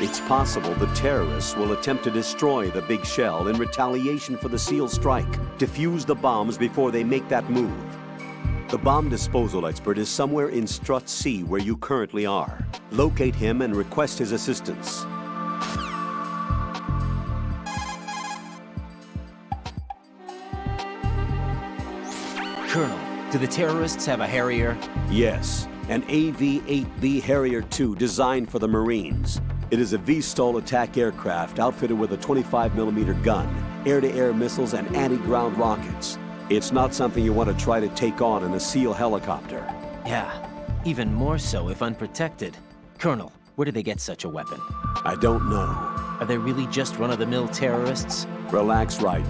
It's possible the terrorists will attempt to destroy the big shell in retaliation for the SEAL strike. Defuse the bombs before they make that move. The bomb disposal expert is somewhere in Strut C where you currently are. Locate him and request his assistance. Colonel, do the terrorists have a Harrier? Yes, an AV-8B Harrier II designed for the Marines. It is a VSTOL attack aircraft outfitted with a 25mm gun, air-to-air missiles, and anti-ground rockets. It's not something you want to try to take on in a SEAL helicopter. Yeah, even more so if unprotected. Colonel, where did they get such a weapon? I don't know. Are they really just run-of-the-mill terrorists? Relax, Raiden.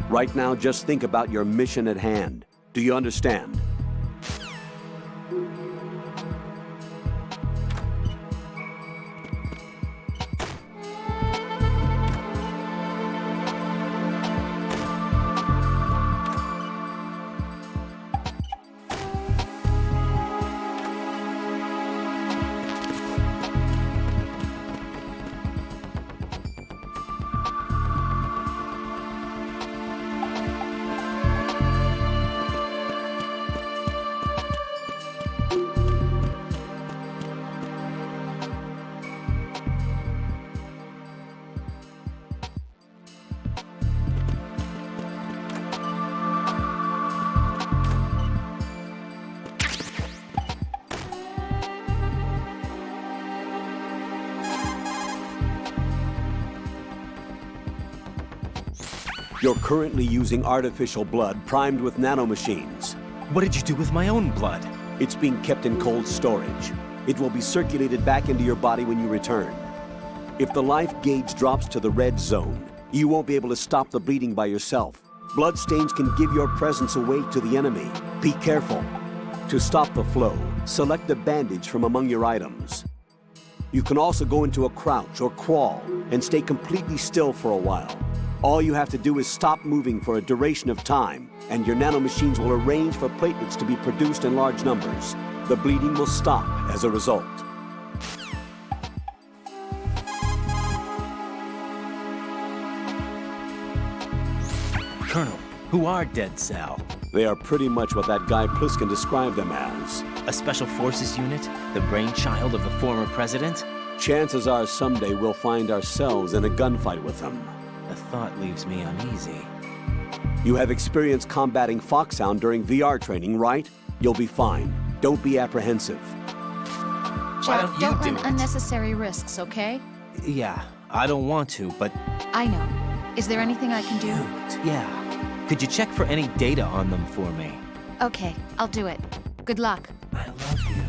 Right now, just think about your mission at hand. Do you understand? You're currently using artificial blood primed with nanomachines. What did you do with my own blood? It's being kept in cold storage. It will be circulated back into your body when you return. If the life gauge drops to the red zone, you won't be able to stop the bleeding by yourself. Bloodstains can give your presence away to the enemy. Be careful. To stop the flow, select a bandage from among your items. You can also go into a crouch or crawl and stay completely still for a while. All you have to do is stop moving for a duration of time, and your nanomachines will arrange for platelets to be produced in large numbers. The bleeding will stop as a result. Colonel, who are Dead Sal? They are pretty much what that guy Pliskin described them as. A special forces unit? The brainchild of the former president? Chances are someday we'll find ourselves in a gunfight with them. The thought leaves me uneasy. You have experience combating Foxhound during VR training, right? You'll be fine. Don't be apprehensive. Why don't you do run it? unnecessary risks, okay? Yeah, I don't want to, but... I know. Is there anything I can do? Yeah. Could you check for any data on them for me? Okay, I'll do it. Good luck. I love you.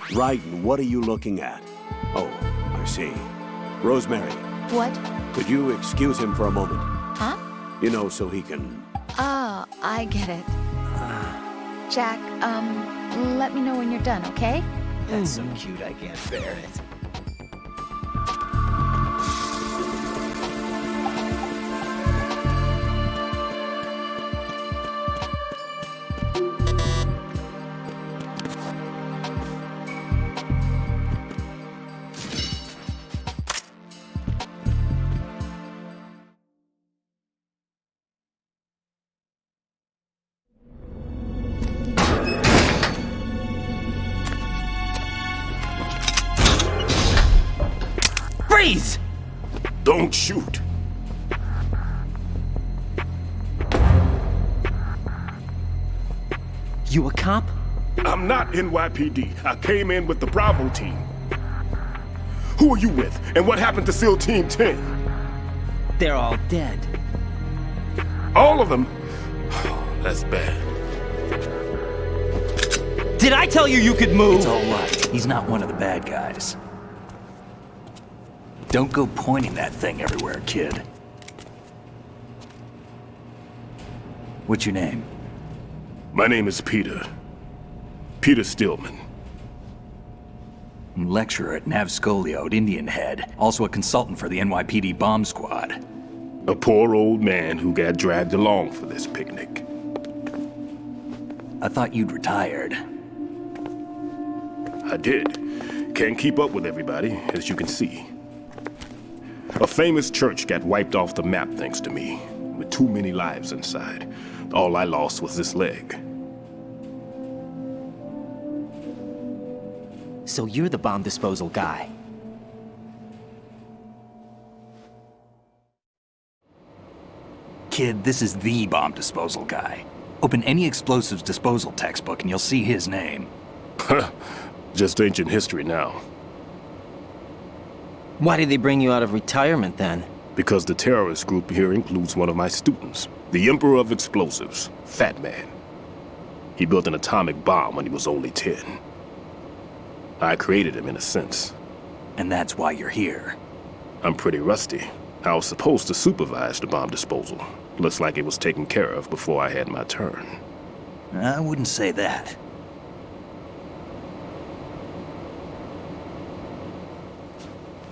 Raiden, what are you looking at? Oh, I see. Rosemary, What? could you excuse him for a moment? Huh? You know, so he can... Ah, I get it. Jack, let me know when you're done, okay? That's so cute I can't bear it. Freeze! Don't shoot. You a cop? I'm not NYPD. I came in with the Bravo team. Who are you with? And what happened to SEAL Team 10? They're all dead. All of them? That's bad. Did I tell you you could move? It's all right. He's not one of the bad guys. Don't go pointing that thing everywhere, kid. What's your name? My name is Peter. Peter Stillman. Lecturer at Nav Scolio at Indian Head. Also a consultant for the NYPD bomb squad. A poor old man who got dragged along for this picnic. I thought you'd retired. I did. Can't keep up with everybody, as you can see. A famous church got wiped off the map thanks to me, with too many lives inside. All I lost was this leg. So you're the bomb disposal guy. Kid, this is the bomb disposal guy. Open any explosives disposal textbook and you'll see his name. Just ancient history now. Why did they bring you out of retirement then? Because the terrorist group here includes one of my students, the Emperor of Explosives, Fat Man. He built an atomic bomb when he was only 10. I created him in a sense. And that's why you're here. I'm pretty rusty. I was supposed to supervise the bomb disposal. Looks like it was taken care of before I had my turn. I wouldn't say that.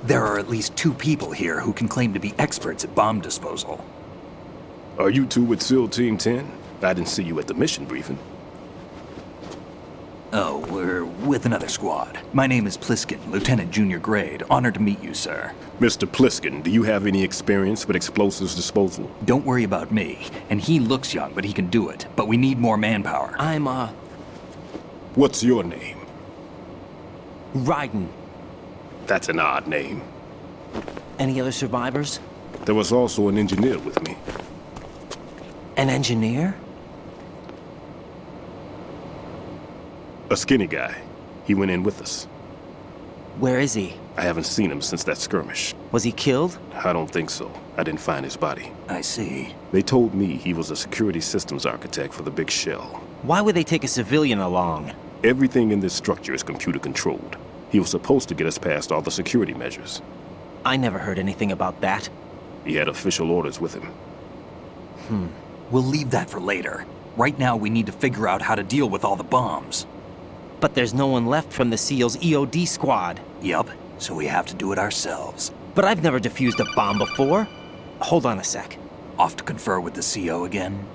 There are at least 2 people here who can claim to be experts at bomb disposal. Are you two with SEAL Team 10? I didn't see you at the mission briefing. Oh, we're with another squad. My name is Pliskin, Lieutenant Junior Grade. Honored to meet you, sir. Mr. Pliskin, do you have any experience with explosives disposal? Don't worry about me. And he looks young, but he can do it. But we need more manpower. I'm, What's your name? Raiden. That's an odd name. Any other survivors? There was also an engineer with me. An engineer? A skinny guy. He went in with us. Where is he? I haven't seen him since that skirmish. Was he killed? I don't think so. I didn't find his body. I see. They told me he was a security systems architect for the big shell. Why would they take a civilian along? Everything in this structure is computer controlled. He was supposed to get us past all the security measures. I never heard anything about that. He had official orders with him. We'll leave that for later. Right now, we need to figure out how to deal with all the bombs. But there's no one left from the SEAL's EOD squad. Yup, so we have to do it ourselves. But I've never defused a bomb before. Hold on a sec. Off to confer with the CO again?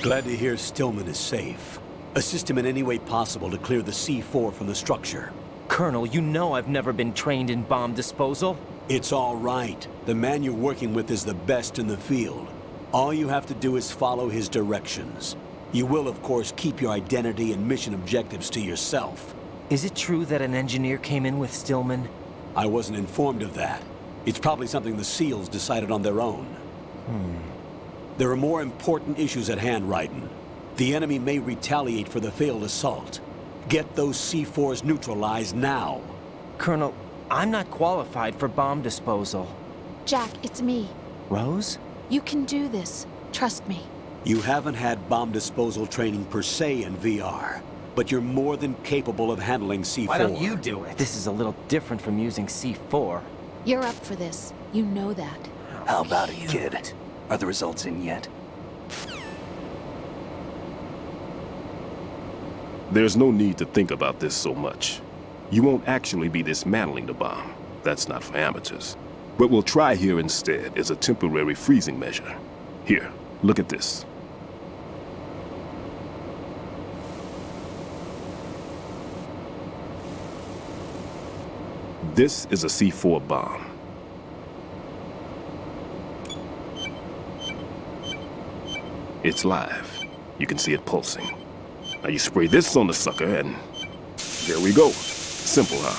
Glad to hear Stillman is safe. Assist him in any way possible to clear the C4 from the structure. Colonel, you know I've never been trained in bomb disposal. It's all right. The man you're working with is the best in the field. All you have to do is follow his directions. You will, of course, keep your identity and mission objectives to yourself. Is it true that an engineer came in with Stillman? I wasn't informed of that. It's probably something the SEALs decided on their own. There are more important issues at hand, Raiden. The enemy may retaliate for the failed assault. Get those C4s neutralized now. Colonel, I'm not qualified for bomb disposal. Jack, it's me. Rose? You can do this. Trust me. You haven't had bomb disposal training per se in VR, but you're more than capable of handling C4. Why don't you do it? This is a little different from using C4. You're up for this. You know that. How about it, kid? Are the results in yet? There's no need to think about this so much. You won't actually be dismantling the bomb. That's not for amateurs. What we'll try here instead is a temporary freezing measure. Here, look at this. This is a C4 bomb. It's live. You can see it pulsing. Now you spray this on the sucker and there we go. Simple, huh?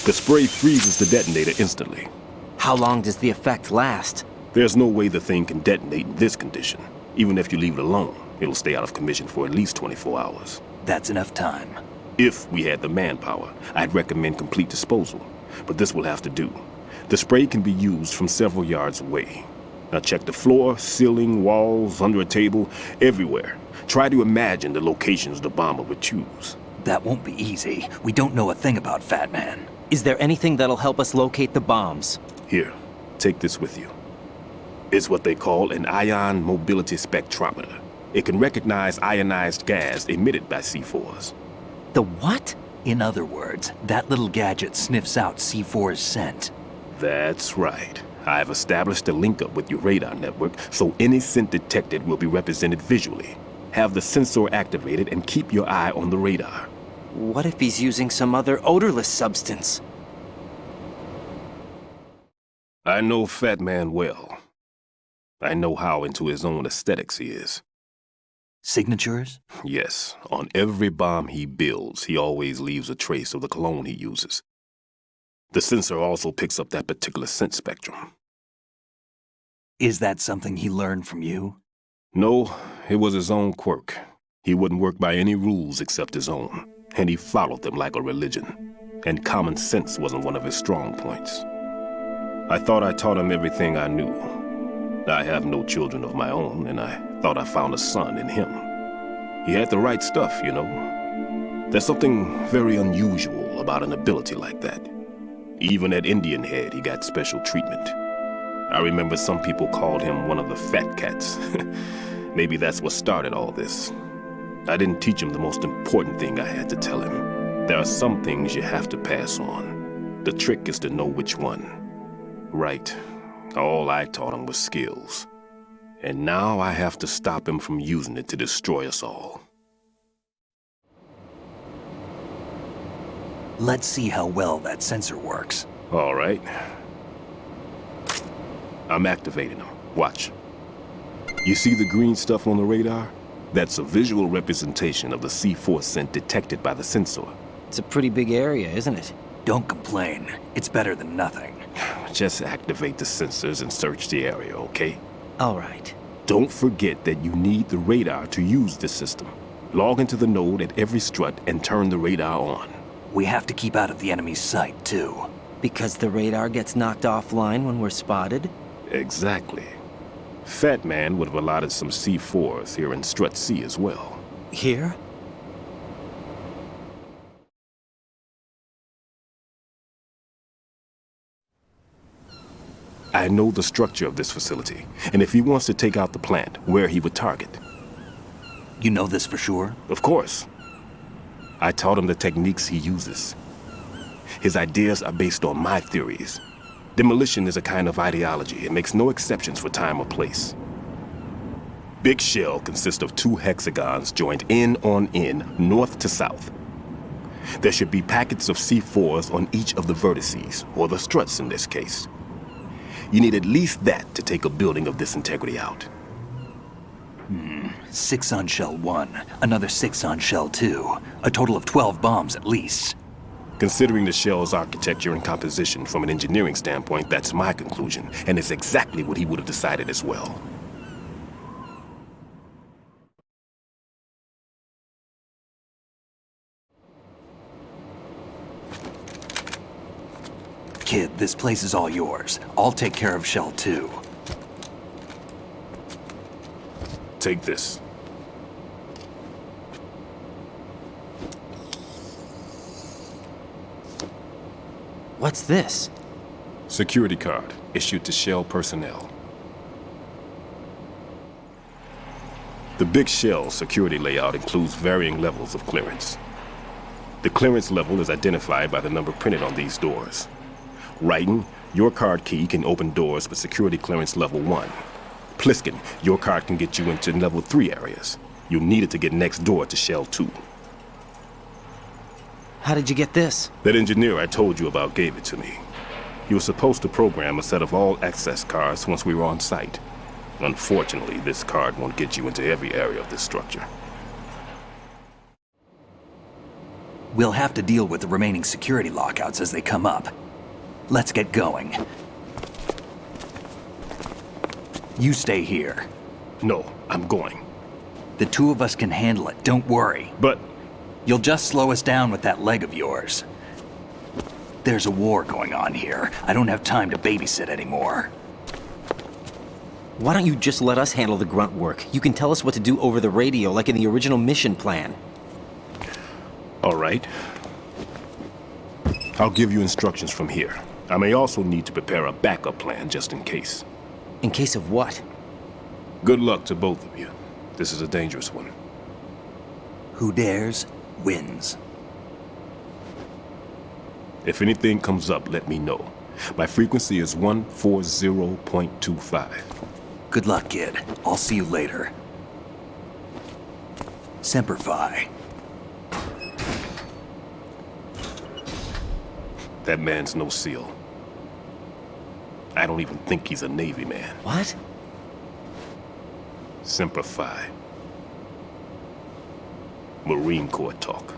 The spray freezes the detonator instantly. How long does the effect last? There's no way the thing can detonate in this condition. Even if you leave it alone, it'll stay out of commission for at least 24 hours. That's enough time. If we had the manpower, I'd recommend complete disposal. But this will have to do. The spray can be used from several yards away. Now check the floor, ceiling, walls, under a table, everywhere. Try to imagine the locations the bomber would choose. That won't be easy. We don't know a thing about Fat Man. Is there anything that'll help us locate the bombs? Here, take this with you. It's what they call an ion mobility spectrometer. It can recognize ionized gas emitted by C4s. The what? In other words, that little gadget sniffs out C4's scent. That's right. I've established a link up with your radar network, so any scent detected will be represented visually. Have the sensor activated and keep your eye on the radar. What if he's using some other odorless substance? I know Fat Man well. I know how into his own aesthetics he is. Signatures? Yes, on every bomb he builds, he always leaves a trace of the cologne he uses. The sensor also picks up that particular scent spectrum. Is that something he learned from you? No, it was his own quirk. He wouldn't work by any rules except his own, and he followed them like a religion. And common sense wasn't one of his strong points. I thought I taught him everything I knew. I have no children of my own, and I thought I found a son in him. He had the right stuff, you know. There's something very unusual about an ability like that. Even at Indian Head, he got special treatment. I remember some people called him one of the fat cats. Maybe that's what started all this. I didn't teach him the most important thing I had to tell him. There are some things you have to pass on. The trick is to know which one. Right. All I taught him was skills. And now I have to stop him from using it to destroy us all. Let's see how well that sensor works. All right. I'm activating them. Watch. You see the green stuff on the radar? That's a visual representation of the C4 scent detected by the sensor. It's a pretty big area, isn't it? Don't complain. It's better than nothing. Just activate the sensors and search the area, okay? All right. Don't forget that you need the radar to use this system. Log into the node at every strut and turn the radar on. We have to keep out of the enemy's sight, too. Because the radar gets knocked offline when we're spotted? Exactly. Fat Man would have allotted some C4s here in Strut C as well. Here? I know the structure of this facility, and if he wants to take out the plant, where he would target. You know this for sure? Of course. I taught him the techniques he uses. His ideas are based on my theories. Demolition is a kind of ideology. It makes no exceptions for time or place. Big Shell consists of 2 hexagons joined end on end, north to south. There should be packets of C4s on each of the vertices, or the struts in this case. You need at least that to take a building of this integrity out. 6 on Shell 1, another 6 on Shell 2. A total of 12 bombs at least. Considering the shell's architecture and composition from an engineering standpoint, that's my conclusion, and it's exactly what he would have decided as well. Kid, this place is all yours. I'll take care of Shell 2. Take this. What's this? Security card issued to Shell personnel. The Big Shell security layout includes varying levels of clearance. The clearance level is identified by the number printed on these doors. Raiden, your card key can open doors with security clearance level 1. Pliskin, your card can get you into level 3 areas. You'll need it to get next door to Shell 2. How did you get this? That engineer I told you about gave it to me. He was supposed to program a set of all access cards once we were on site. Unfortunately, this card won't get you into every area of this structure. We'll have to deal with the remaining security lockouts as they come up. Let's get going. You stay here. No, I'm going. The 2 of us can handle it, don't worry. But You'll just slow us down with that leg of yours. There's a war going on here. I don't have time to babysit anymore. Why don't you just let us handle the grunt work? You can tell us what to do over the radio, like in the original mission plan. All right. I'll give you instructions from here. I may also need to prepare a backup plan just in case. In case of what? Good luck to both of you. This is a dangerous one. Who dares, wins. If anything comes up, let me know. My frequency is 140.25. Good luck, kid. I'll see you later. Semper Fi. That man's no SEAL. I don't even think he's a Navy man. What? Semper Fi. Marine Corps talk.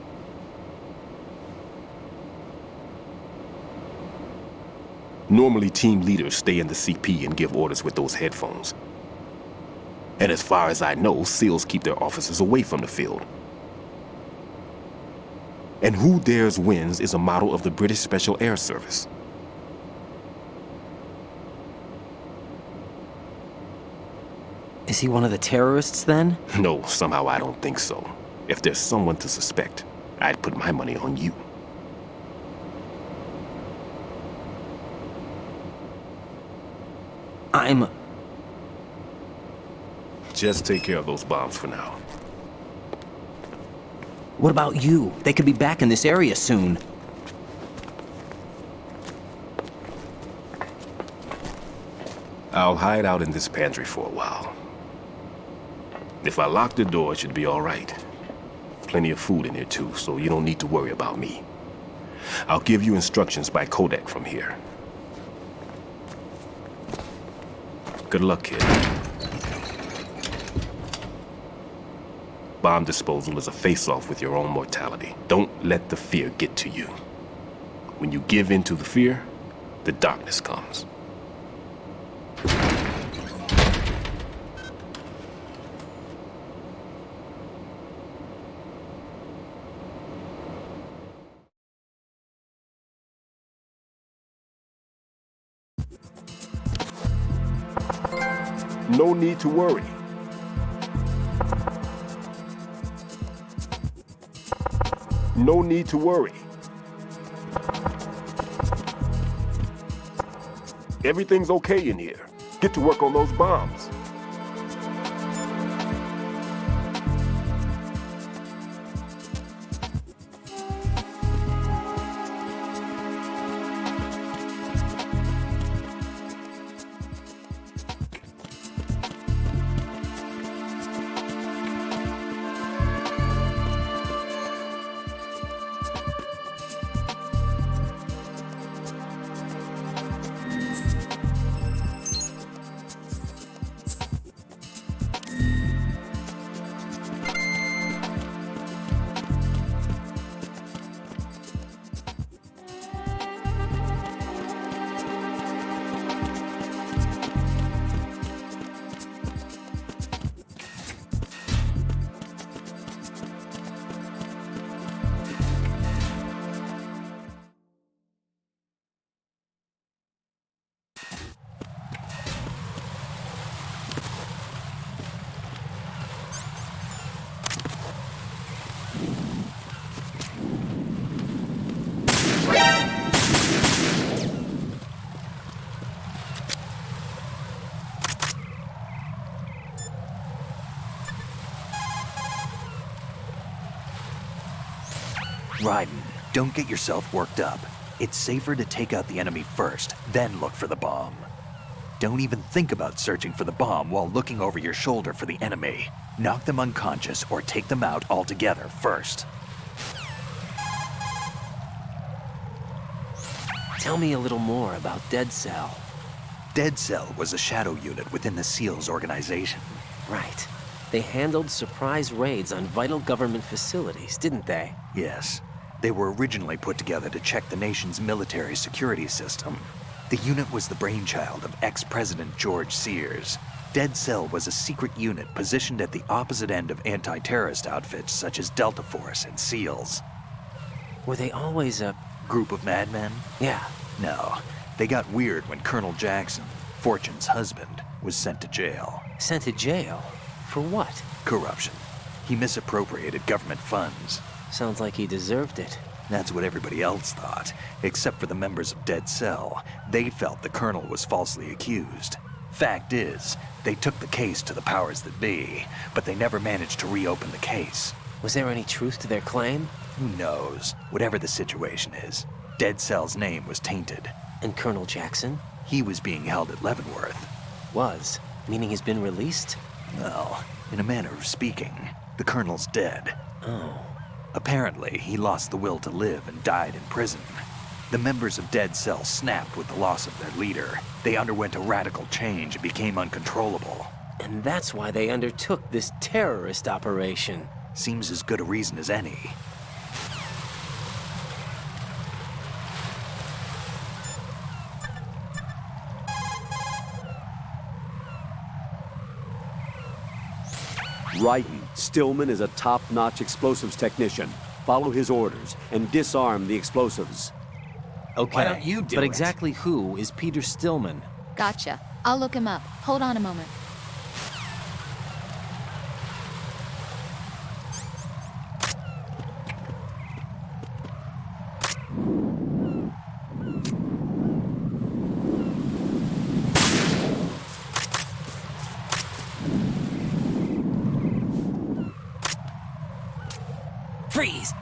Normally, team leaders stay in the CP and give orders with those headphones. And as far as I know, SEALs keep their officers away from the field. And Who Dares Wins is a model of the British Special Air Service. Is he one of the terrorists, then? No, somehow I don't think so. If there's someone to suspect, I'd put my money on you. Just take care of those bombs for now. What about you? They could be back in this area soon. I'll hide out in this pantry for a while. If I lock the door, it should be all right. Plenty of food in here too, so you don't need to worry about me. I'll give you instructions by codec from here. Good luck, kid. Bomb disposal is a face-off with your own mortality. Don't let the fear get to you. When you give in to the fear, the darkness comes. No need to worry. No need to worry. Everything's okay in here. Get to work on those bombs. Raiden, don't get yourself worked up. It's safer to take out the enemy first, then look for the bomb. Don't even think about searching for the bomb while looking over your shoulder for the enemy. Knock them unconscious or take them out altogether first. Tell me a little more about Dead Cell. Dead Cell was a shadow unit within the SEALs organization. Right. They handled surprise raids on vital government facilities, didn't they? Yes. They were originally put together to check the nation's military security system. The unit was the brainchild of ex-President George Sears. Dead Cell was a secret unit positioned at the opposite end of anti-terrorist outfits such as Delta Force and SEALs. Were they always a... Group of madmen? Yeah. No. They got weird when Colonel Jackson, Fortune's husband, was sent to jail. Sent to jail? For what? Corruption. He misappropriated government funds. Sounds like he deserved it. That's what everybody else thought, except for the members of Dead Cell. They felt the Colonel was falsely accused. Fact is, they took the case to the powers that be, but they never managed to reopen the case. Was there any truth to their claim? Who knows? Whatever the situation is, Dead Cell's name was tainted. And Colonel Jackson? He was being held at Leavenworth. Was? Meaning he's been released? Well, in a manner of speaking, the Colonel's dead. Oh. Apparently, he lost the will to live and died in prison. The members of Dead Cell snapped with the loss of their leader. They underwent a radical change and became uncontrollable. And that's why they undertook this terrorist operation. Seems as good a reason as any. Raiden, Stillman is a top-notch explosives technician. Follow his orders and disarm the explosives. Okay. Why don't you do But it? exactly who is Peter Stillman? Gotcha. I'll look him up. Hold on a moment. Freeze!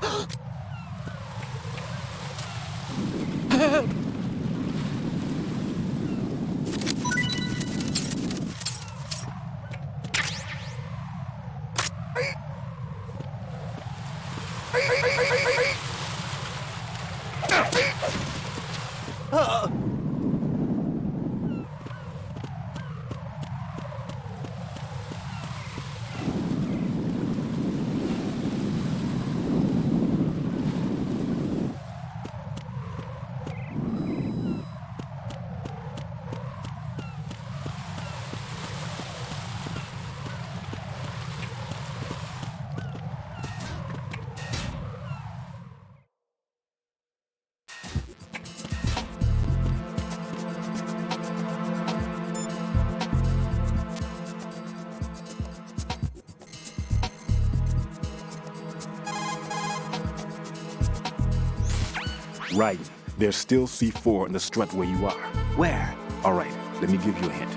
Raiden, there's still C4 in the strut where you are. Where? All right, let me give you a hint.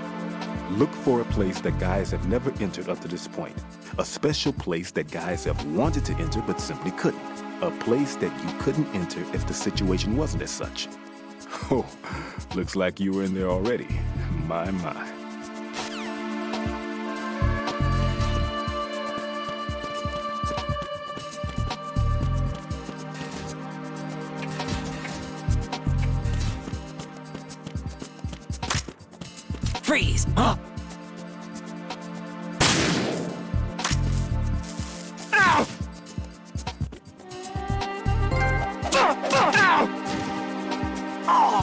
Look for a place that guys have never entered up to this point. A special place that guys have wanted to enter but simply couldn't. A place that you couldn't enter if the situation wasn't as such. Oh, looks like you were in there already. My, my. Freeze! Huh? Ow! Ow! Oh!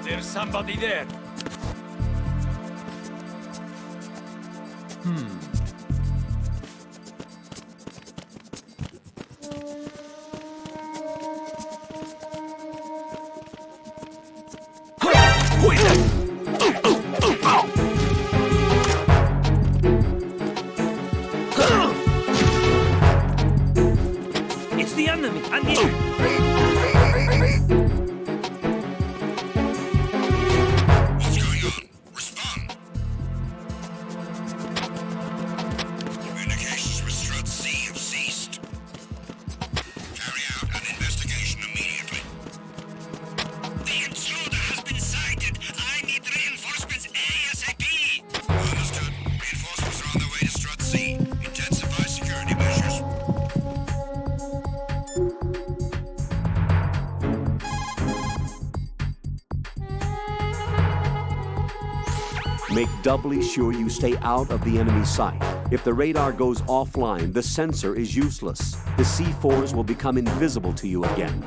There's somebody there. Who is that? It's the enemy! I'm here! What's going on? Respond. Communications with Strut C have ceased. Carry out an investigation immediately. The intruder has been sighted. I need reinforcements ASAP. Understood. Reinforcements are on their way to Strut C. Intensify security measures. Make doubly sure you stay out of the enemy's sight. If the radar goes offline, the sensor is useless. The C4s will become invisible to you again.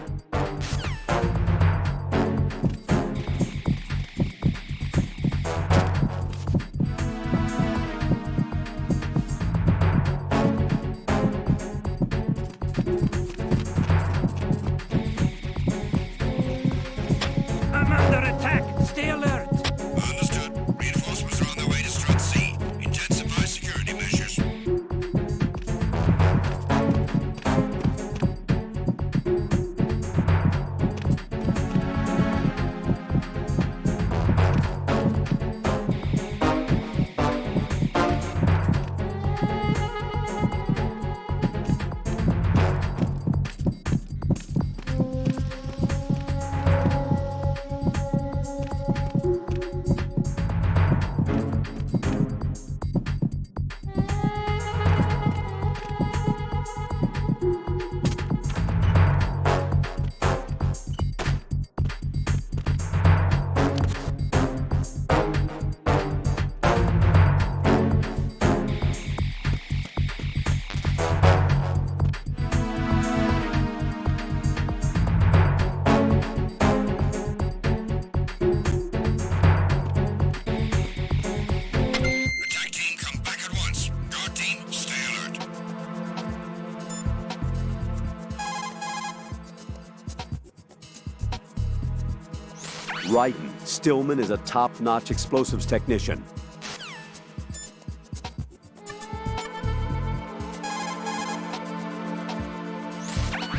Raiden, Stillman is a top-notch explosives technician.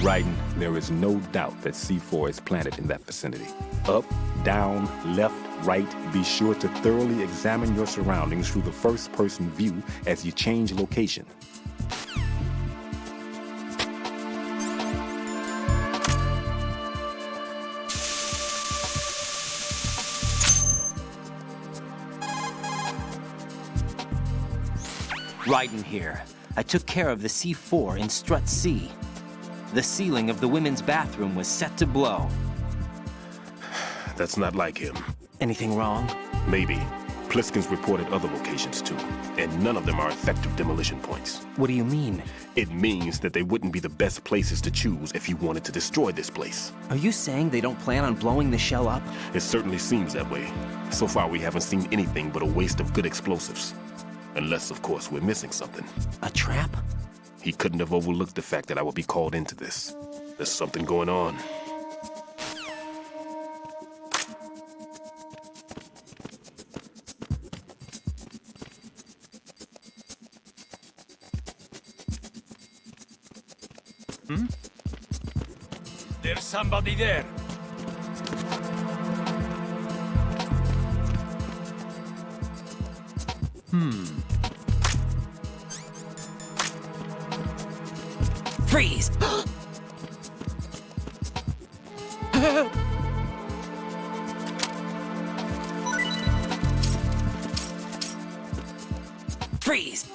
Raiden, there is no doubt that C4 is planted in that vicinity. Up, down, left, right, be sure to thoroughly examine your surroundings through the first-person view as you change location. Raiden here. I took care of the C4 in Strut C. The ceiling of the women's bathroom was set to blow. That's not like him. Anything wrong? Maybe. Pliskin's reported other locations too, and none of them are effective demolition points. What do you mean? It means that they wouldn't be the best places to choose if you wanted to destroy this place. Are you saying they don't plan on blowing the shell up? It certainly seems that way. So far we haven't seen anything but a waste of good explosives. Unless, of course, we're missing something. A trap? He couldn't have overlooked the fact that I would be called into this. There's something going on. There's somebody there. Freeze! Freeze! Freeze!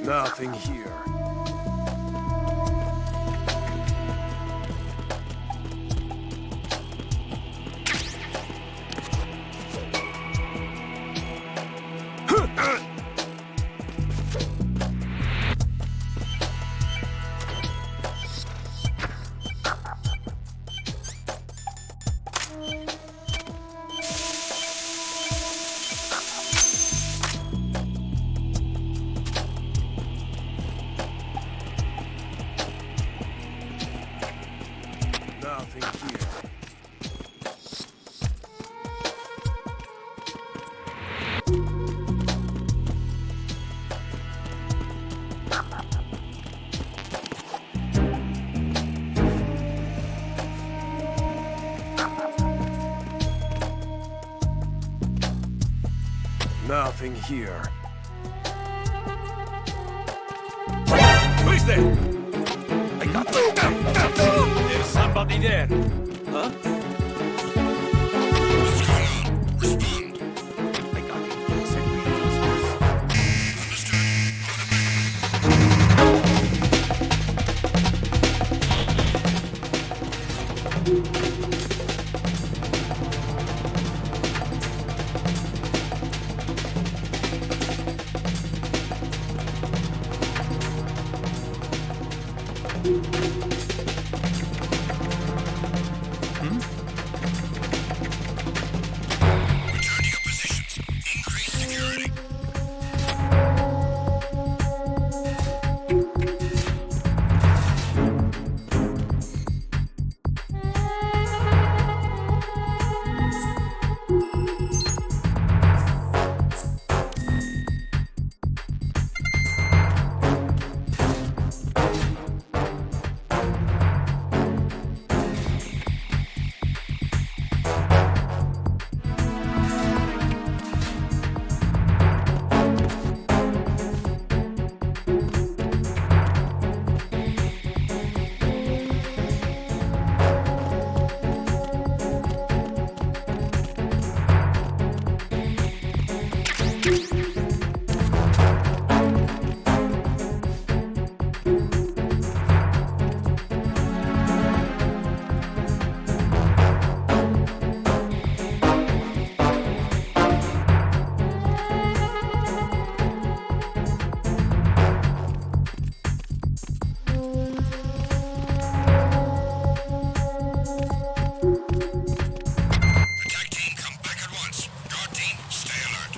Nothing here. Nothing here. Nothing here. Who's there? I got this. There's somebody there. Huh? What's going on? Respond. I got it. Send reinforcements. Understood. Return to your positions. Increase security. Attack team, come back at once. Guard team, stay alert.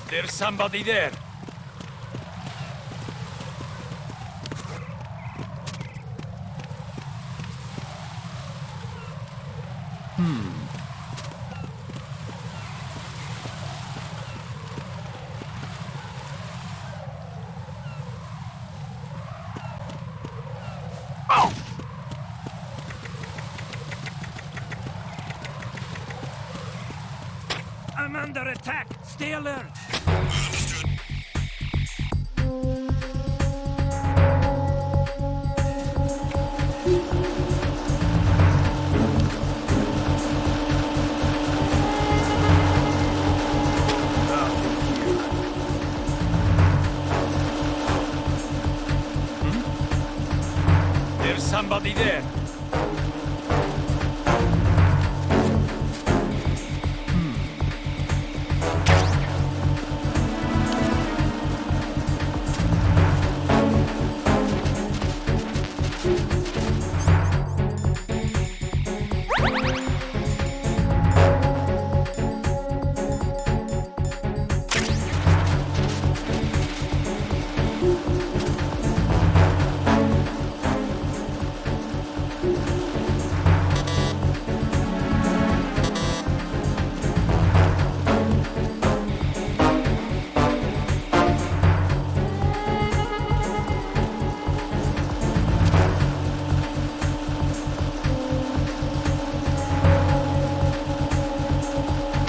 There's somebody there. I'm under attack. Stay alert. Understood. There's somebody there.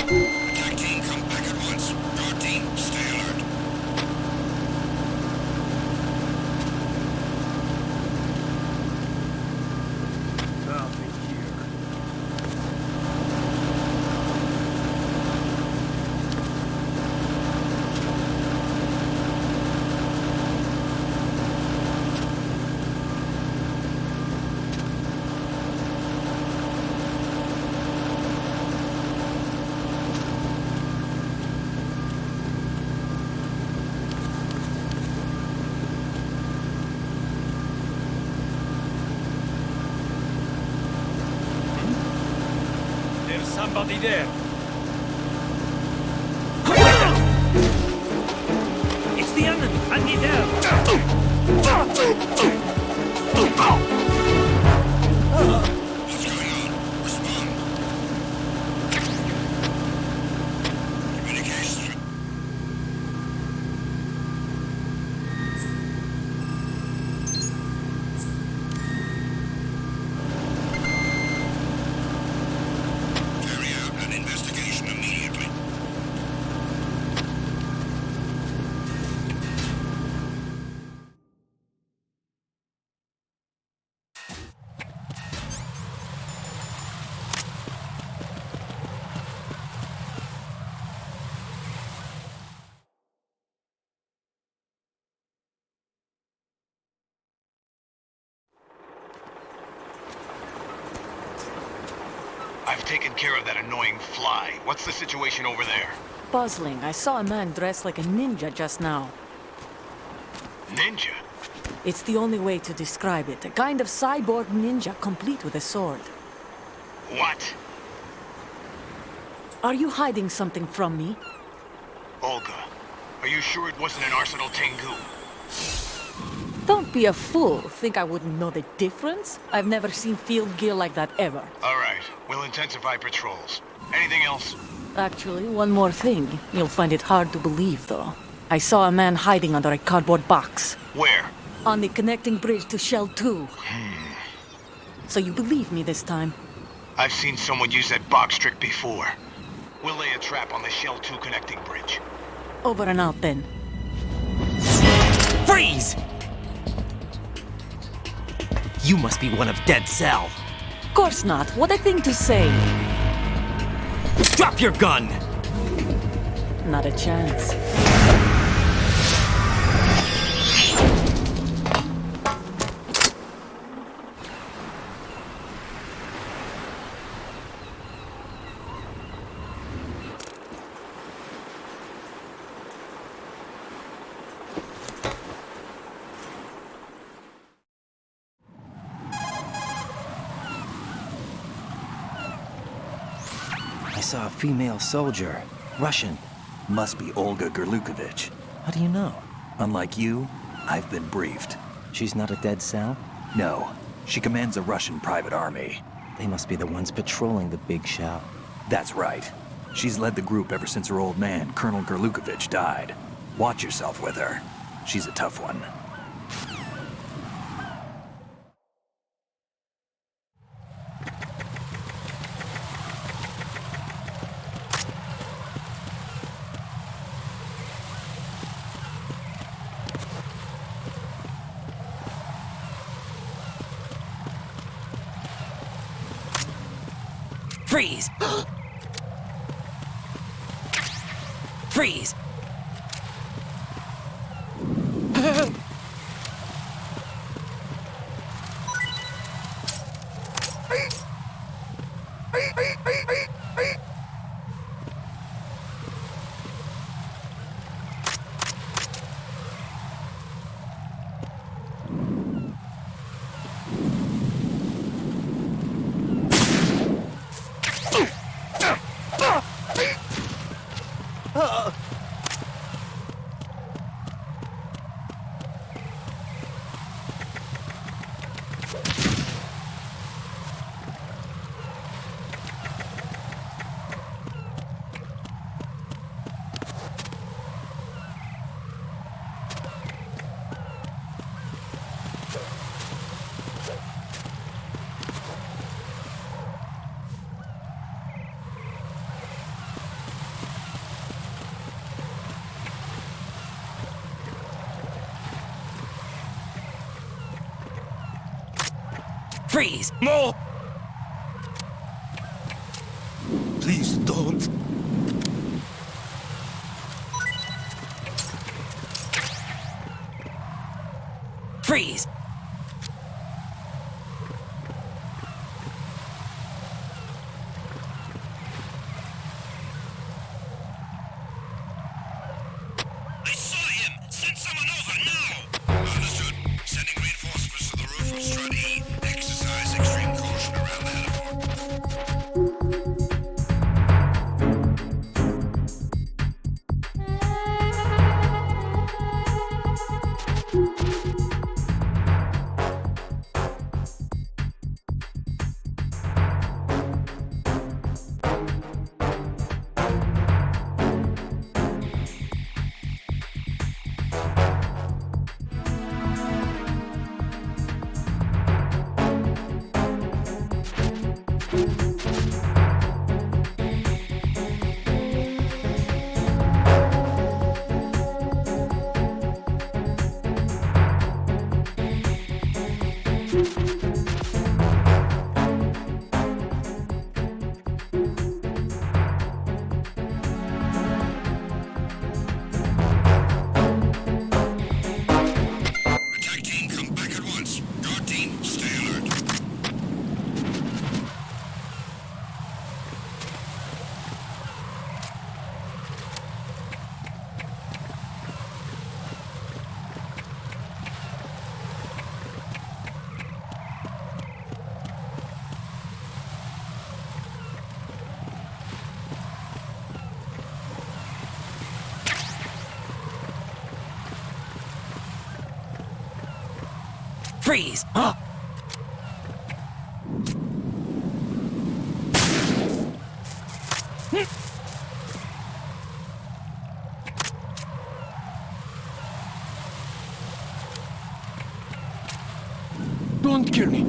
Attack team, come back at once. Guard team, stay alert. Nothing here. There's somebody there. It's the enemy. I need help. I've taken care of that annoying fly. What's the situation over there? Puzzling. I saw a man dressed like a ninja just now. Ninja? It's the only way to describe it. A kind of cyborg ninja complete with a sword. What? Are you hiding something from me? Olga, are you sure it wasn't an Arsenal Tengu? Don't be a fool. Think I wouldn't know the difference? I've never seen field gear like that ever. All right, we'll intensify patrols. Anything else? Actually, one more thing. You'll find it hard to believe, though. I saw a man hiding under a cardboard box. Where? On the connecting bridge to Shell 2. So you believe me this time? I've seen someone use that box trick before. We'll lay a trap on the Shell 2 connecting bridge. Over and out, then. Freeze! You must be one of Dead Cell. Of course not. What a thing to say. Drop your gun! Not a chance. I saw a female soldier. Russian. Must be Olga Gerlukovich. How do you know? Unlike you, I've been briefed. She's not a Dead Cell? No, she commands a Russian private army. They must be the ones patrolling the big shell. That's right. She's led the group ever since her old man, Colonel Gerlukovich, died. Watch yourself with her. She's a tough one. Freeze! Freeze! Freeze! No! Please don't. Freeze! I saw him! Send someone over now! Understood. Sending reinforcements to the roof of Strut E. Exercise extreme caution around the heliport. Freeze! Huh? Don't kill me.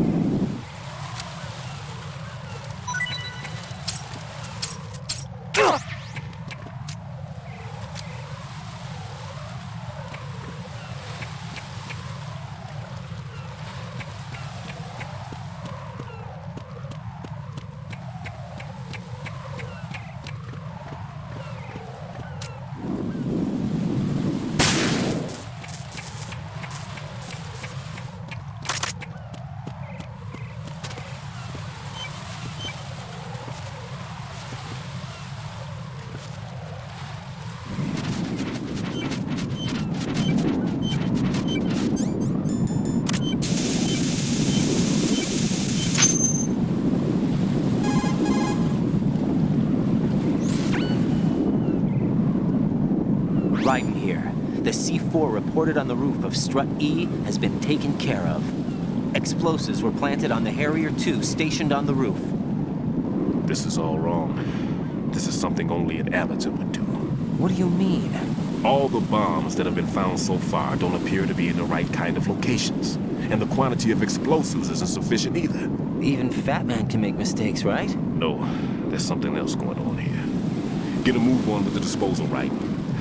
Raiden here. The C4 reported on the roof of Strut E has been taken care of. Explosives were planted on the Harrier 2 stationed on the roof. This is all wrong. This is something only an amateur would do. What do you mean? All the bombs that have been found so far don't appear to be in the right kind of locations. And the quantity of explosives isn't sufficient either. Even Fat Man can make mistakes, right? No, there's something else going on here. Get a move on with the disposal, right?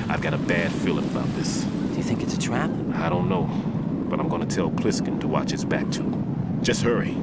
I've got a bad feeling about this. Do you think it's a trap? I don't know, but I'm gonna tell Pliskin to watch his back too. Just hurry.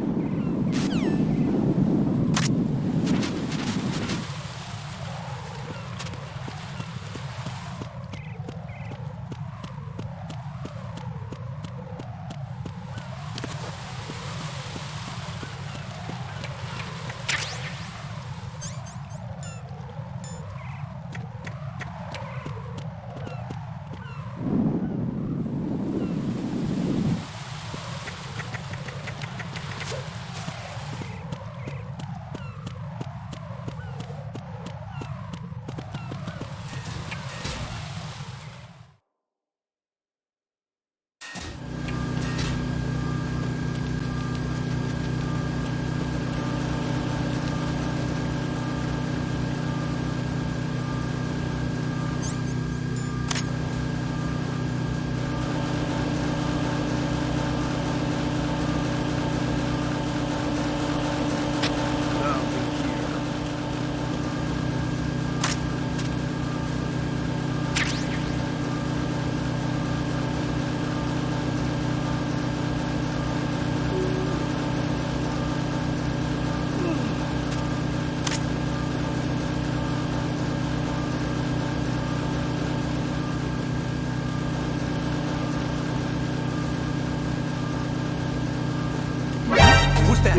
Who's that?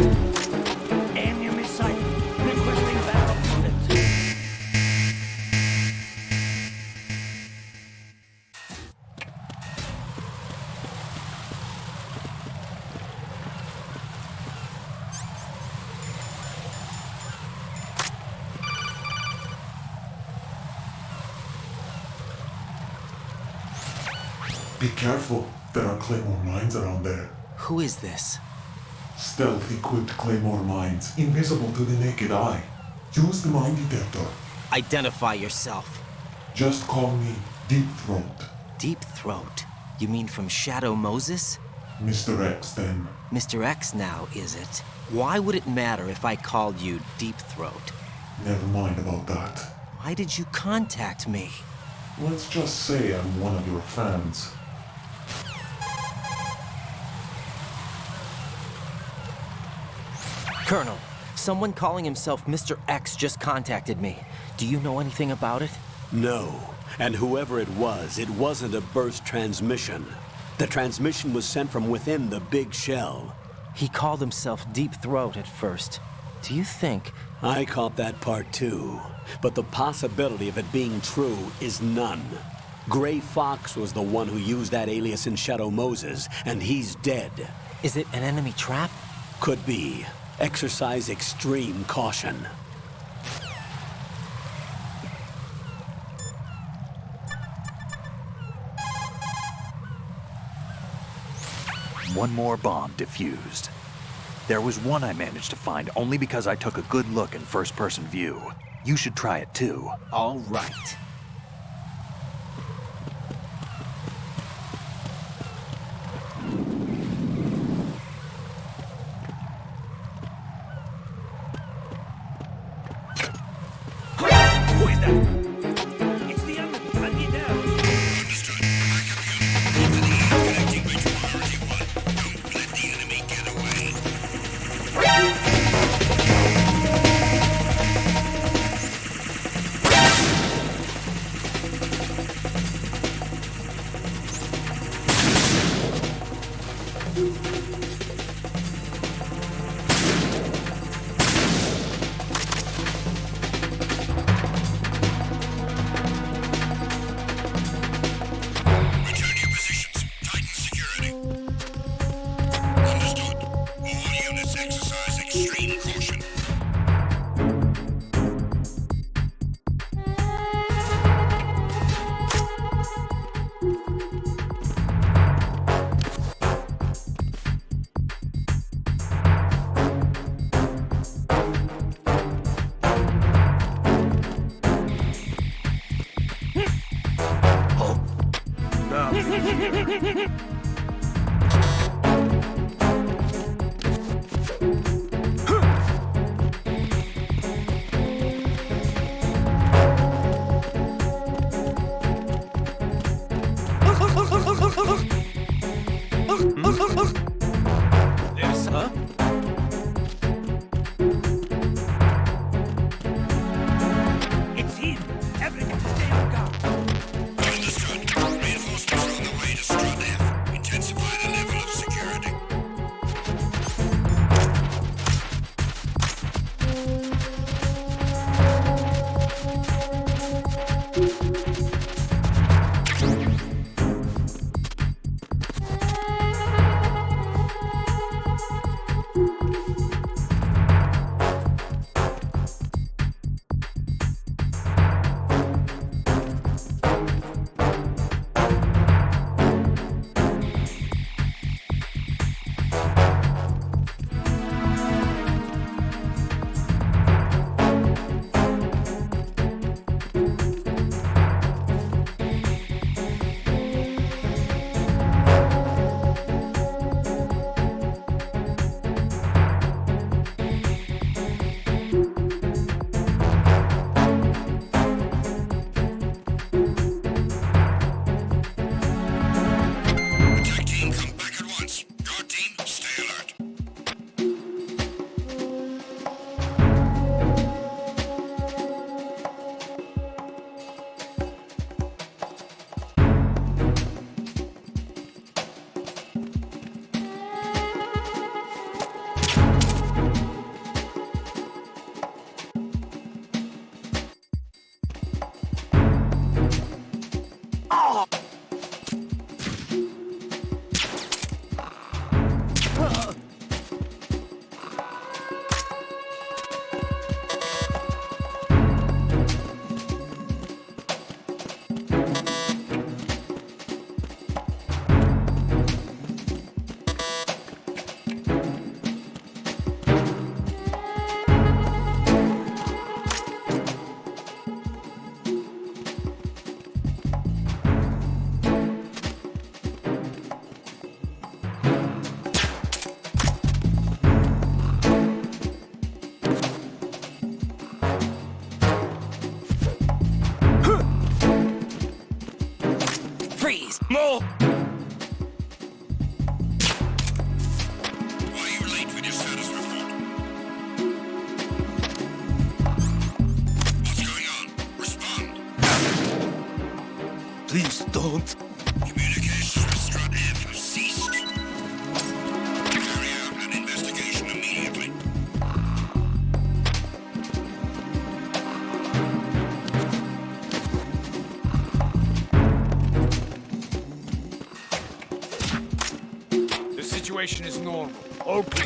Enemy sight. Requesting battle bullets. Be careful. There are Claymore mines around there. Who is this? Stealth-equipped Claymore mines, invisible to the naked eye. Use the mine detector. Identify yourself. Just call me Deep Throat. Deep Throat? You mean from Shadow Moses? Mr. X, then. Mr. X now, is it? Why would it matter if I called you Deep Throat? Never mind about that. Why did you contact me? Let's just say I'm one of your fans. Colonel, someone calling himself Mr. X just contacted me. Do you know anything about it? No. And whoever it wasn't a burst transmission. The transmission was sent from within the big shell. He called himself Deep Throat at first. Do you think... I caught that part too. But the possibility of it being true is none. Gray Fox was the one who used that alias in Shadow Moses, and he's dead. Is it an enemy trap? Could be. Exercise extreme caution. one more bomb defused. There was one I managed to find only because I took a good look in first-person view. You should try it too. All right. Who is that? It's the enemy. I need help. Understood. Backup unit. Into the air connecting bridge priority 1. Don't let the enemy get away. Return your positions. Tighten security. Understood. All units exercise extreme caution. There's, huh? It's him. Everyone stay on guard. Understood. Reinforcements are on the way to Strut F. Intensify the level of security. Attack team, come back at once. Guard team, stay alert. Freeze! Move! Why are you late with your status report? What's going on? Respond. Please don't. Communications with Strut F have ceased. Carry out an investigation immediately. The situation is normal. All clear.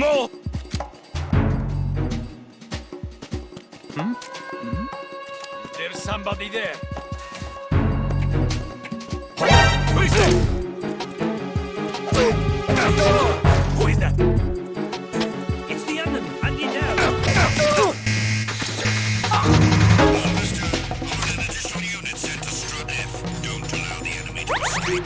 More! There's somebody there. Who is that? Who is that? It's the enemy. I need help. Understood. Order an additional unit sent to Strut F. Don't allow the enemy to escape.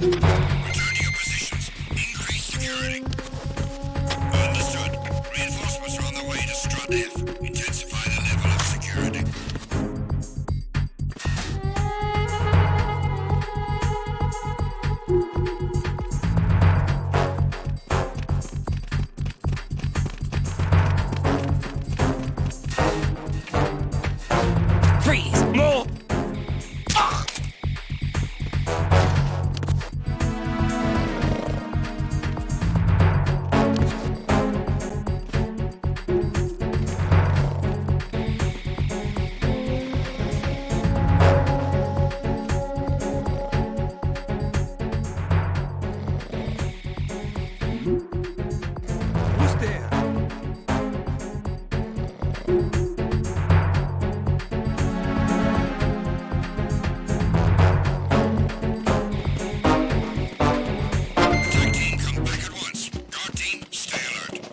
Return to your positions. Increase security. Understood. Reinforcements are on the way to Strut F. Intensify the level of security. Freeze! More! Who's there? Attack team, come back at once. Guard team, stay alert.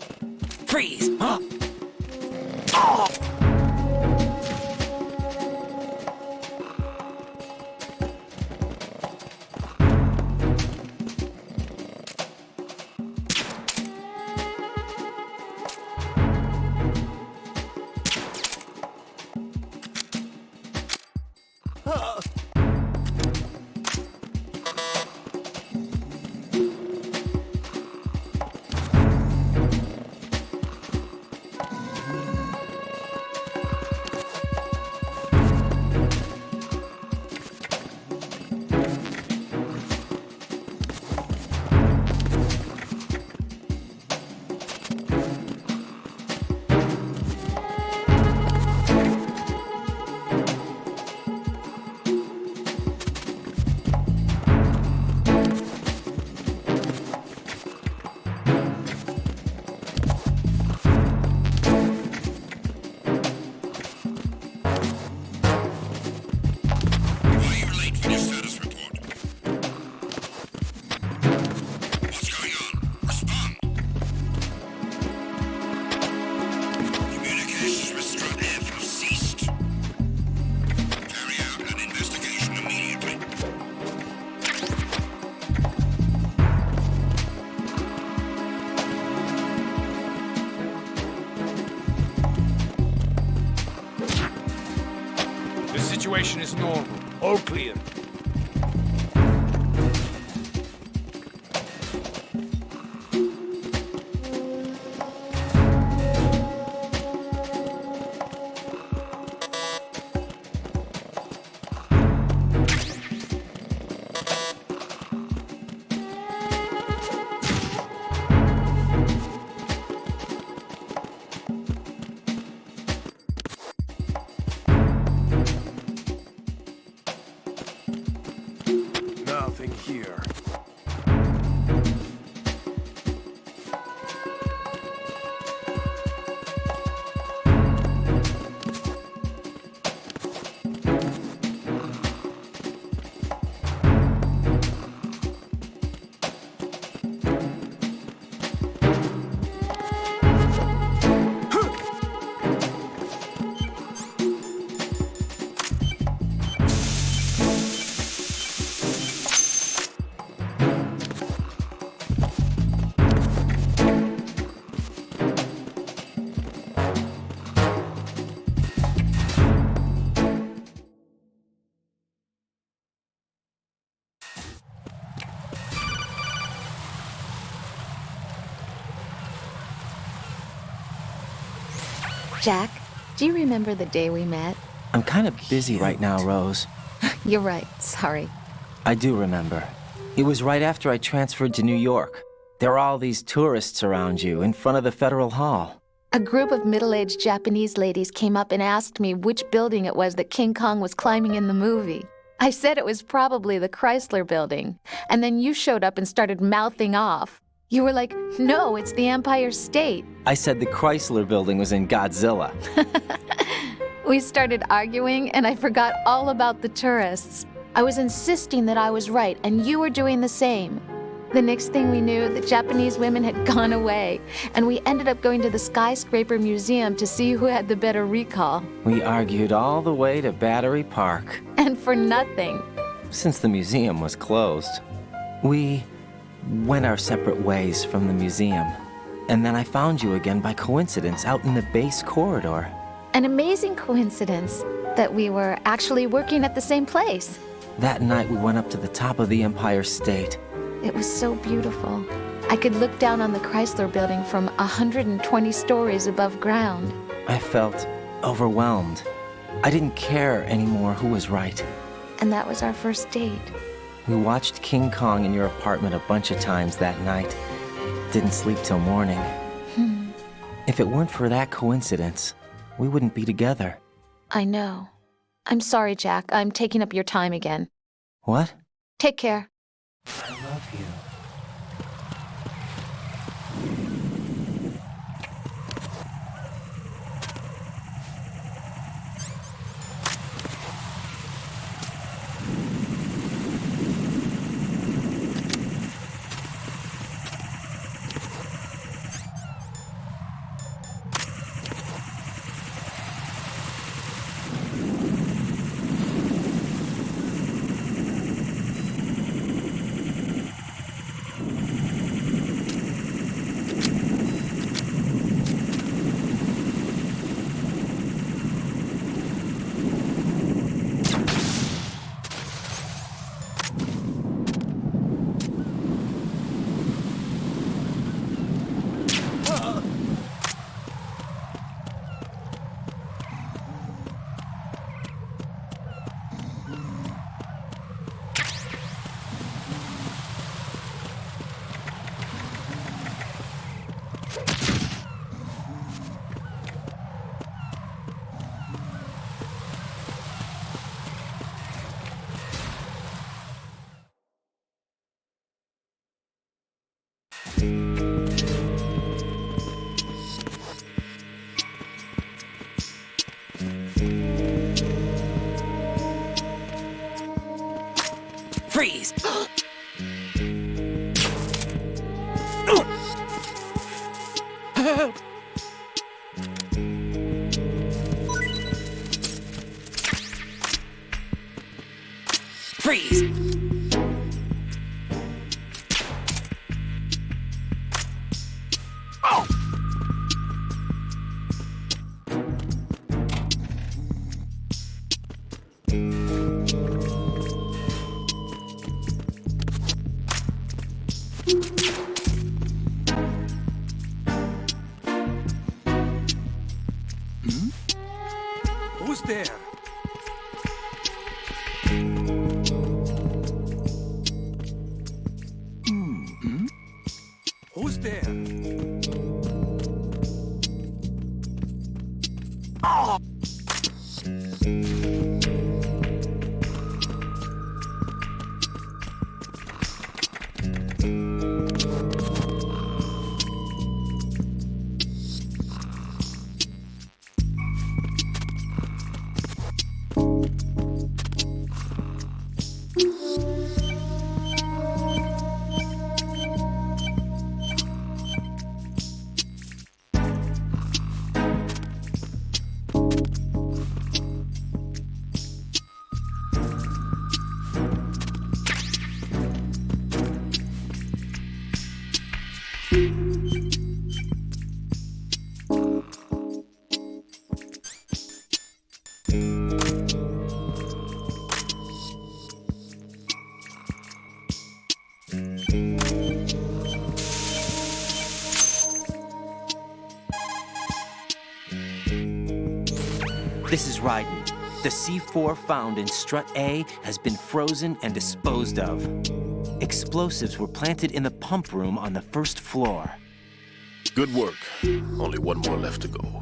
Freeze! Huh? Why are you late with your status report? What's going on? Respond. Communications with Strut F have ceased. Carry out an investigation immediately. The situation is normal. All clear. Nothing here. Jack, do you remember the day we met? I'm kind of busy right now, Rose. You're right. Sorry. I do remember. It was right after I transferred to New York. There were all these tourists around you in front of the Federal Hall. A group of middle-aged Japanese ladies came up and asked me which building it was that King Kong was climbing in the movie. I said it was probably the Chrysler Building, and then you showed up and started mouthing off. You were like, no, it's the Empire State. I said the Chrysler Building was in Godzilla. We started arguing, and I forgot all about the tourists. I was insisting that I was right, and you were doing the same. The next thing we knew, the Japanese women had gone away, and we ended up going to the Skyscraper Museum to see who had the better recall. We argued all the way to Battery Park. And for nothing. Since the museum was closed, we went our separate ways from the museum. And then I found you again by coincidence out in the base corridor. An amazing coincidence that we were actually working at the same place. That night we went up to the top of the Empire State. It was so beautiful. I could look down on the Chrysler Building from 120 stories above ground. I felt overwhelmed. I didn't care anymore who was right. And that was our first date. We watched King Kong in your apartment a bunch of times that night. Didn't sleep till morning. If it weren't for that coincidence, we wouldn't be together. I know. I'm sorry, Jack. I'm taking up your time again. What? Take care. I love you. Freeze! Freeze! Who's there? Who's there? This is Raiden. The C4 found in strut A has been frozen and disposed of. Explosives were planted in the pump room on the first floor. Good work. Only one more left to go.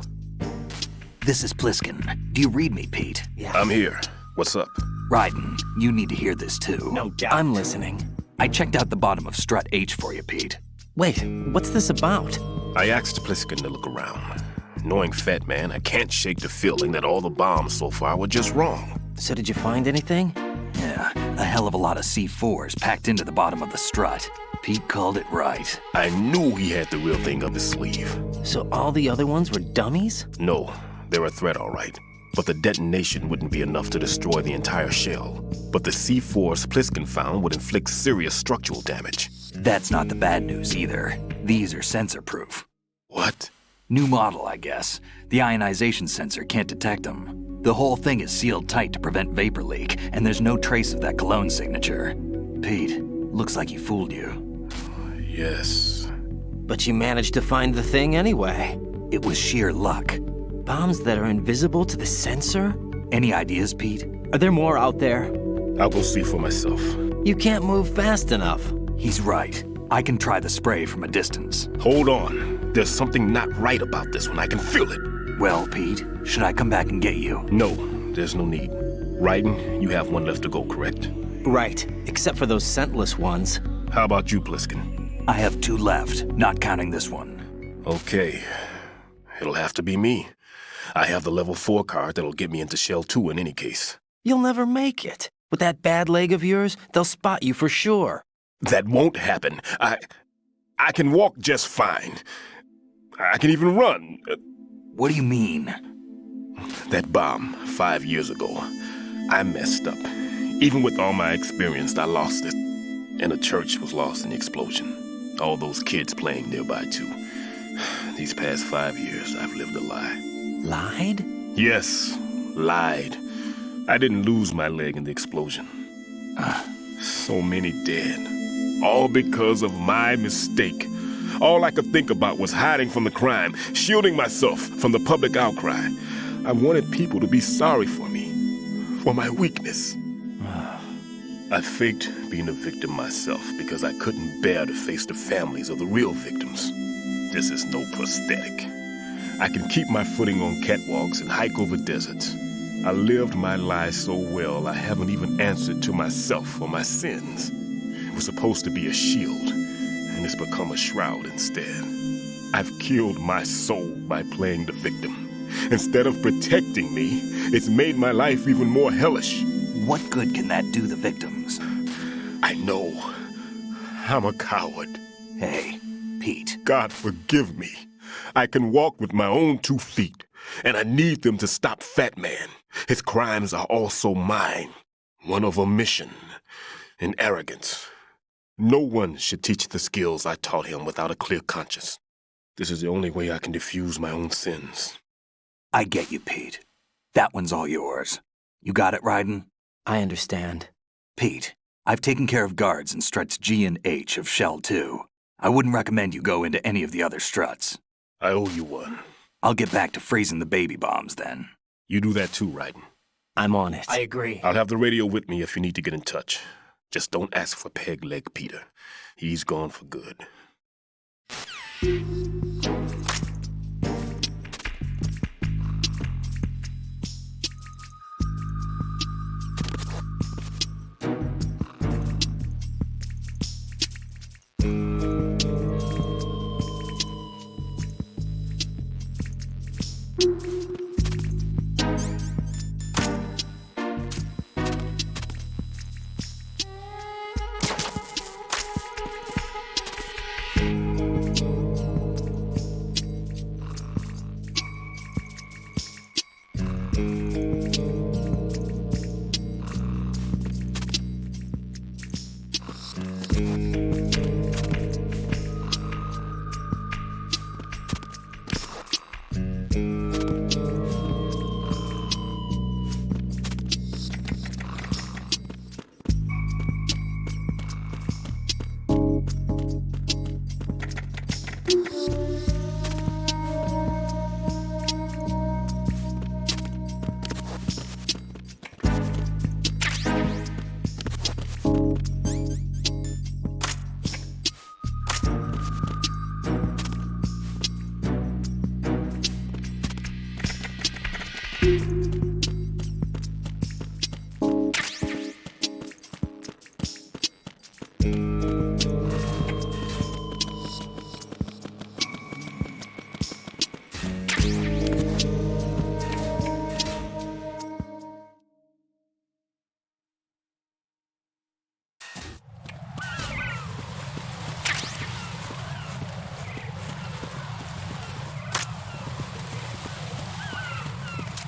This is Pliskin. Do you read me, Pete? Yeah. I'm here. What's up? Raiden, you need to hear this too. No doubt. I'm listening. I checked out the bottom of strut H for you, Pete. Wait, what's this about? I asked Pliskin to look around. Knowing Fat Man, I can't shake the feeling that all the bombs so far were just wrong. So did you find anything? Yeah, a hell of a lot of C4s packed into the bottom of the strut. Pete called it right. I knew he had the real thing up his sleeve. So all the other ones were dummies? No, they're a threat, all right. But the detonation wouldn't be enough to destroy the entire shell. But the C4s Pliskin found would inflict serious structural damage. That's not the bad news either. These are sensor-proof. What? New model, I guess. The ionization sensor can't detect them. The whole thing is sealed tight to prevent vapor leak, and there's no trace of that cologne signature. Pete, looks like he fooled you. Yes. But you managed to find the thing anyway. It was sheer luck. Bombs that are invisible to the sensor? Any ideas, Pete? Are there more out there? I'll go see for myself. You can't move fast enough. He's right. I can try the spray from a distance. Hold on. There's something not right about this one. I can feel it. Well, Pete, should I come back and get you? No, there's no need. Raiden, you have one left to go, correct? Right, except for those scentless ones. How about you, Pliskin? I have 2 left, not counting this one. Okay. It'll have to be me. I have the level 4 card that'll get me into Shell 2 in any case. You'll never make it. With that bad leg of yours, they'll spot you for sure. That won't happen. I can walk just fine. I can even run. What do you mean? That bomb 5 years ago, I messed up. Even with all my experience, I lost it. And the church was lost in the explosion. All those kids playing nearby, too. These past 5 years, I've lived a lie. Lied? Yes, lied. I didn't lose my leg in the explosion. So many dead. All because of my mistake. All I could think about was hiding from the crime, shielding myself from the public outcry. I wanted people to be sorry for me, for my weakness. I faked being a victim myself because I couldn't bear to face the families of the real victims. This is no prosthetic. I can keep my footing on catwalks and hike over deserts. I lived my lie so well I haven't even answered to myself for my sins. It was supposed to be a shield, and it's become a shroud instead. I've killed my soul by playing the victim. Instead of protecting me, it's made my life even more hellish. What good can that do the victims? I know. I'm a coward. Hey, Pete. God forgive me. I can walk with my own 2 feet, and I need them to stop Fat Man. His crimes are also mine. One of omission and arrogance. No one should teach the skills I taught him without a clear conscience. This is the only way I can diffuse my own sins. I get you, Pete. That one's all yours. You got it, Raiden? I understand. Pete, I've taken care of guards in struts G and H of Shell 2. I wouldn't recommend you go into any of the other struts. I owe you one. I'll get back to freezing the baby bombs then. You do that too, Raiden. I'm on it. I agree. I'll have the radio with me if you need to get in touch. Just don't ask for Peg Leg Peter. He's gone for good.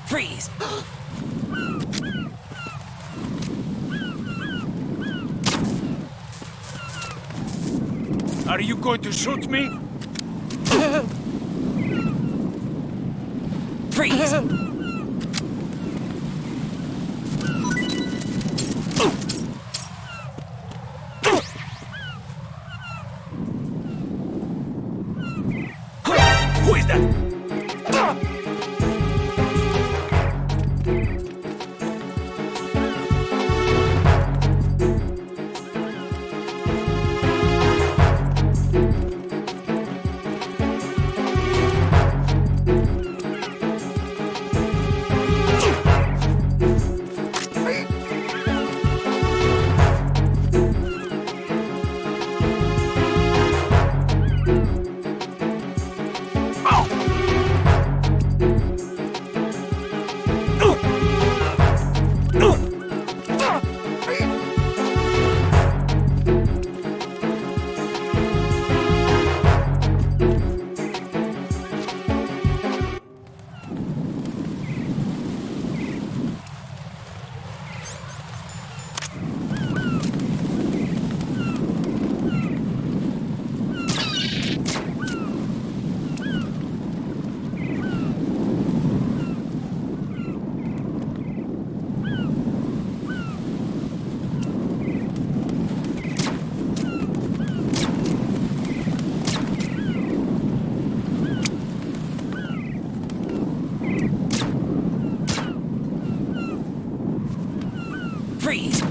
Freeze! Are you going to shoot me? Freeze! Who is that? Freeze!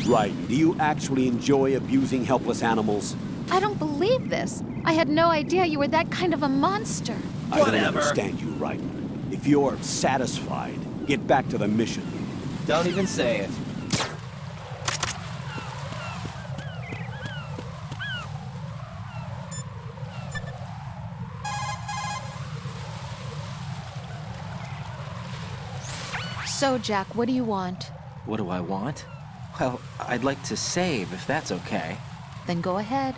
Right. Do you actually enjoy abusing helpless animals? I don't believe this. I had no idea you were that kind of a monster. I don't understand you, Raiden. If you're satisfied, get back to the mission. Don't even say it. So, Jack, what do you want? What do I want? Well, I'd like to save, if that's okay. Then go ahead.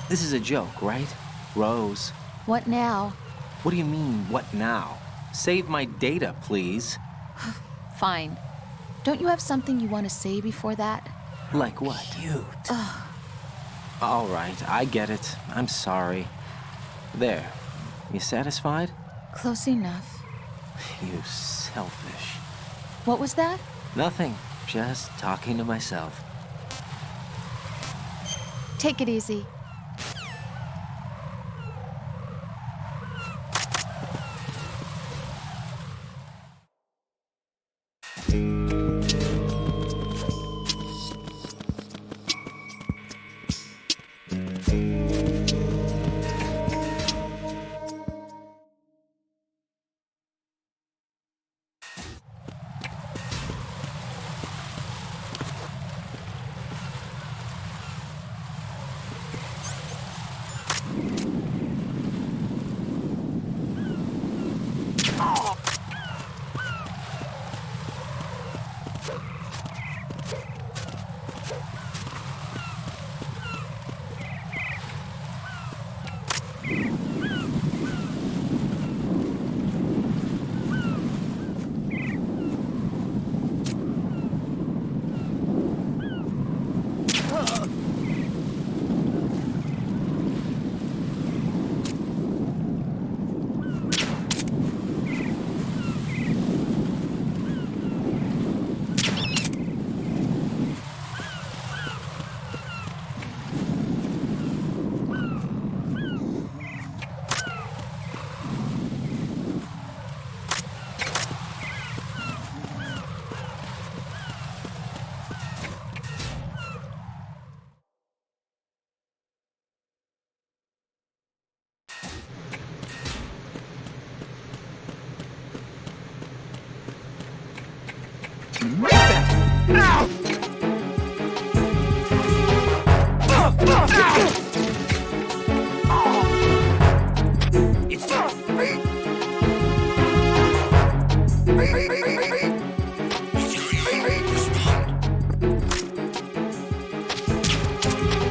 This is a joke, right? Rose. What now? What do you mean, what now? Save my data, please. Fine. Don't you have something you want to say before that? Like what? Cute. All right, I get it. I'm sorry. There. You satisfied? Close enough. You selfish. What was that? Nothing. Just talking to myself. Take it easy.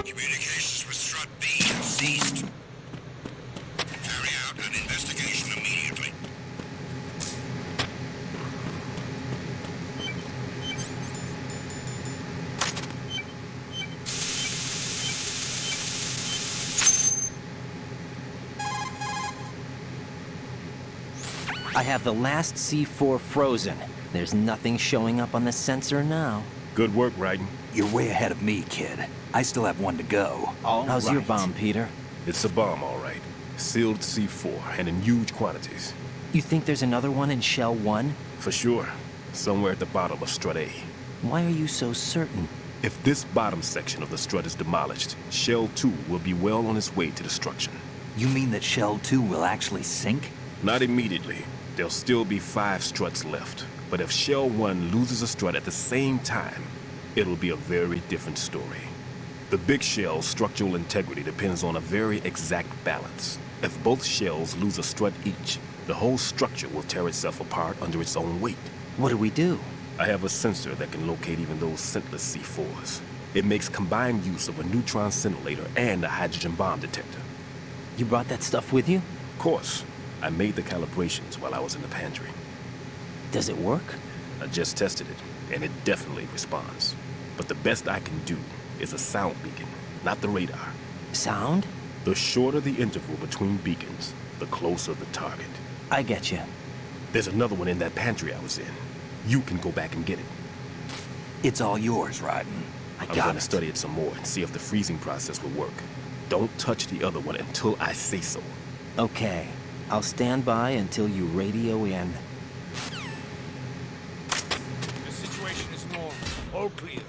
Communications with Strut B have ceased. Carry out an investigation immediately. I have the last C4 frozen. There's nothing showing up on the sensor now. Good work, Raiden. You're way ahead of me, kid. I still have one to go. How's your bomb, Peter? It's a bomb, all right. Sealed C4, and in huge quantities. You think there's another one in Shell 1? For sure. Somewhere at the bottom of Strut A. Why are you so certain? If this bottom section of the strut is demolished, Shell 2 will be well on its way to destruction. You mean that Shell 2 will actually sink? Not immediately. There'll still be 5 struts left. But if Shell 1 loses a strut at the same time, it'll be a very different story. The big shell's structural integrity depends on a very exact balance. If both shells lose a strut each, the whole structure will tear itself apart under its own weight. What do we do? I have a sensor that can locate even those scentless C4s. It makes combined use of a neutron scintillator and a hydrogen bomb detector. You brought that stuff with you? Of course, I made the calibrations while I was in the pantry. Does it work? I just tested it, and it definitely responds. But the best I can do is a sound beacon, not the radar. Sound? The shorter the interval between beacons, the closer the target. I get you. There's another one in that pantry I was in. You can go back and get it. It's all yours, Raiden. I I'm got going to it. study it some more and see if the freezing process will work. Don't touch the other one until I say so. Okay. I'll stand by until you radio in. The situation is normal. All clear.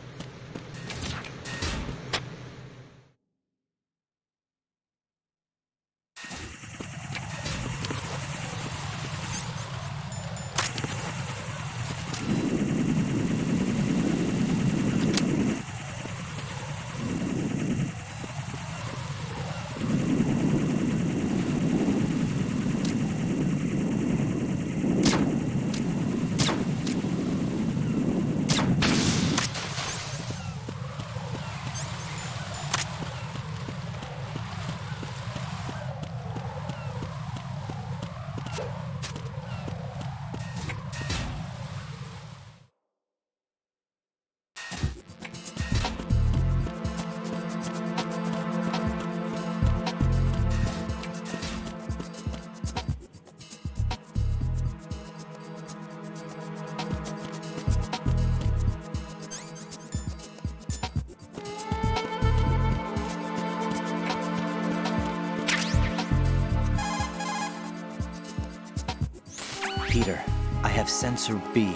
Peter, I have sensor B.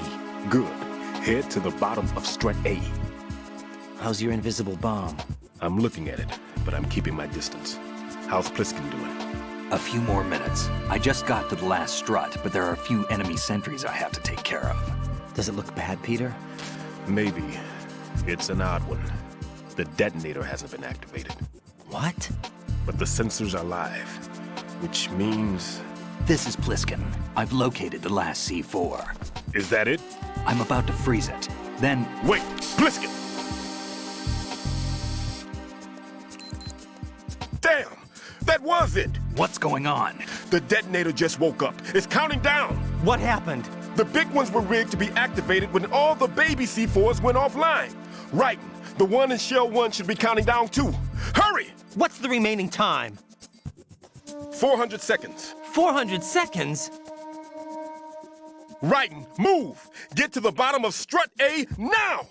Good. Head to the bottom of Strut A. How's your invisible bomb? I'm looking at it, but I'm keeping my distance. How's Pliskin doing? A few more minutes. I just got to the last strut, but there are a few enemy sentries I have to take care of. Does it look bad, Peter? Maybe. It's an odd one. The detonator hasn't been activated. What? But the sensors are live, which means... This is Pliskin. I've located the last C4. Is that it? I'm about to freeze it. Then... Wait! Pliskin! Damn! That was it! What's going on? The detonator just woke up. It's counting down! What happened? The big ones were rigged to be activated when all the baby C4s went offline. Right. The one in Shell 1 should be counting down too. Hurry! What's the remaining time? 400 seconds. 400 seconds? Raiden, move! Get to the bottom of Strut A now!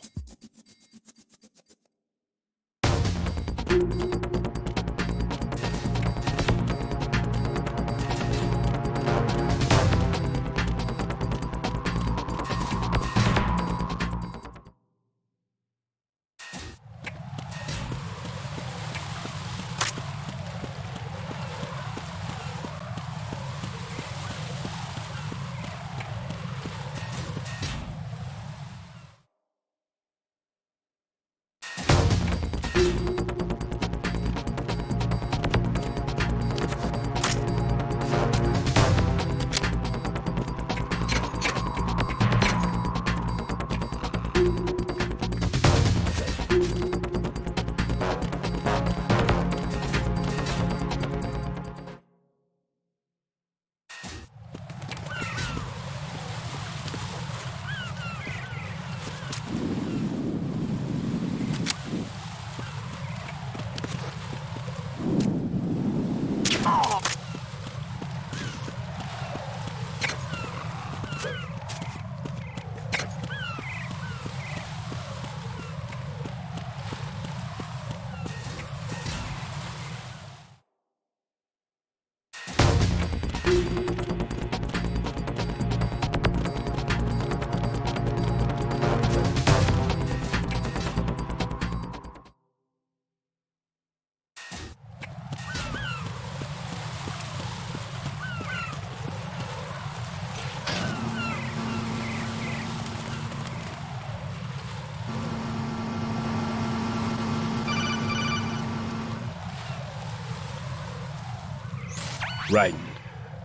Raiden,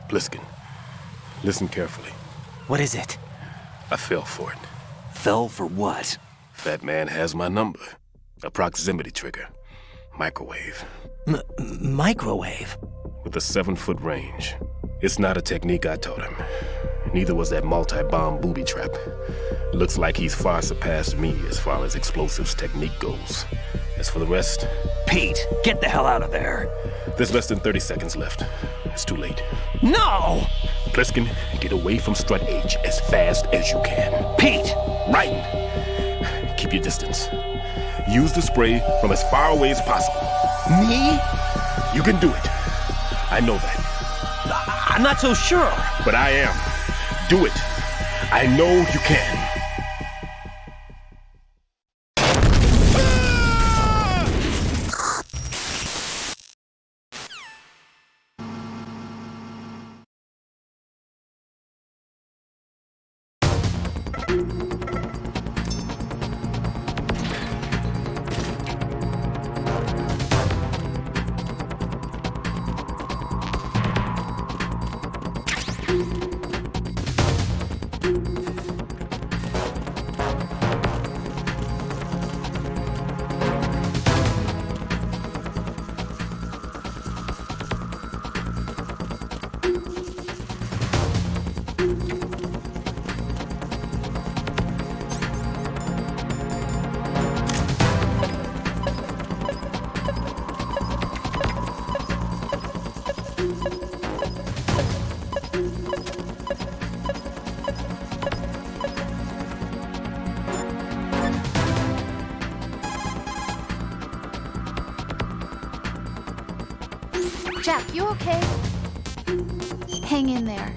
Bliskin, listen carefully. What is it? I fell for it. Fell for what? Fat man has my number. A proximity trigger. Microwave. Microwave? With a 7-foot range. It's not a technique I taught him. Neither was that multi-bomb booby trap. Looks like he's far surpassed me as far as explosives technique goes. As for the rest... Pete, get the hell out of there! There's less than 30 seconds left. It's too late. No! Pliskin, get away from Strut H as fast as you can. Pete! Raiden, keep your distance. Use the spray from as far away as possible. Me? You can do it. I know that. I'm not so sure. But I am. Do it. I know you can. Jack, you okay? Hang in there.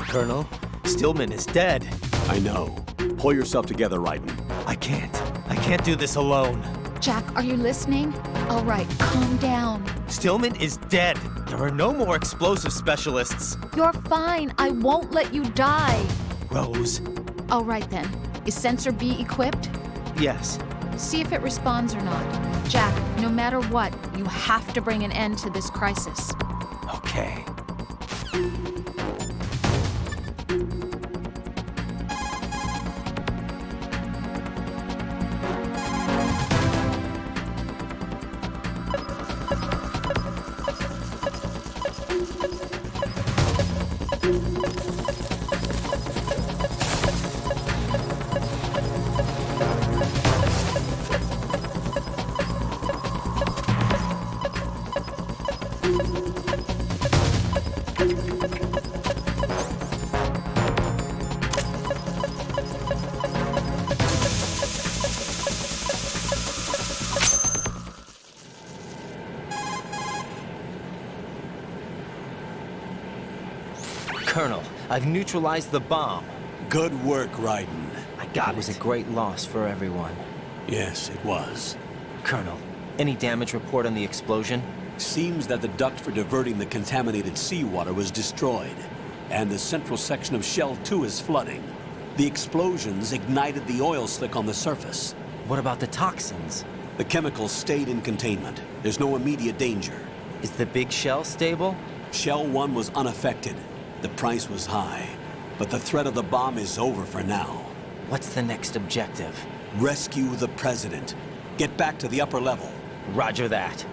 Colonel, Stillman is dead. I know. Pull yourself together, Raiden. I can't do this alone. Jack, are you listening? All right, calm down. Stillman is dead. There are no more explosive specialists. You're fine. I won't let you die. Rose. All right then. Is Sensor B equipped? Yes. See if it responds or not. Jack, no matter what, you have to bring an end to this crisis. Okay. Colonel, I've neutralized the bomb. Good work, Raiden. I got it. It was a great loss for everyone. Yes, it was. Colonel, any damage report on the explosion? Seems that the duct for diverting the contaminated seawater was destroyed, and the central section of Shell 2 is flooding. The explosions ignited the oil slick on the surface. What about the toxins? The chemicals stayed in containment. There's no immediate danger. Is the big shell stable? Shell 1 was unaffected. The price was high, but the threat of the bomb is over for now. What's the next objective? Rescue the President. Get back to the upper level. Roger that.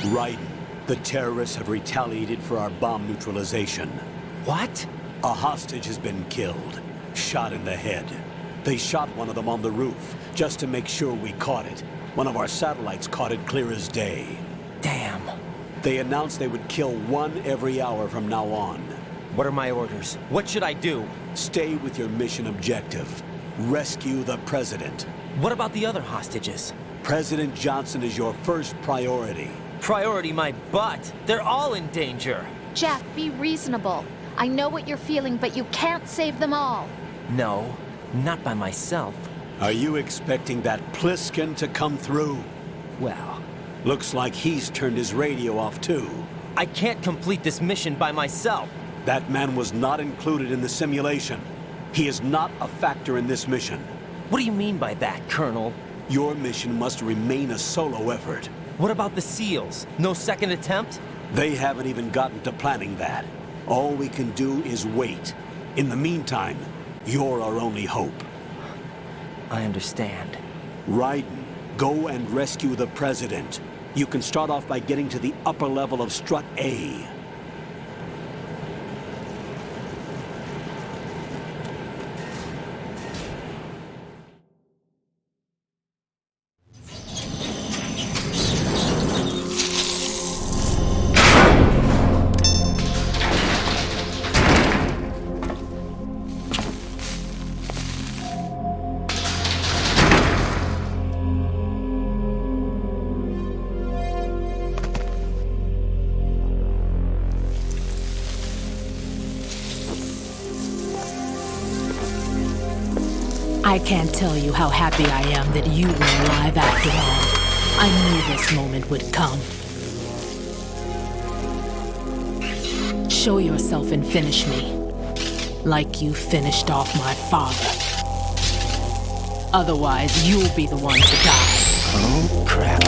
Raiden, the terrorists have retaliated for our bomb neutralization. What? A hostage has been killed, shot in the head. They shot one of them on the roof, just to make sure we caught it. One of our satellites caught it clear as day. Damn. They announced they would kill one every hour from now on. What are my orders? What should I do? Stay with your mission objective. Rescue the president. What about the other hostages? President Johnson is your first priority. Priority my butt. They're all in danger. Jack, be reasonable. I know what you're feeling, but you can't save them all. No, not by myself. Are you expecting that Pliskin to come through? Well, Looks like he's turned his radio off too. I can't complete this mission by myself. That man was not included in the simulation. He is not a factor in this mission. What do you mean by that, Colonel? Your mission must remain a solo effort. What about the SEALs? No second attempt? They haven't even gotten to planning that. All we can do is wait. In the meantime, you're our only hope. I understand. Raiden, go and rescue the president. You can start off by getting to the upper level of Strut A. I can't tell you how happy I am that you were alive after all. I knew this moment would come. Show yourself and finish me, like you finished off my father. Otherwise, you'll be the one to die. Oh, crap.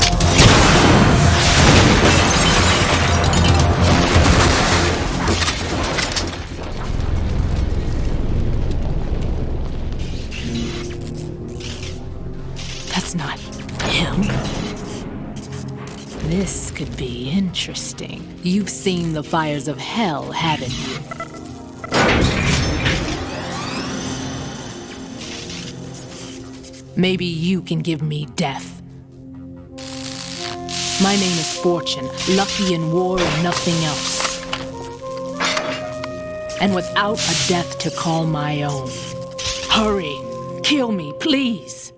That's not him. This could be interesting. You've seen the fires of hell, haven't you? Maybe you can give me death. My name is Fortune, lucky in war and nothing else. And without a death to call my own. Hurry, kill me, please.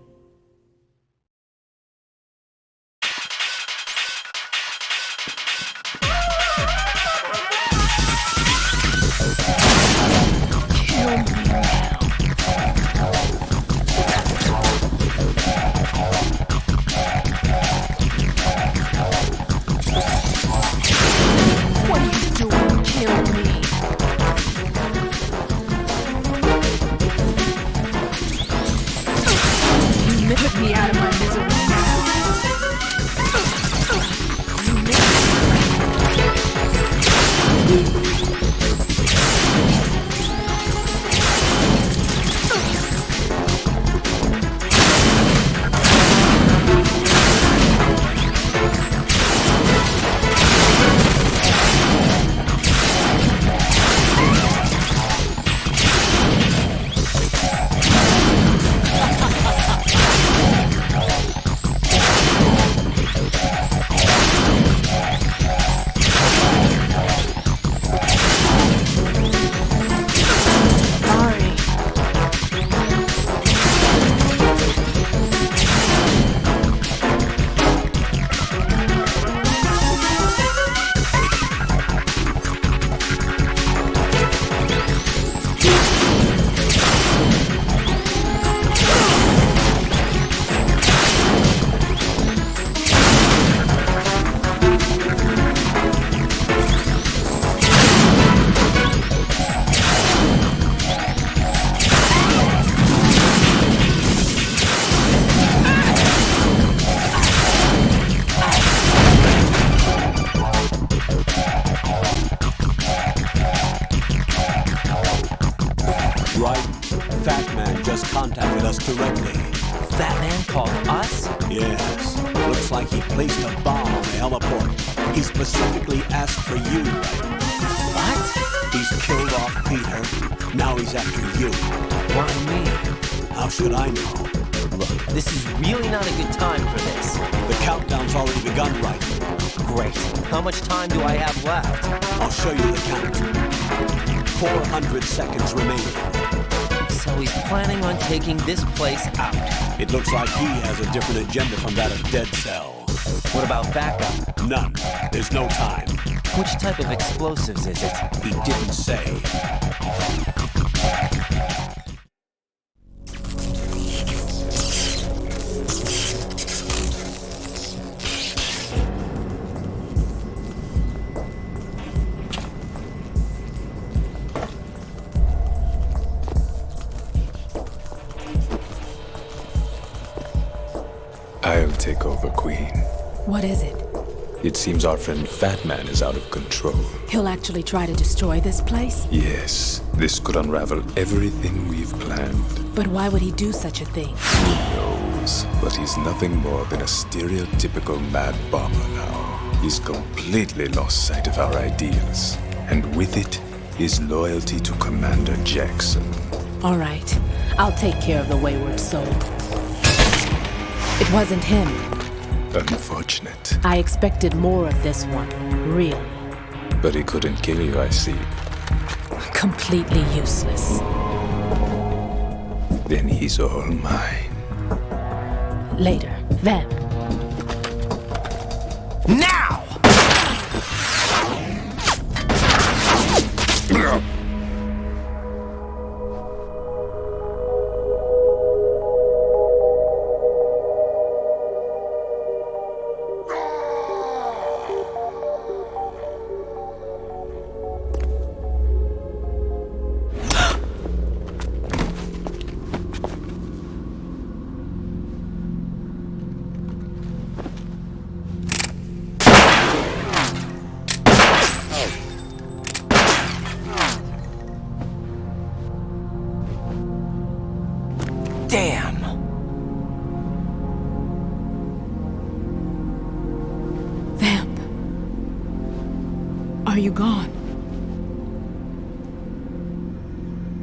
Contacted us directly. That man called us? Yes. Looks like he placed a bomb on the heliport. He specifically asked for you. What? He's killed off Peter. Now he's after you. Why me? How should I know? Look, this is really not a good time for this. The countdown's already begun, right? Great. How much time do I have left? I'll show you the count. 400 seconds remaining. So he's planning on taking this place out. It looks like he has a different agenda from that of Dead Cell. What about backup? None. There's no time. Which type of explosives is it? He didn't say. I'll take over, Queen. What is it? It seems our friend Fat Man is out of control. He'll actually try to destroy this place? Yes, this could unravel everything we've planned. But why would he do such a thing? Who knows? But he's nothing more than a stereotypical mad bomber now. He's completely lost sight of our ideas. And with it, his loyalty to Commander Jackson. All right, I'll take care of the wayward soul. It wasn't him. Unfortunate. I expected more of this one, really. But he couldn't kill you, I see. Completely useless. Then he's all mine. Later, then. Now! Damn! Vamp. Are you gone?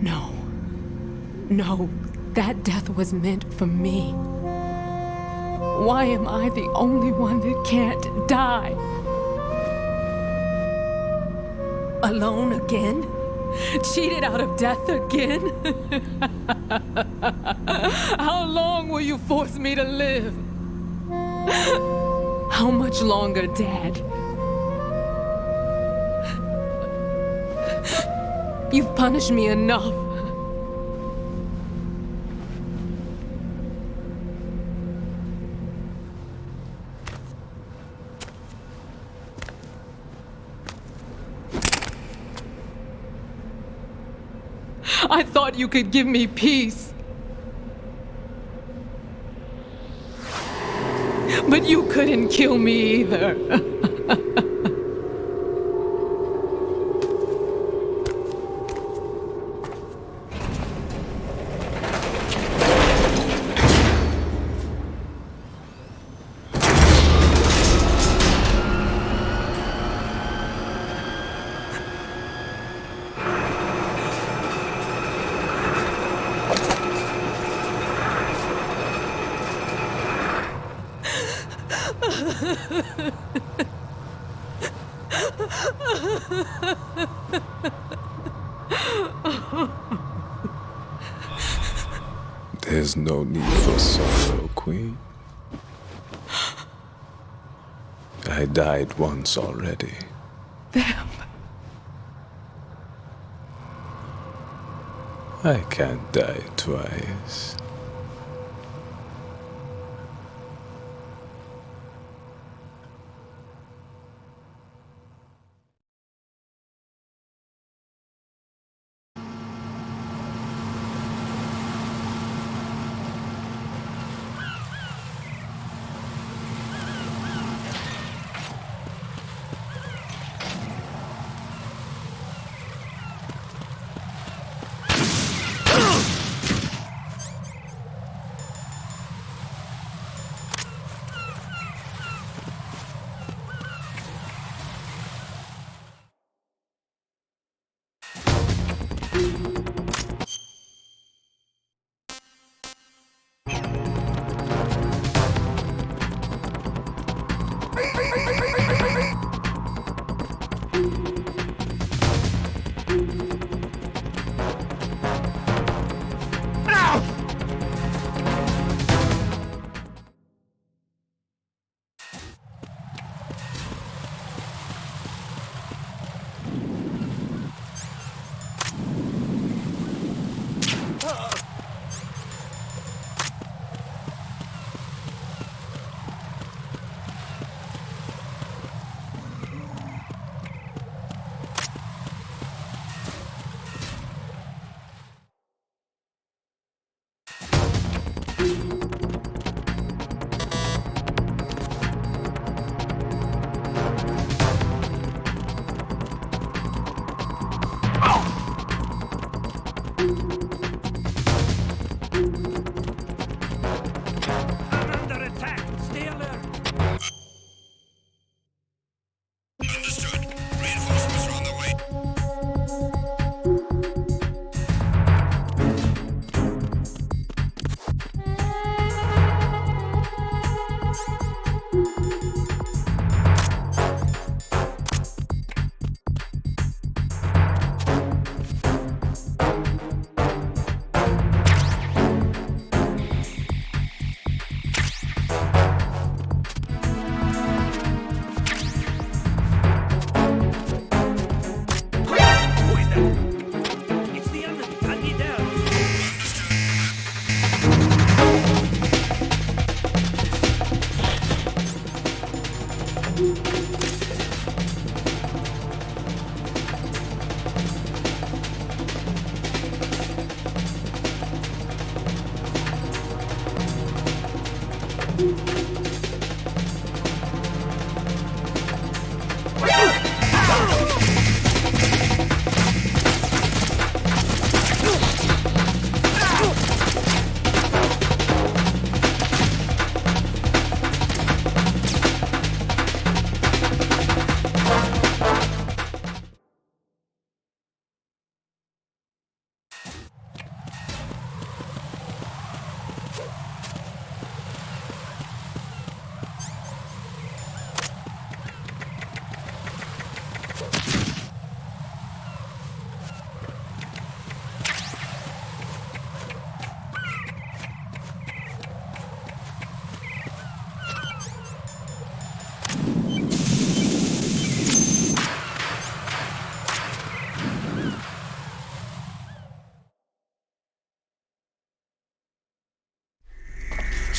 No. No, that death was meant for me. Why am I the only one that can't die? Alone again? Cheated out of death again? How long will you force me to live? How much longer, Dad? You've punished me enough. I thought you could give me peace. But you couldn't kill me either. There's no need for sorrow, Queen. I died once already. Vamp. I can't die twice.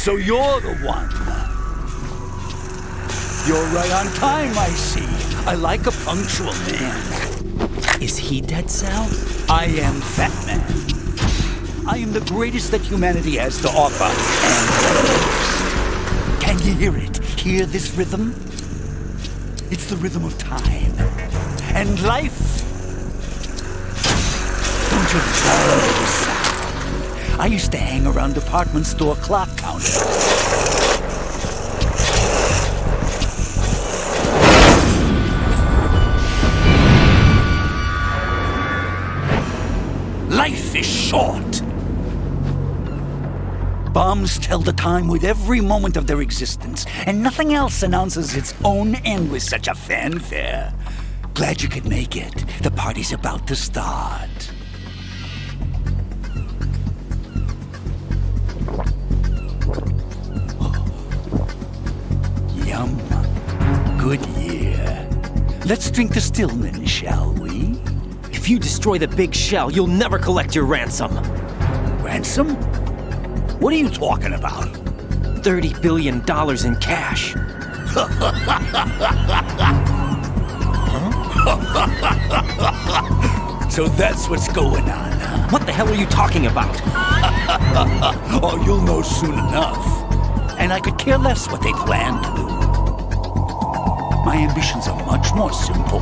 So you're the one. You're right on time, I see. I like a punctual man. Is he Dead Cell? I am Fat Man. I am the greatest that humanity has to offer, and the most. Can you hear it? Hear this rhythm? It's the rhythm of time. And life. Don't you love this sound? I used to hang around department store clock counters. Life is short. Bombs tell the time with every moment of their existence, and nothing else announces its own end with such a fanfare. Glad you could make it. The party's about to start. Yum. Good year. Let's drink to Stillman, shall we? If you destroy the big shell, you'll never collect your ransom. Ransom? What are you talking about? $30 billion in cash. So that's what's going on, huh? What the hell are you talking about? Oh, you'll know soon enough. And I could care less what they plan to do. My ambitions are much more simple.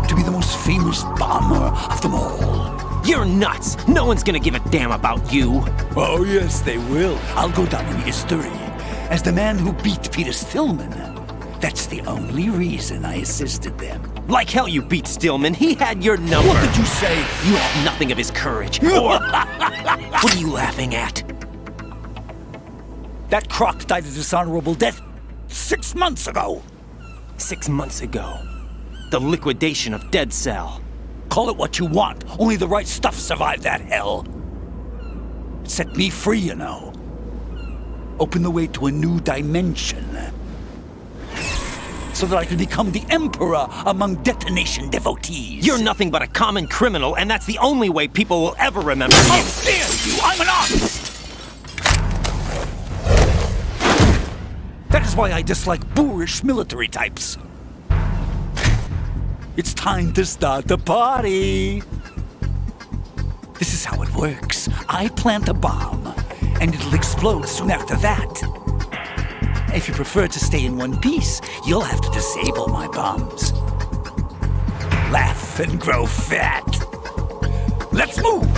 To be the most famous bomber of them all. You're nuts! No one's gonna give a damn about you! Oh, yes, they will. I'll go down in history as the man who beat Peter Stillman. That's the only reason I assisted them. Like hell you beat Stillman. He had your number. What did you say? You have nothing of his courage. Or... What are you laughing at? That croc died a dishonorable death 6 months ago. 6 months ago. The liquidation of Dead Cell. Call it what you want. Only the right stuff survived that hell. It set me free, you know. Opened the way to a new dimension. So that I could become the emperor among detonation devotees. You're nothing but a common criminal, and that's the only way people will ever remember you. How dare you! I'm an artist! That is why I dislike boorish military types. It's time to start the party. This is how it works. I plant a bomb, and it'll explode soon after that. If you prefer to stay in one piece, you'll have to disable my bombs. Laugh and grow fat. Let's move!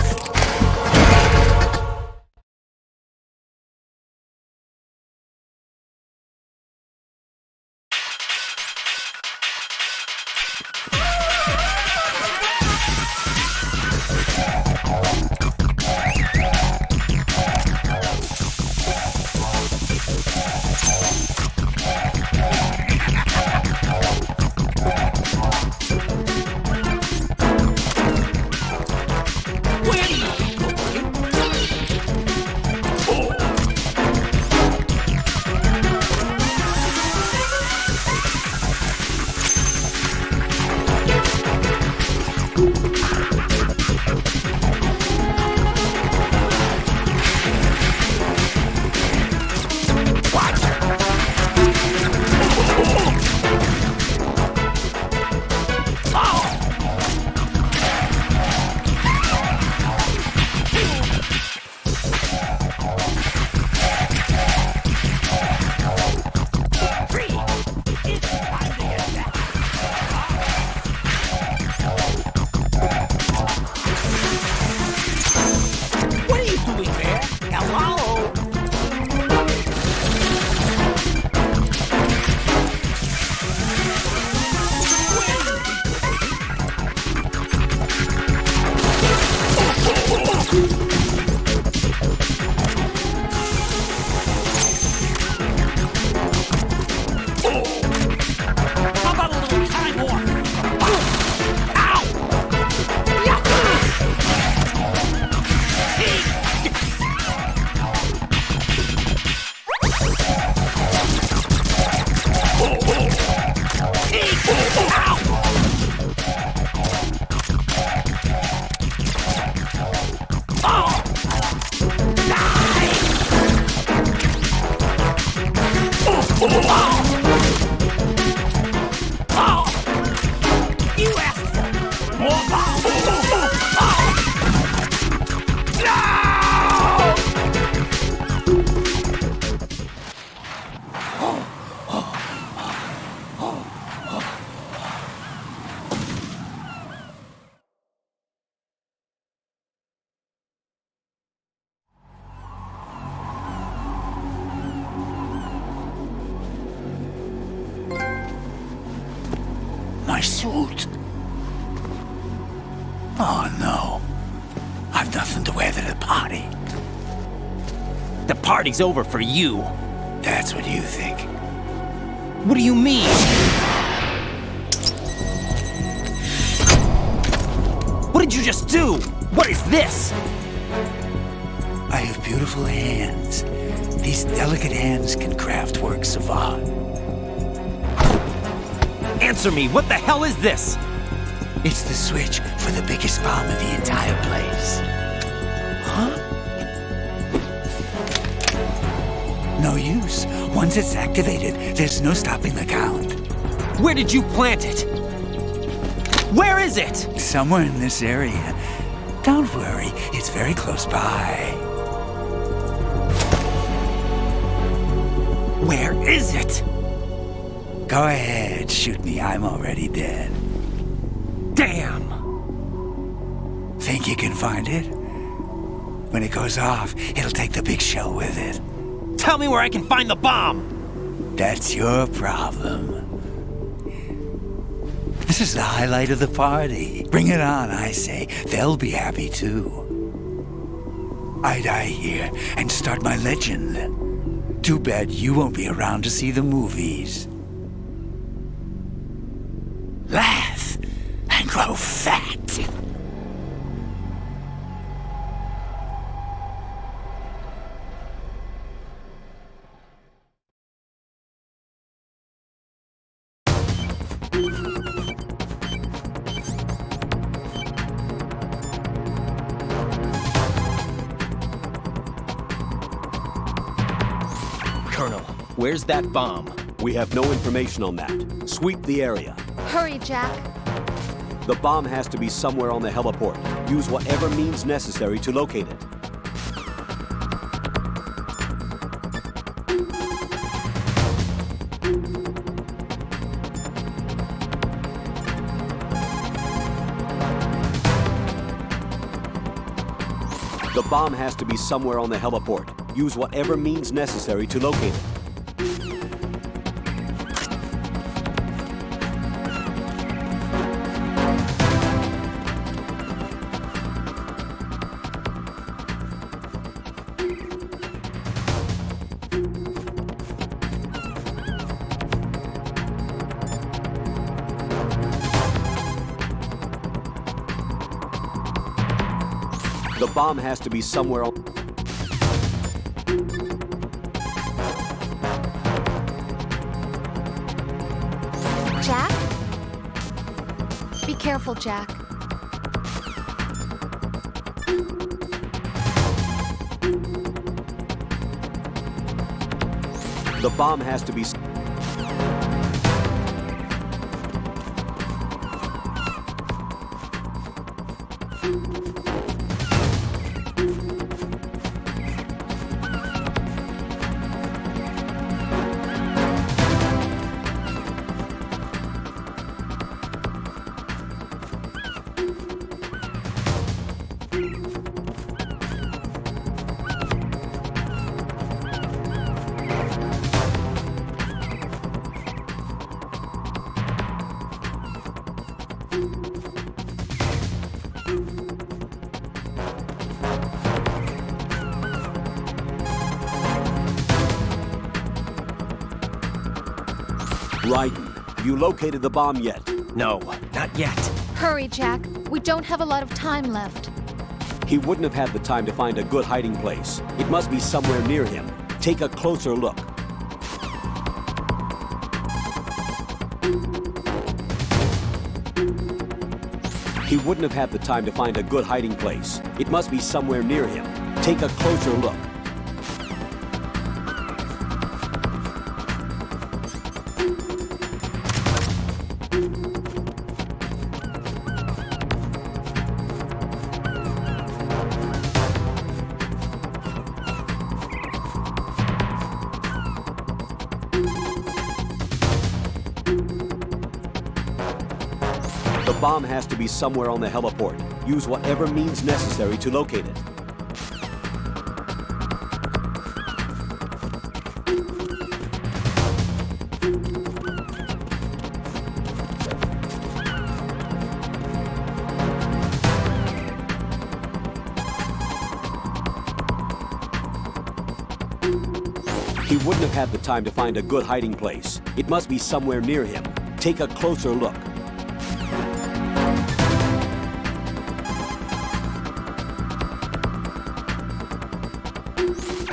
suit. Oh no. I've nothing to wear to the party. The party's over for you. That's what you think. What do you mean? What did you just do? What is this? I have beautiful hands. These delicate hands can craft works of art. Answer me, what the hell is this? It's the switch for the biggest bomb in the entire place. Huh? No use. Once it's activated, there's no stopping the count. Where did you plant it? Where is it? Somewhere in this area. Don't worry, it's very close by. Where is it? Go ahead, shoot me. I'm already dead. Damn! Think you can find it? When it goes off, it'll take the big show with it. Tell me where I can find the bomb! That's your problem. This is the highlight of the party. Bring it on, I say. They'll be happy too. I die here and start my legend. Too bad you won't be around to see the movies. Laugh and grow fat. Colonel, where's that bomb? We have no information on that. Sweep the area. Hurry, Jack. The bomb has to be somewhere on the heliport. Use whatever means necessary to locate it. The bomb has to be somewhere on the heliport. Use whatever means necessary to locate it. The bomb has to be somewhere on... Jack? Be careful, Jack. The bomb has to be... Raiden, have you located the bomb yet? No, not yet. Hurry, Jack. We don't have a lot of time left. He wouldn't have had the time to find a good hiding place. It must be somewhere near him. Take a closer look. He wouldn't have had the time to find a good hiding place. It must be somewhere near him. Take a closer look. The bomb has to be somewhere on the heliport. Use whatever means necessary to locate it. He wouldn't have had the time to find a good hiding place. It must be somewhere near him. Take a closer look.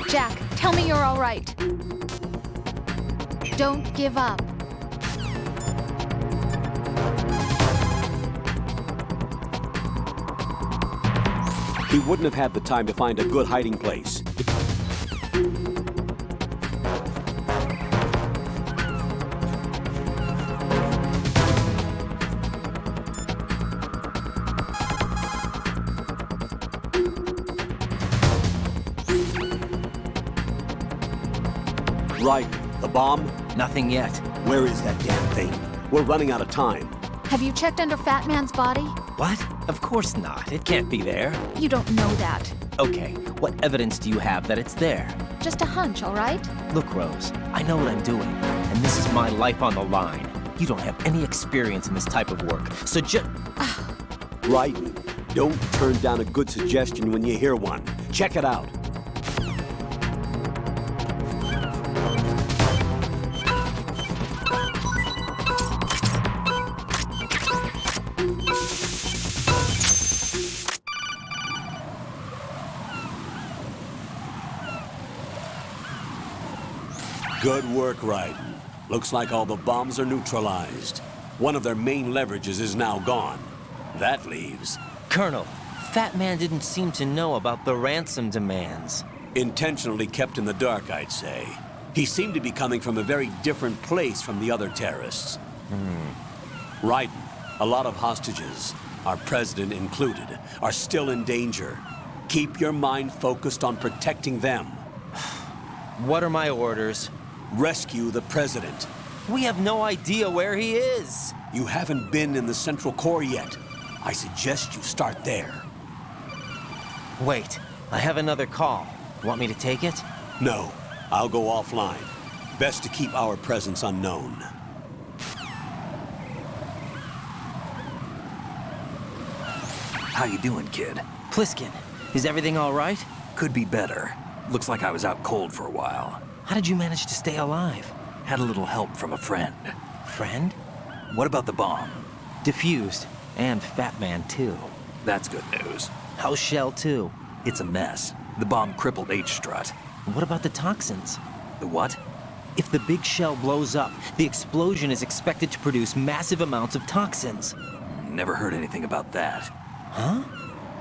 Jack, tell me you're all right. Don't give up. He wouldn't have had the time to find a good hiding place. Right, the bomb? Nothing yet. Where is that damn thing? We're running out of time. Have you checked under Fat Man's body? What? Of course not. It can't be there. You don't know that. Okay, what evidence do you have that it's there? Just a hunch, all right? Look, Rose, I know what I'm doing, and this is my life on the line. You don't have any experience in this type of work, so just... Raiden, don't turn down a good suggestion when you hear one. Check it out. Good work, Raiden. Looks like all the bombs are neutralized. One of their main leverages is now gone. That leaves... Colonel, Fat Man didn't seem to know about the ransom demands. Intentionally kept in the dark, I'd say. He seemed to be coming from a very different place from the other terrorists. Raiden, a lot of hostages, our president included, are still in danger. Keep your mind focused on protecting them. What are my orders? Rescue the president. We have no idea where he is. You haven't been in the Central Core yet. I suggest you start there. Wait, I have another call. Want me to take it? No, I'll go offline. Best to keep our presence unknown. How you doing, kid? Pliskin, is everything all right? Could be better. Looks like I was out cold for a while. How did you manage to stay alive? Had a little help from a friend. Friend? What about the bomb? Diffused. And Fat Man, too. That's good news. How's Shell, too? It's a mess. The bomb crippled H-Strut. What about the toxins? The what? If the big shell blows up, the explosion is expected to produce massive amounts of toxins. Never heard anything about that. Huh?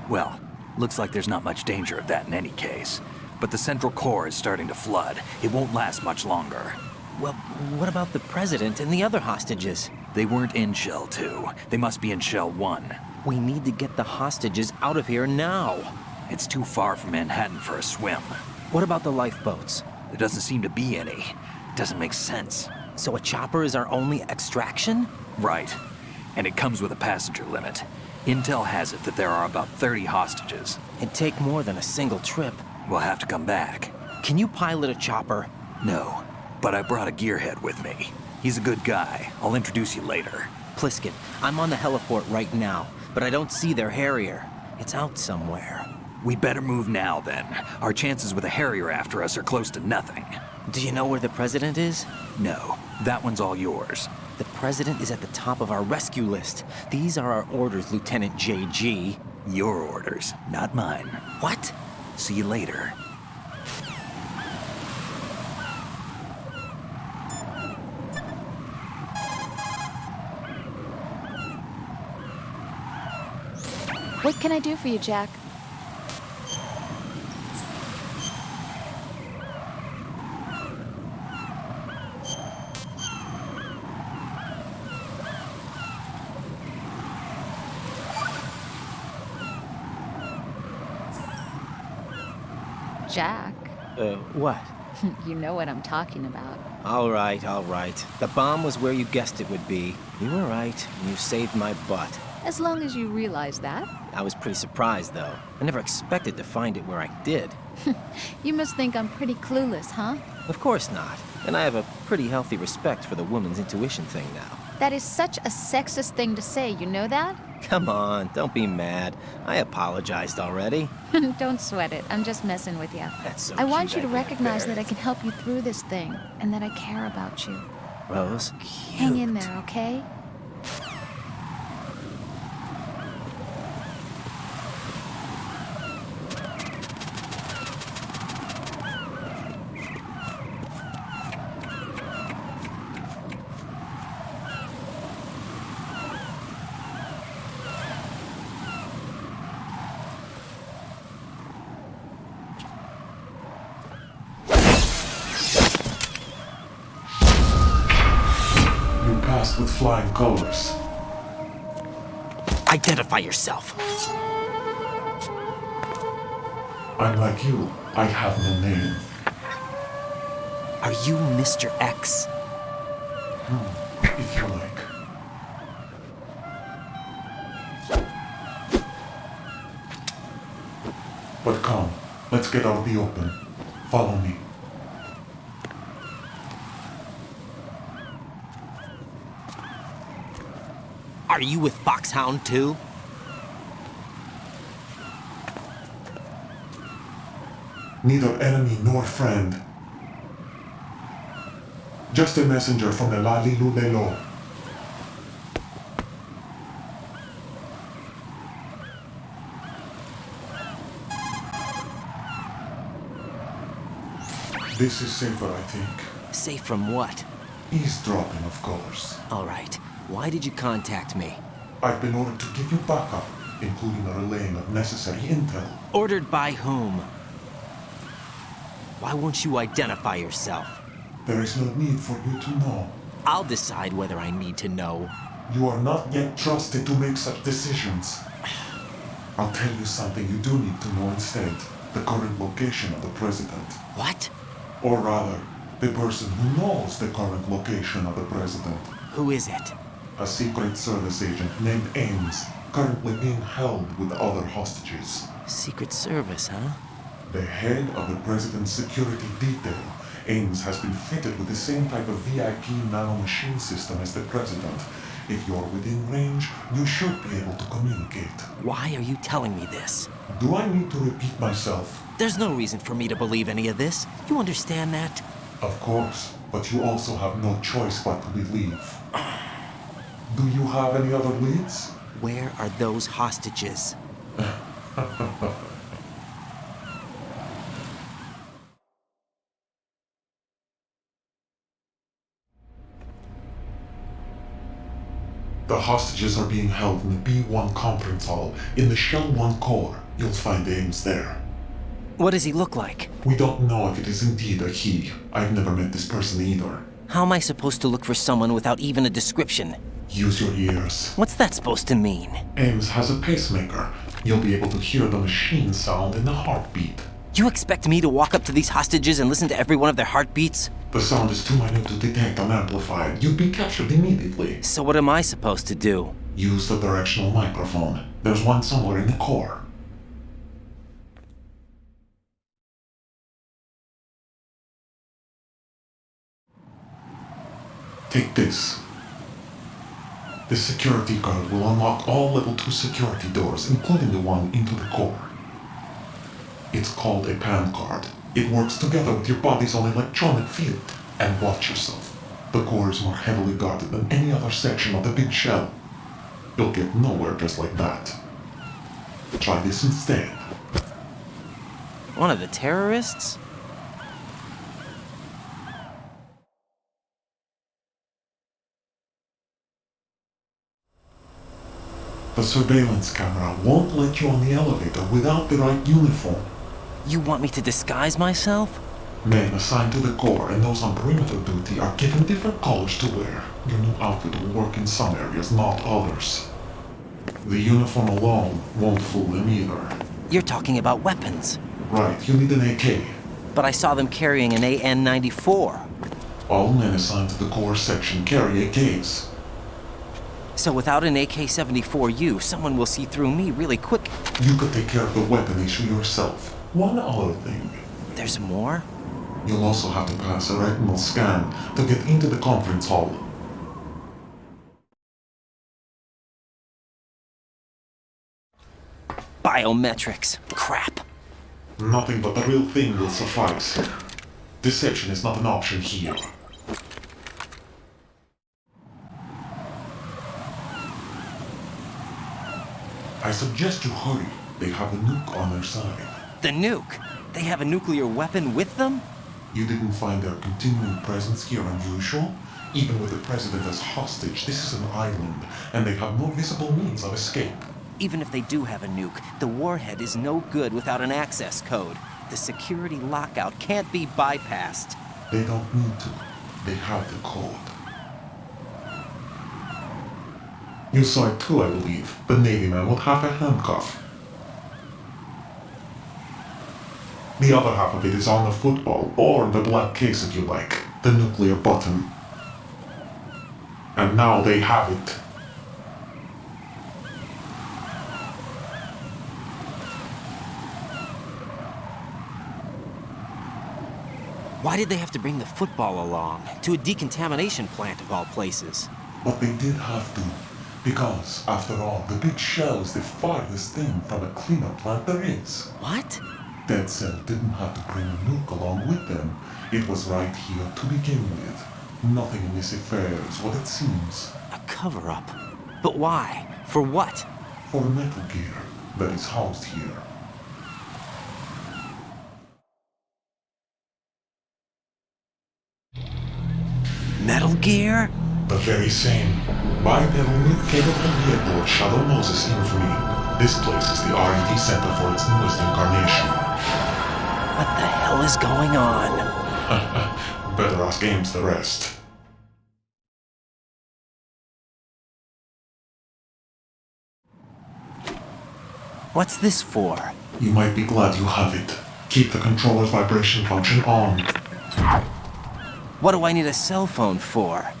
Well, looks like there's not much danger of that in any case. But the Central Core is starting to flood. It won't last much longer. Well, what about the president and the other hostages? They weren't in Shell 2. They must be in Shell 1. We need to get the hostages out of here now. It's too far from Manhattan for a swim. What about the lifeboats? There doesn't seem to be any. Doesn't make sense. So a chopper is our only extraction? Right. And it comes with a passenger limit. Intel has it that there are about 30 hostages. It'd take more than a single trip. We'll have to come back. Can you pilot a chopper? No, but I brought a gearhead with me. He's a good guy. I'll introduce you later. Pliskin, I'm on the heliport right now, but I don't see their Harrier. It's out somewhere. We better move now, then. Our chances with a Harrier after us are close to nothing. Do you know where the president is? No, that one's all yours. The president is at the top of our rescue list. These are our orders, Lieutenant JG. Your orders, not mine. What? See you later. What can I do for you, Jack? Jack. What? You know what I'm talking about. All right, all right. The bomb was where you guessed it would be. You were right. You saved my butt. As long as you realize that. I was pretty surprised, though. I never expected to find it where I did. You must think I'm pretty clueless, huh? Of course not. And I have a pretty healthy respect for the woman's intuition thing now. That is such a sexist thing to say, you know that? Come on, don't be mad. I apologized already. Don't sweat it. I'm just messing with you. That's so I want cute, you to I can't recognize bear that I it. can help you through this thing, and that I care about you. Rose? Hang in there, okay? You passed with flying colors. Identify yourself. I'm like you. I have no name. Are you Mr. X? If you like. But come, let's get out of the open. Follow me. Are you with Foxhound too? Neither enemy nor friend. Just a messenger from the Lalilulelo. This is safer, I think. Safe from what? Eavesdropping, of course. All right. Why did you contact me? I've been ordered to give you backup, including a relaying of necessary intel. Ordered by whom? Why won't you identify yourself? There is no need for you to know. I'll decide whether I need to know. You are not yet trusted to make such decisions. I'll tell you something you do need to know instead. The current location of the president. What? Or rather, the person who knows the current location of the president. Who is it? A Secret Service agent named Ames, currently being held with other hostages. Secret Service, huh? The head of the president's security detail, Ames has been fitted with the same type of VIP nanomachine system as the president. If you're within range, you should be able to communicate. Why are you telling me this? Do I need to repeat myself? There's no reason for me to believe any of this. You understand that? Of course, but you also have no choice but to believe. Do you have any other leads? Where are those hostages? The hostages are being held in the B1 conference hall in the Shell 1 core. You'll find Ames there. What does he look like? We don't know if it is indeed a he. I've never met this person either. How am I supposed to look for someone without even a description? Use your ears. What's that supposed to mean? Ames has a pacemaker. You'll be able to hear the machine sound in the heartbeat. You expect me to walk up to these hostages and listen to every one of their heartbeats? The sound is too minute to detect unamplified. You'd be captured immediately. So what am I supposed to do? Use the directional microphone. There's one somewhere in the core. Take this. This security card will unlock all level 2 security doors, including the one into the core. It's called a PAN card. It works together with your body's own electronic field. And watch yourself. The core is more heavily guarded than any other section of the big shell. You'll get nowhere just like that. Try this instead. One of the terrorists? The surveillance camera won't let you on the elevator without the right uniform. You want me to disguise myself? Men assigned to the core and those on perimeter duty are given different colors to wear. Your new outfit will work in some areas, not others. The uniform alone won't fool them either. You're talking about weapons. Right, you need an AK. But I saw them carrying an AN-94. All men assigned to the core section carry AKs. So without an AK-74U, someone will see through me really quick. You could take care of the weapon issue yourself. One other thing. There's more? You'll also have to pass a retinal scan to get into the conference hall. Biometrics. Crap. Nothing but the real thing will suffice. Deception is not an option here. I suggest you hurry. They have the nuke on their side. The nuke? They have a nuclear weapon with them? You didn't find their continuing presence here unusual? Even with the president as hostage, this is an island, and they have no visible means of escape. Even if they do have a nuke, the warhead is no good without an access code. The security lockout can't be bypassed. They don't need to. They have the code. You saw it too, I believe. The Navy man with half a handcuff. The other half of it is on the football, or the black case if you like. The nuclear button. And now they have it. Why did they have to bring the football along? To a decontamination plant of all places. But they did have to. Because, after all, the big shell is the farthest thing from a cleanup plant there is. What? Dead Cell didn't have to bring a nuke along with them. It was right here to begin with. Nothing in this affair is what it seems. A cover-up? But why? For what? For Metal Gear that is housed here. Metal Gear? The very same. Bipedal nuke cable from the airport Shadow Moses Infamy. This place is the R&D center for its newest incarnation. What the hell is going on? Better ask Ames the rest. What's this for? You might be glad you have it. Keep the controller's vibration function on. What do I need a cell phone for?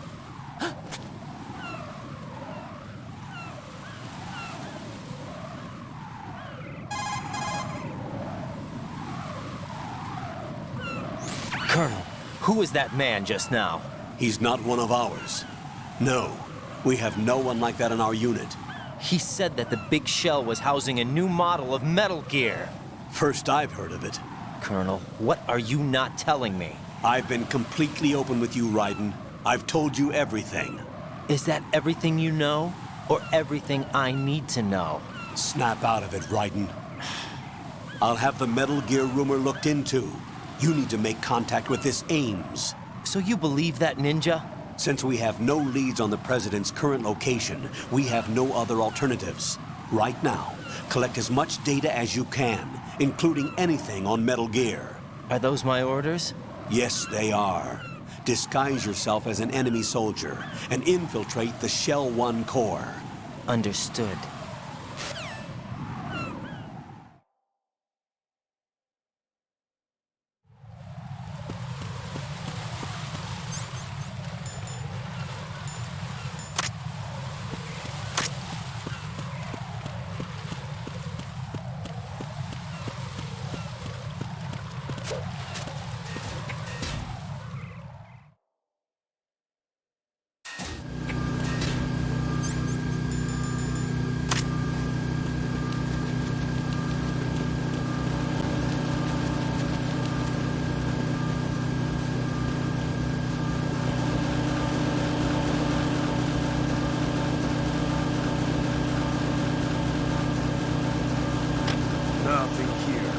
Colonel, who was that man just now? He's not one of ours. No, we have no one like that in our unit. He said that the big shell was housing a new model of Metal Gear. First I've heard of it. Colonel, what are you not telling me? I've been completely open with you, Raiden. I've told you everything. Is that everything you know? Or everything I need to know? Snap out of it, Raiden. I'll have the Metal Gear rumor looked into. You need to make contact with this Ames. So you believe that, Ninja? Since we have no leads on the President's current location, we have no other alternatives. Right now, collect as much data as you can, including anything on Metal Gear. Are those my orders? Yes, they are. Disguise yourself as an enemy soldier and infiltrate the Shell 1 core. Understood. Nothing here.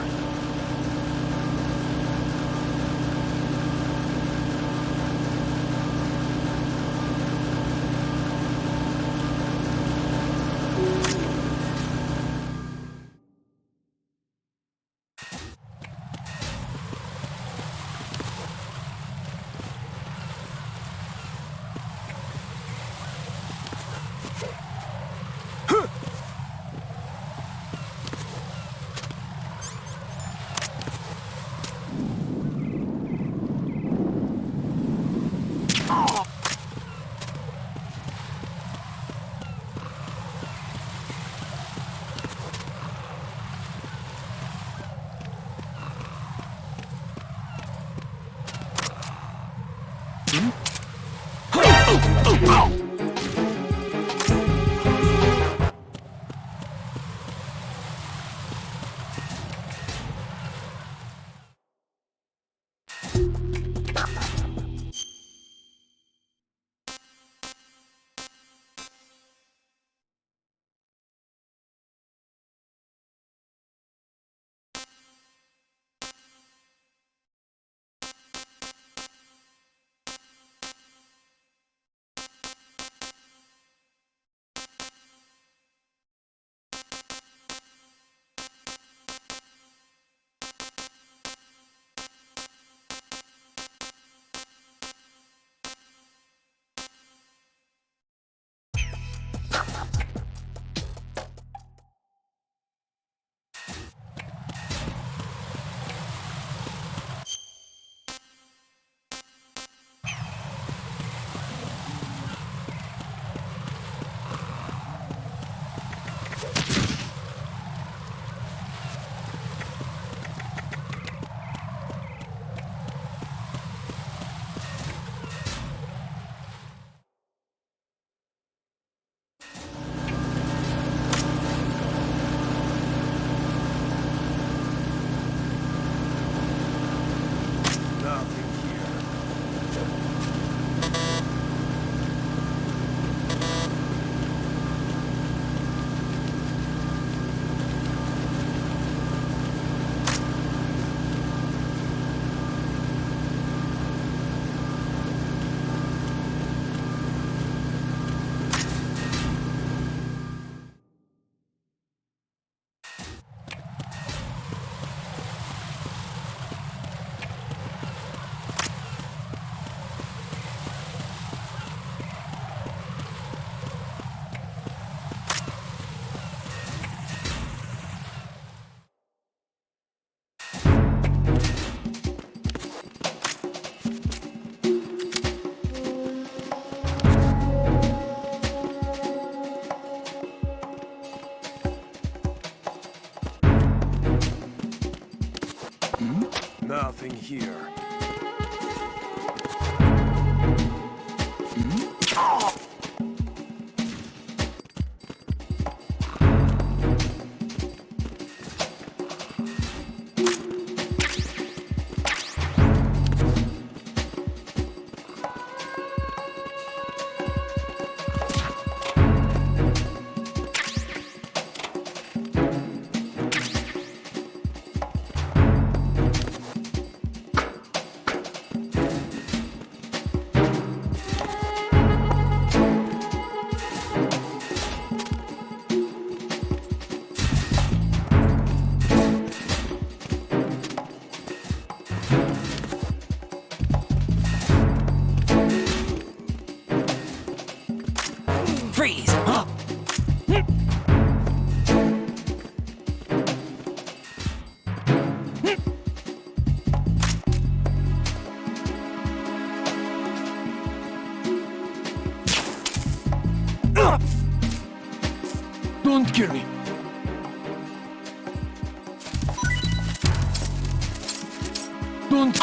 Nothing here. Freeze! Huh? Don't kill me. Don't.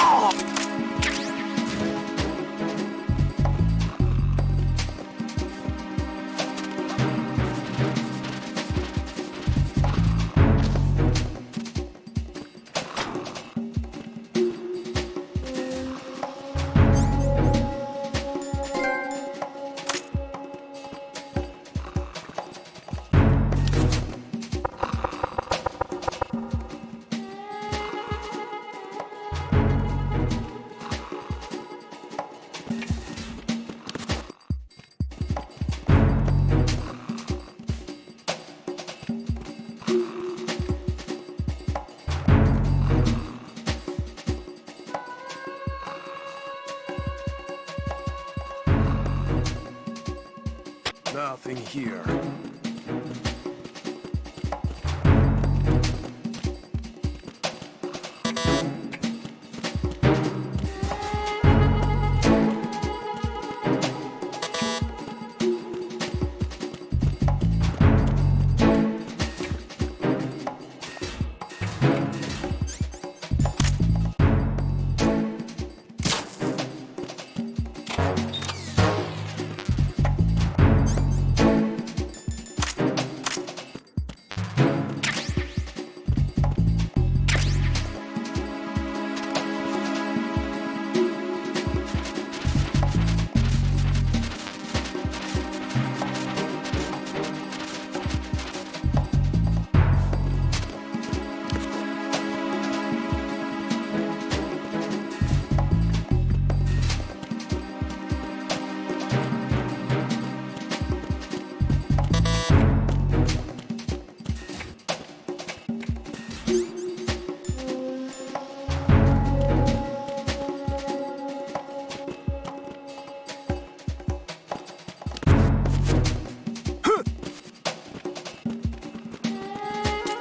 Nothing here.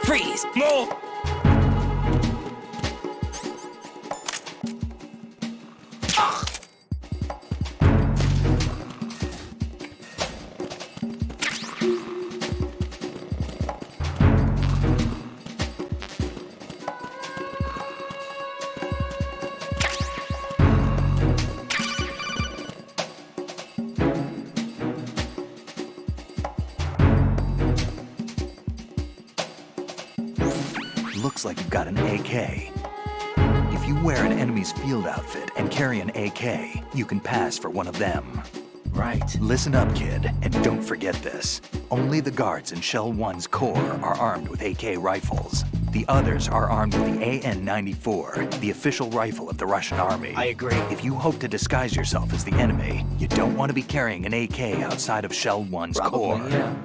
Freeze! No! Looks like you've got an AK. If you wear an enemy's field outfit and carry an AK, you can pass for one of them. Right. Listen up, kid, and don't forget this. Only the guards in Shell 1's Corps are armed with AK rifles. The others are armed with the AN-94, the official rifle of the Russian army. I agree. If you hope to disguise yourself as the enemy, you don't want to be carrying an AK outside of Shell 1's Corps. Probably, yeah.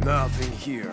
Nothing here.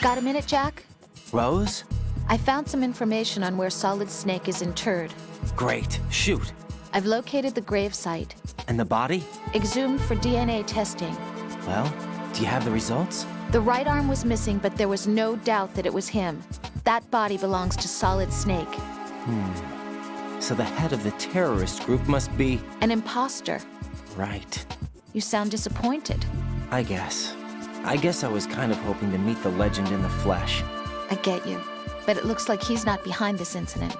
Got a minute, Jack? Rose? I found some information on where Solid Snake is interred. Great. Shoot. I've located the grave site. And the body? Exhumed for DNA testing. Well, do you have the results? The right arm was missing, but there was no doubt that it was him. That body belongs to Solid Snake. So the head of the terrorist group must be... An imposter. Right. You sound disappointed. I guess I was kind of hoping to meet the legend in the flesh. I get you. But it looks like he's not behind this incident.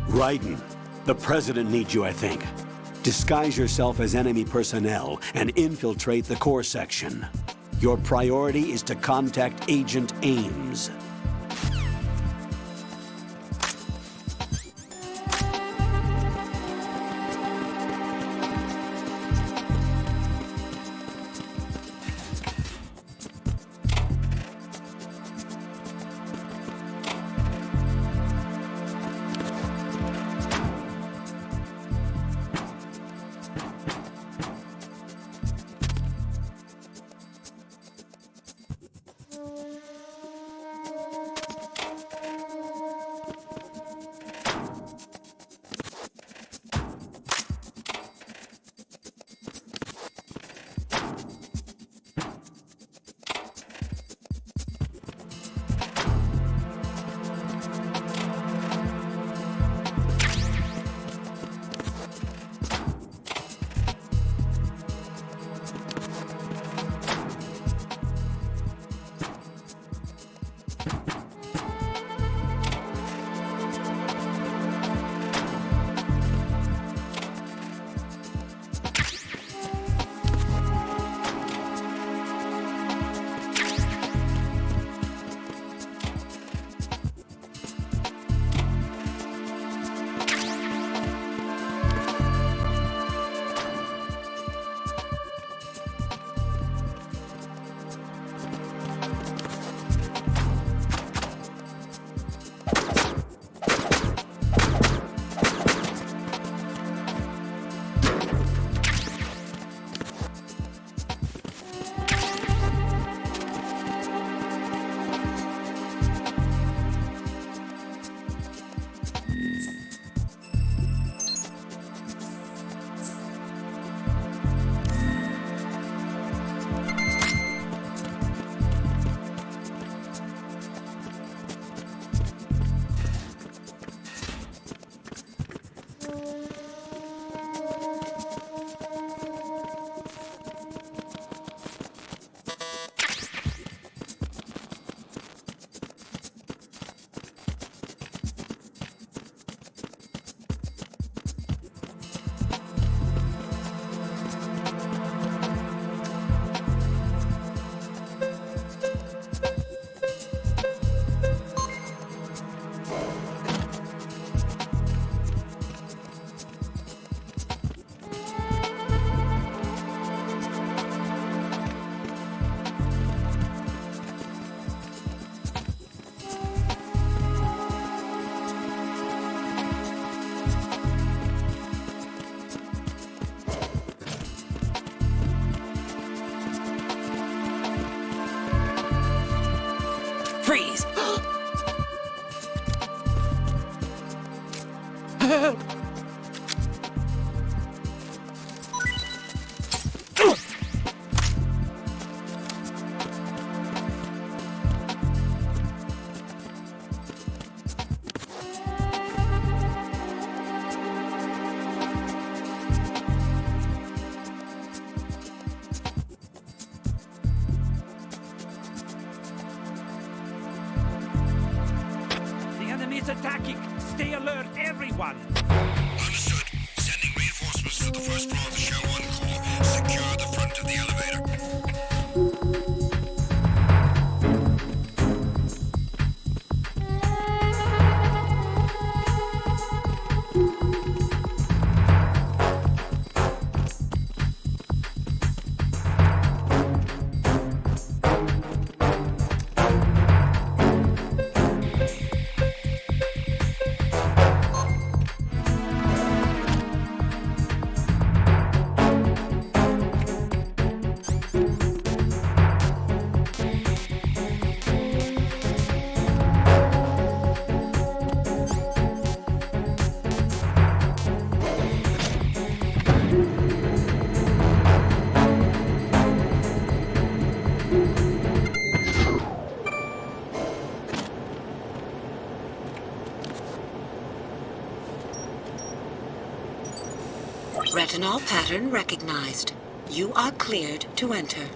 Raiden, the president needs you, I think. Disguise yourself as enemy personnel and infiltrate the core section. Your priority is to contact Agent Ames. Freeze! The enemy's attacking! Stay alert, everyone! Understood. Sending reinforcements to the first floor of the Show 1 core. Secure the front of the elevator. Retinol pattern recognized. You are cleared to enter.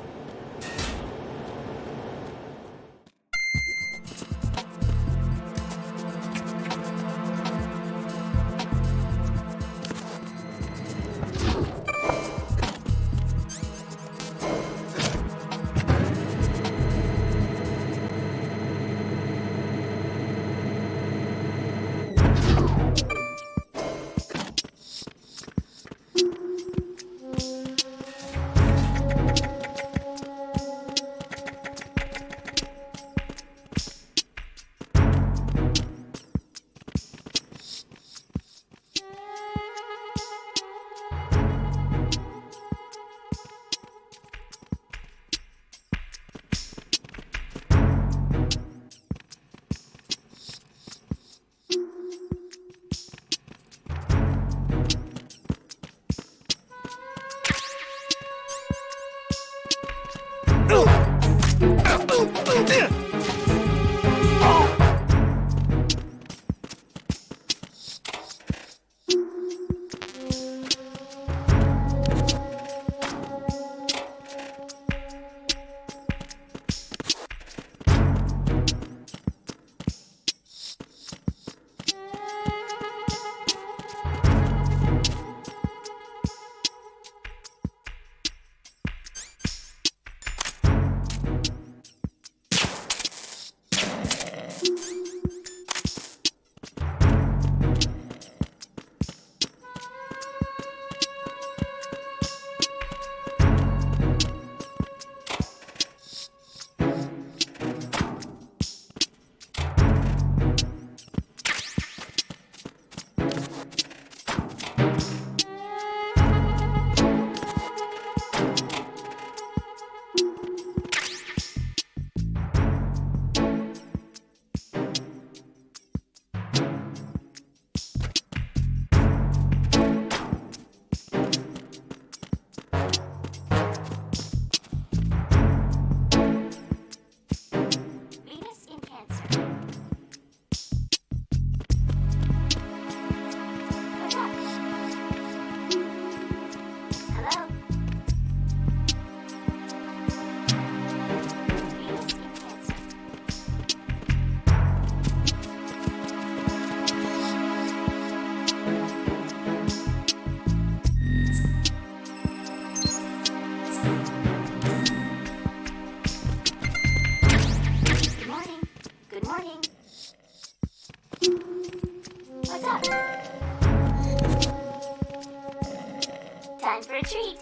Time for a treat.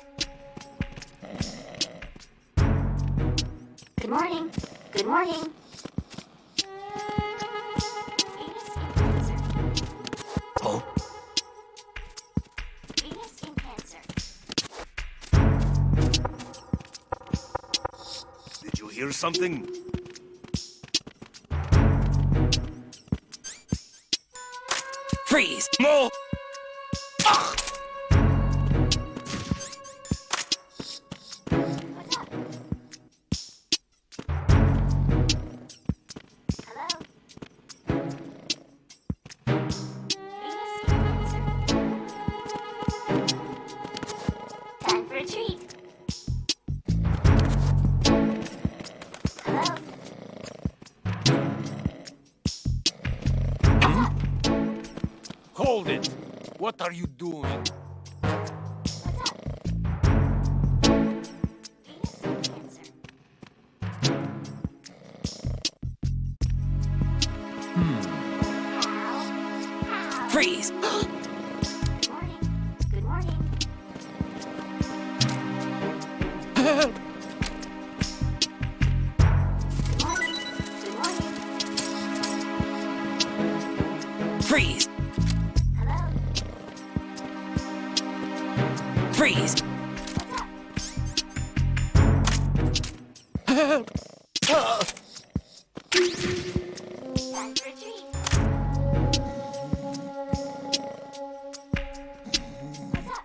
Good morning. Good morning. Venus in Cancer. Oh? Venus in Cancer. Did you hear something? Freeze! No! Time for a treat. Hello? Hold it! What are you doing? Freeze! Good morning. Good morning. Good morning. Good morning. Freeze! Hello? Freeze! Time for a treat. What's up?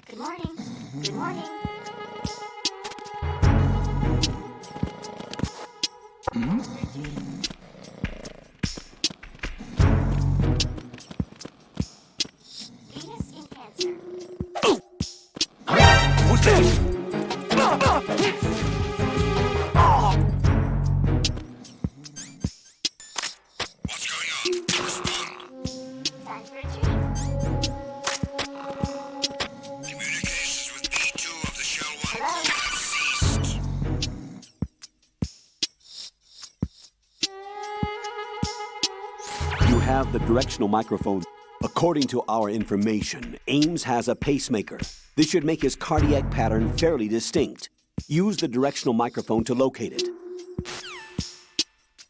Good morning. Good morning. the directional microphone. According to our information, Ames has a pacemaker. This should make his cardiac pattern fairly distinct. Use the directional microphone to locate it.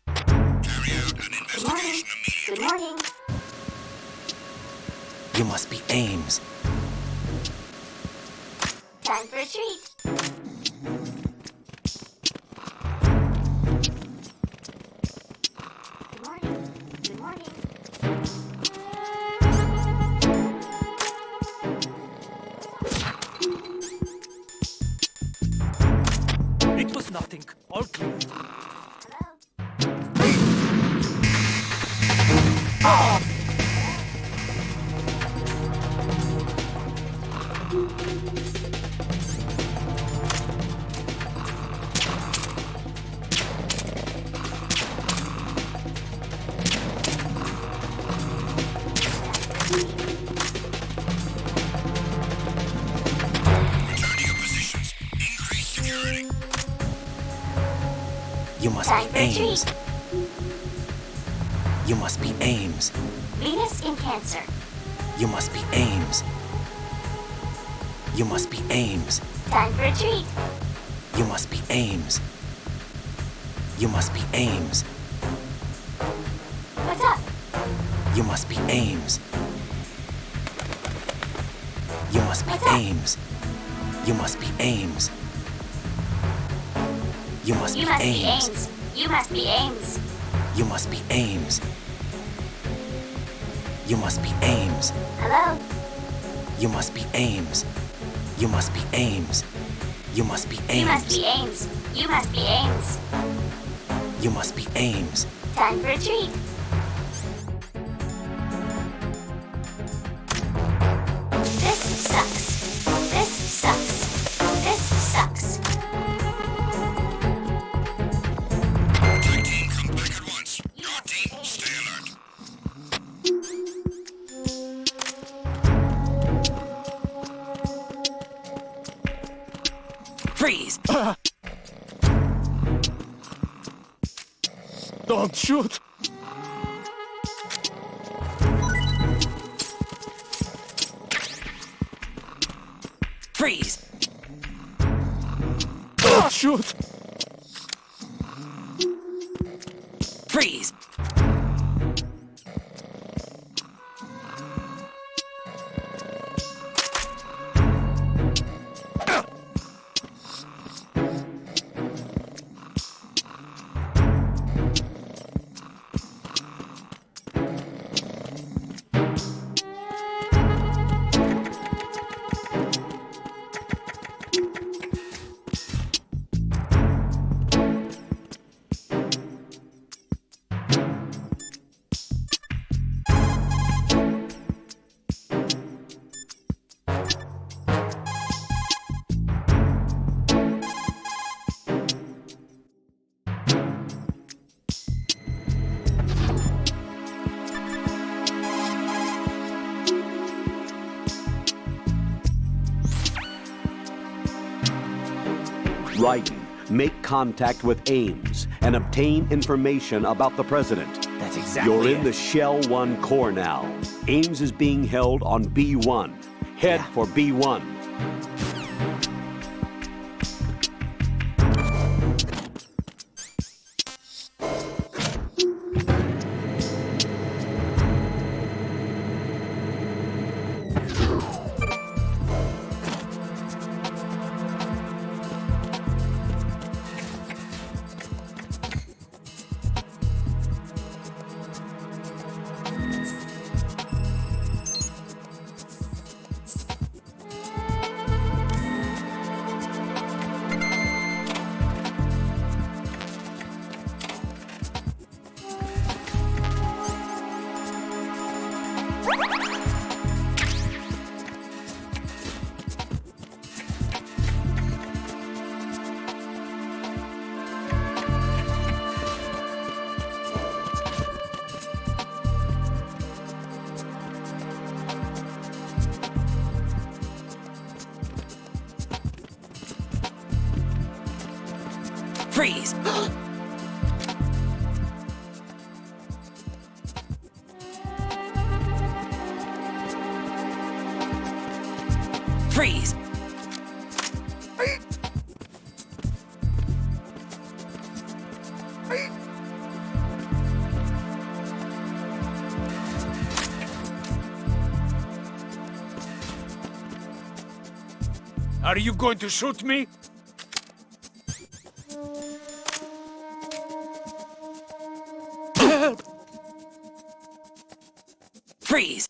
Good morning. Good morning. You must be Ames. Time for a treat. Good morning. Good morning. It was nothing. All clear. You must Time be for a Ames. treat. You must be Ames. Venus in Cancer. You must be Ames. You must be Ames. Time for a treat. You must be Ames. You must be Ames. What's up? You must be Ames. You must be What's up? Ames. You must be Ames. You must You be must be Ames. Ames. You must be Ames. You must be Ames. You must be Ames. Hello? You must be Ames. You must be Ames. You must be You must Ames. be Ames. You must be Ames. You must be Ames. Time for a treat. This sucks. This sucks. This sucks. Attack team, come back at once. Your team, stay alert. Freeze! Don't shoot! Freeze! Don't shoot! Freeze! Raiden, make contact with Ames and obtain information about the president. That's exactly You're in it. the Shell 1 core now. Ames is being held on B1. Head for B1. Freeze! Freeze! Are you going to shoot me? Freeze!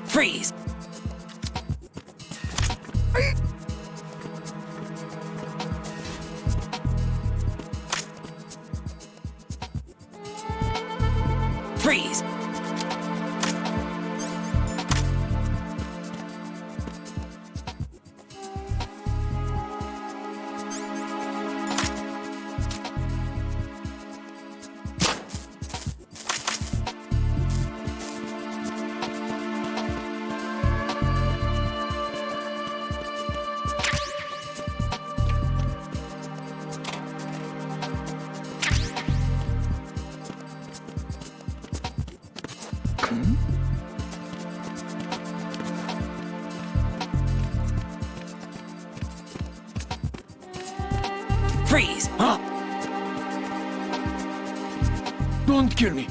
Freeze! Freeze! Freeze! Huh? Don't kill me.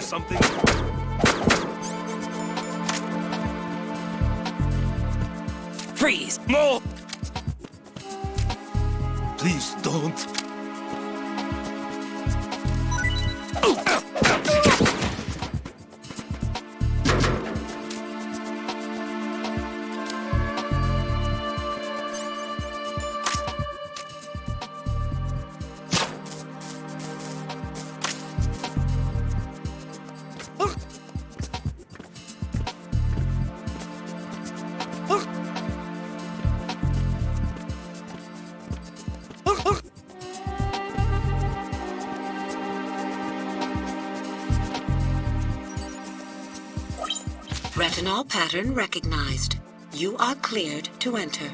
Something? Freeze! No! Please don't. Retinol pattern recognized. You are cleared to enter.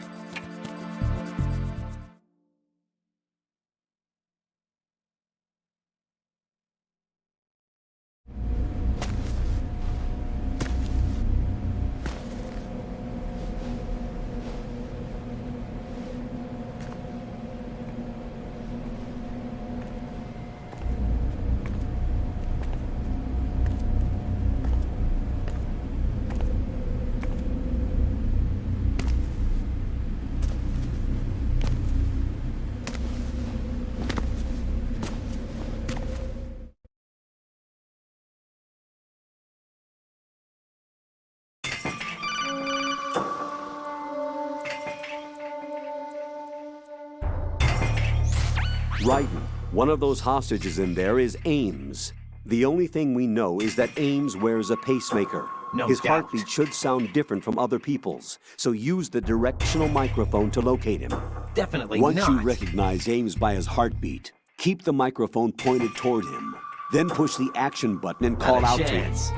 Raiden, one of those hostages in there is Ames. The only thing we know is that Ames wears a pacemaker. No His doubt. heartbeat should sound different from other people's, so use the directional microphone to locate him. Definitely Once not. you recognize Ames by his heartbeat, keep the microphone pointed toward him. Then push the action button and call Not out a to him. chance.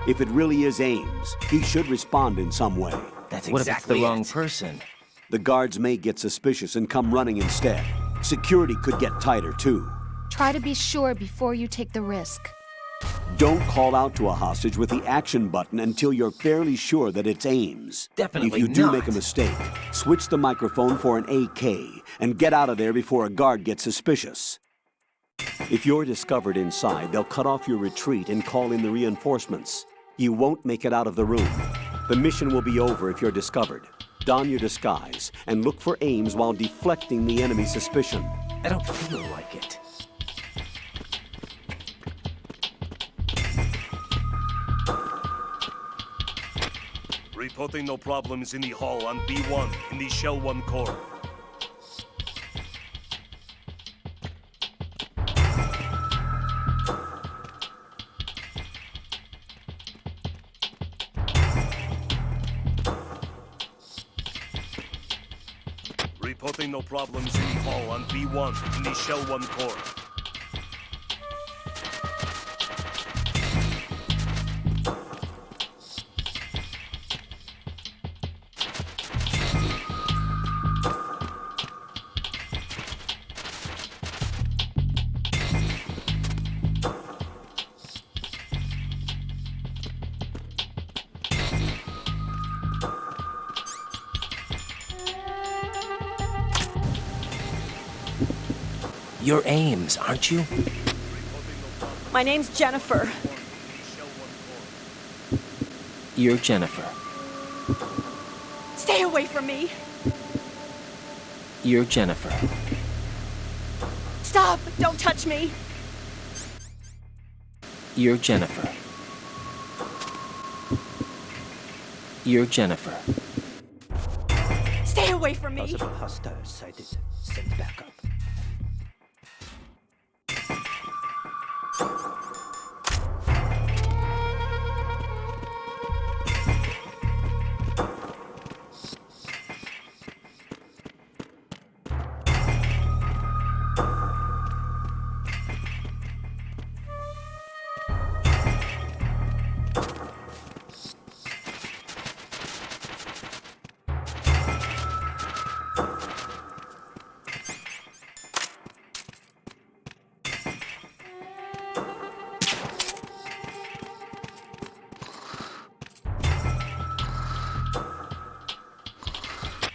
If it really is Ames, he should respond in some way. That's what exactly if it's the wrong person? The guards may get suspicious and come running instead. Security could get tighter, too. Try to be sure before you take the risk. Don't call out to a hostage with the action button until you're fairly sure that it's Ames. Definitely If you do not. make a mistake, switch the microphone for an AK and get out of there before a guard gets suspicious. If you're discovered inside, they'll cut off your retreat and call in the reinforcements. You won't make it out of the room. The mission will be over if you're discovered. Don your disguise and look for Ames while deflecting the enemy's suspicion. I don't feel like it. Reporting no problems in the hall on B1 in the Shell 1 core. Reporting no problems in the hall on B1 in the Shell 1 core. You're Ames, aren't you? My name's Jennifer. You're Jennifer. Stay away from me. You're Jennifer. Stop! Don't touch me. You're Jennifer. You're Jennifer. Stay away from me. Possible hostiles sighted. Send backup.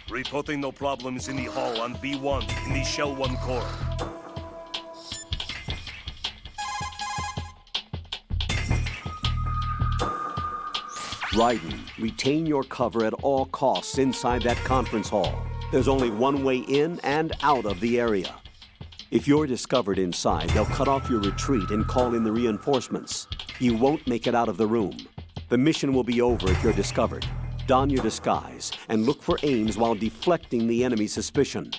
Reporting no problems in the hall on B1 in the Shell 1 core. Raiden, retain your cover at all costs inside that conference hall. There's only one way in and out of the area. If you're discovered inside, they'll cut off your retreat and call in the reinforcements. You won't make it out of the room. The mission will be over if you're discovered. Don your disguise and look for Ames while deflecting the enemy's suspicion.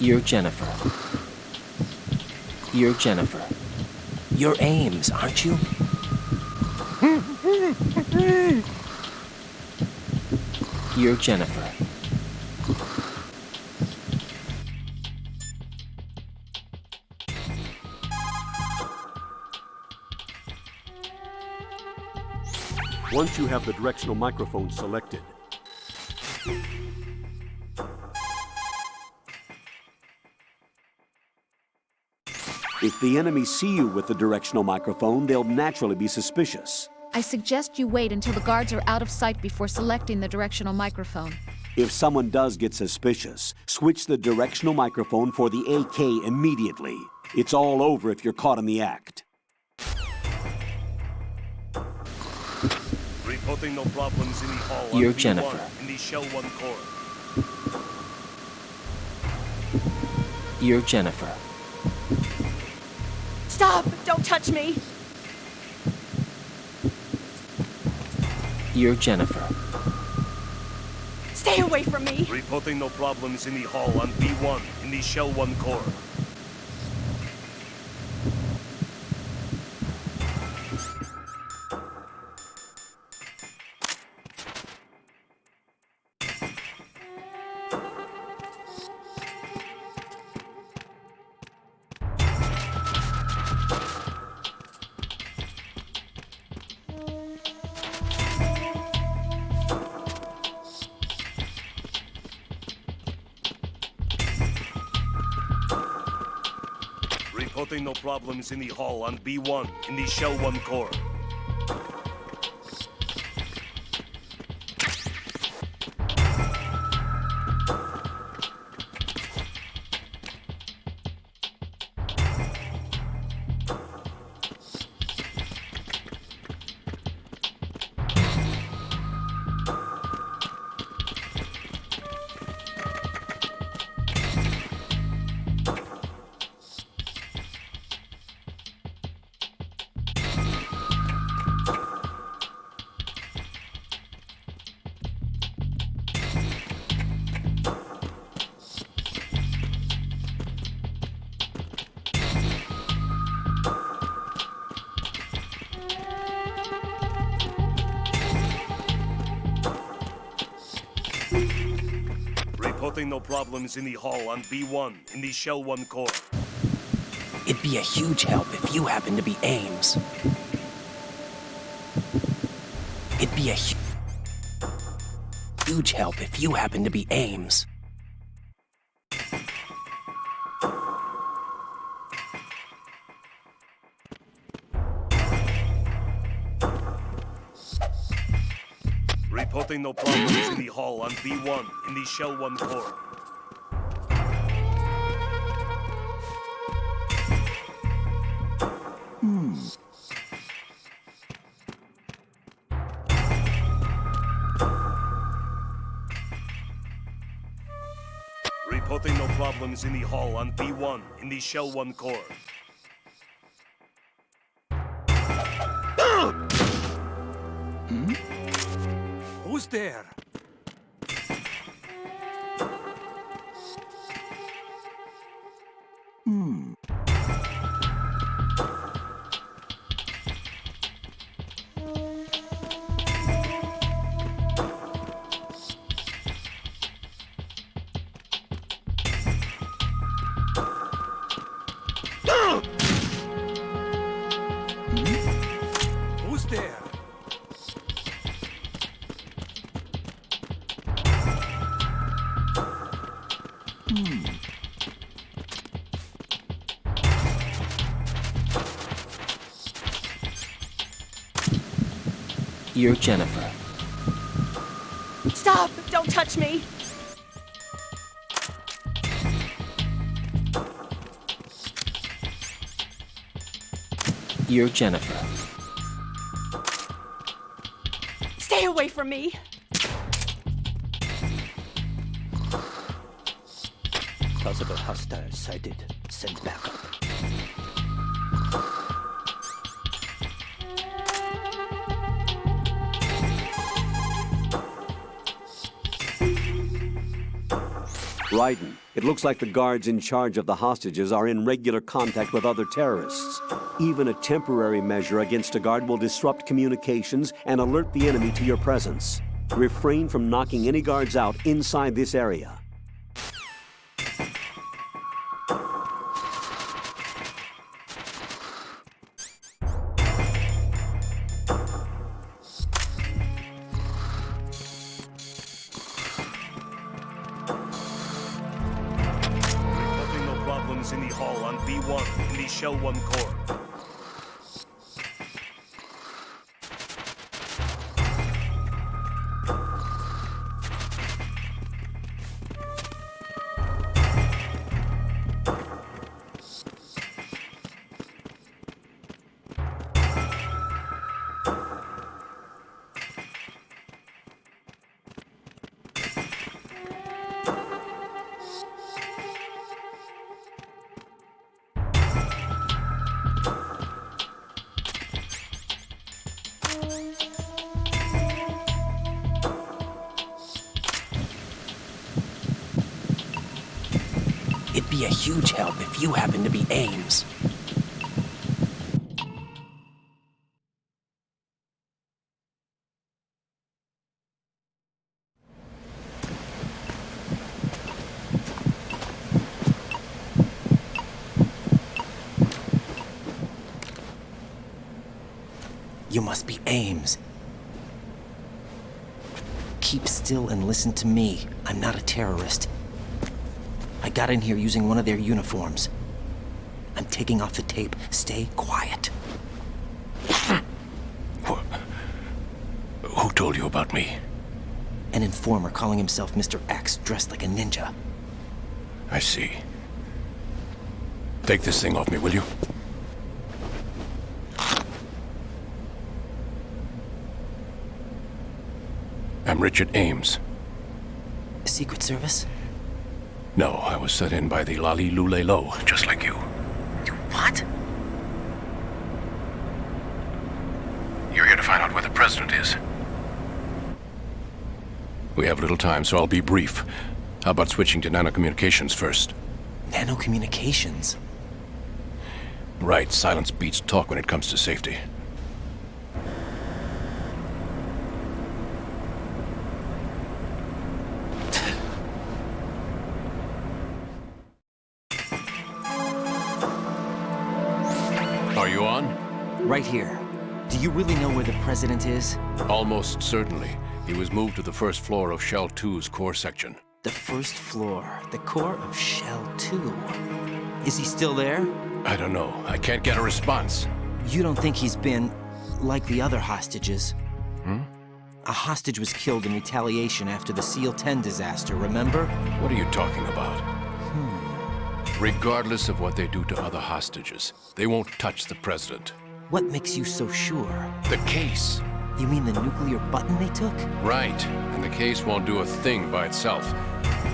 You're Jennifer. You're Jennifer. You're Ames, aren't you? You're Jennifer. Once you have the directional microphone selected, if the enemy see you with the directional microphone, they'll naturally be suspicious. I suggest you wait until the guards are out of sight before selecting the directional microphone. If someone does get suspicious, switch the directional microphone for the AK immediately. It's all over if you're caught in the act. Reporting no problems in the hall You're on B1 Jennifer. in the Shell 1 core. You're Jennifer. Stop! Don't touch me. You're Jennifer. Stay away from me. Reporting no problems in the hall on B1 in the Shell 1 core. Reporting no problems in the hall on B1 in the Shell 1 core. Reporting no problems in the hall on B1 in the Shell 1 core. It'd be a huge help if you happen to be Ames. It'd be a huge help if you happen to be Ames. Reporting no problems in the hall on B1 in the Shell 1 core. Reporting no problems in the hall on B1 in the Shell 1 core. Who's there? Who's there? You're Jennifer. Stop! Don't touch me! You're Jennifer. Stay away from me! Possible hostiles sighted. Send backup. Raiden, it looks like the guards in charge of the hostages are in regular contact with other terrorists. Even a temporary measure against a guard will disrupt communications and alert the enemy to your presence. Refrain from knocking any guards out inside this area. Reporting no problems in the hall on B1 in the Shell 1 core. It'd be a huge help if you happen to be Ames. You must be Ames. Keep still and listen to me. I'm not a terrorist. I got in here using one of their uniforms. I'm taking off the tape. Stay quiet. Who told you about me? An informer calling himself Mr. X, dressed like a ninja. I see. Take this thing off me, will you? I'm Richard Ames. Secret Service? No, I was sent in by the Lali Lule Lo, just like you. What? You're here to find out where the president is. We have little time, so I'll be brief. How about switching to nanocommunications first? Nanocommunications? Right, silence beats talk when it comes to safety. Are you on? Right here. Do you really know where the president is? Almost certainly. He was moved to the first floor of Shell 2's core section. The first floor, the core of Shell 2. Is he still there? I don't know. I can't get a response. You don't think he's been like the other hostages? Hmm? A hostage was killed in retaliation after the SEAL 10 disaster, remember? What are you talking about? Regardless of what they do to other hostages, they won't touch the president. What makes you so sure? The case. You mean the nuclear button they took? Right, and the case won't do a thing by itself.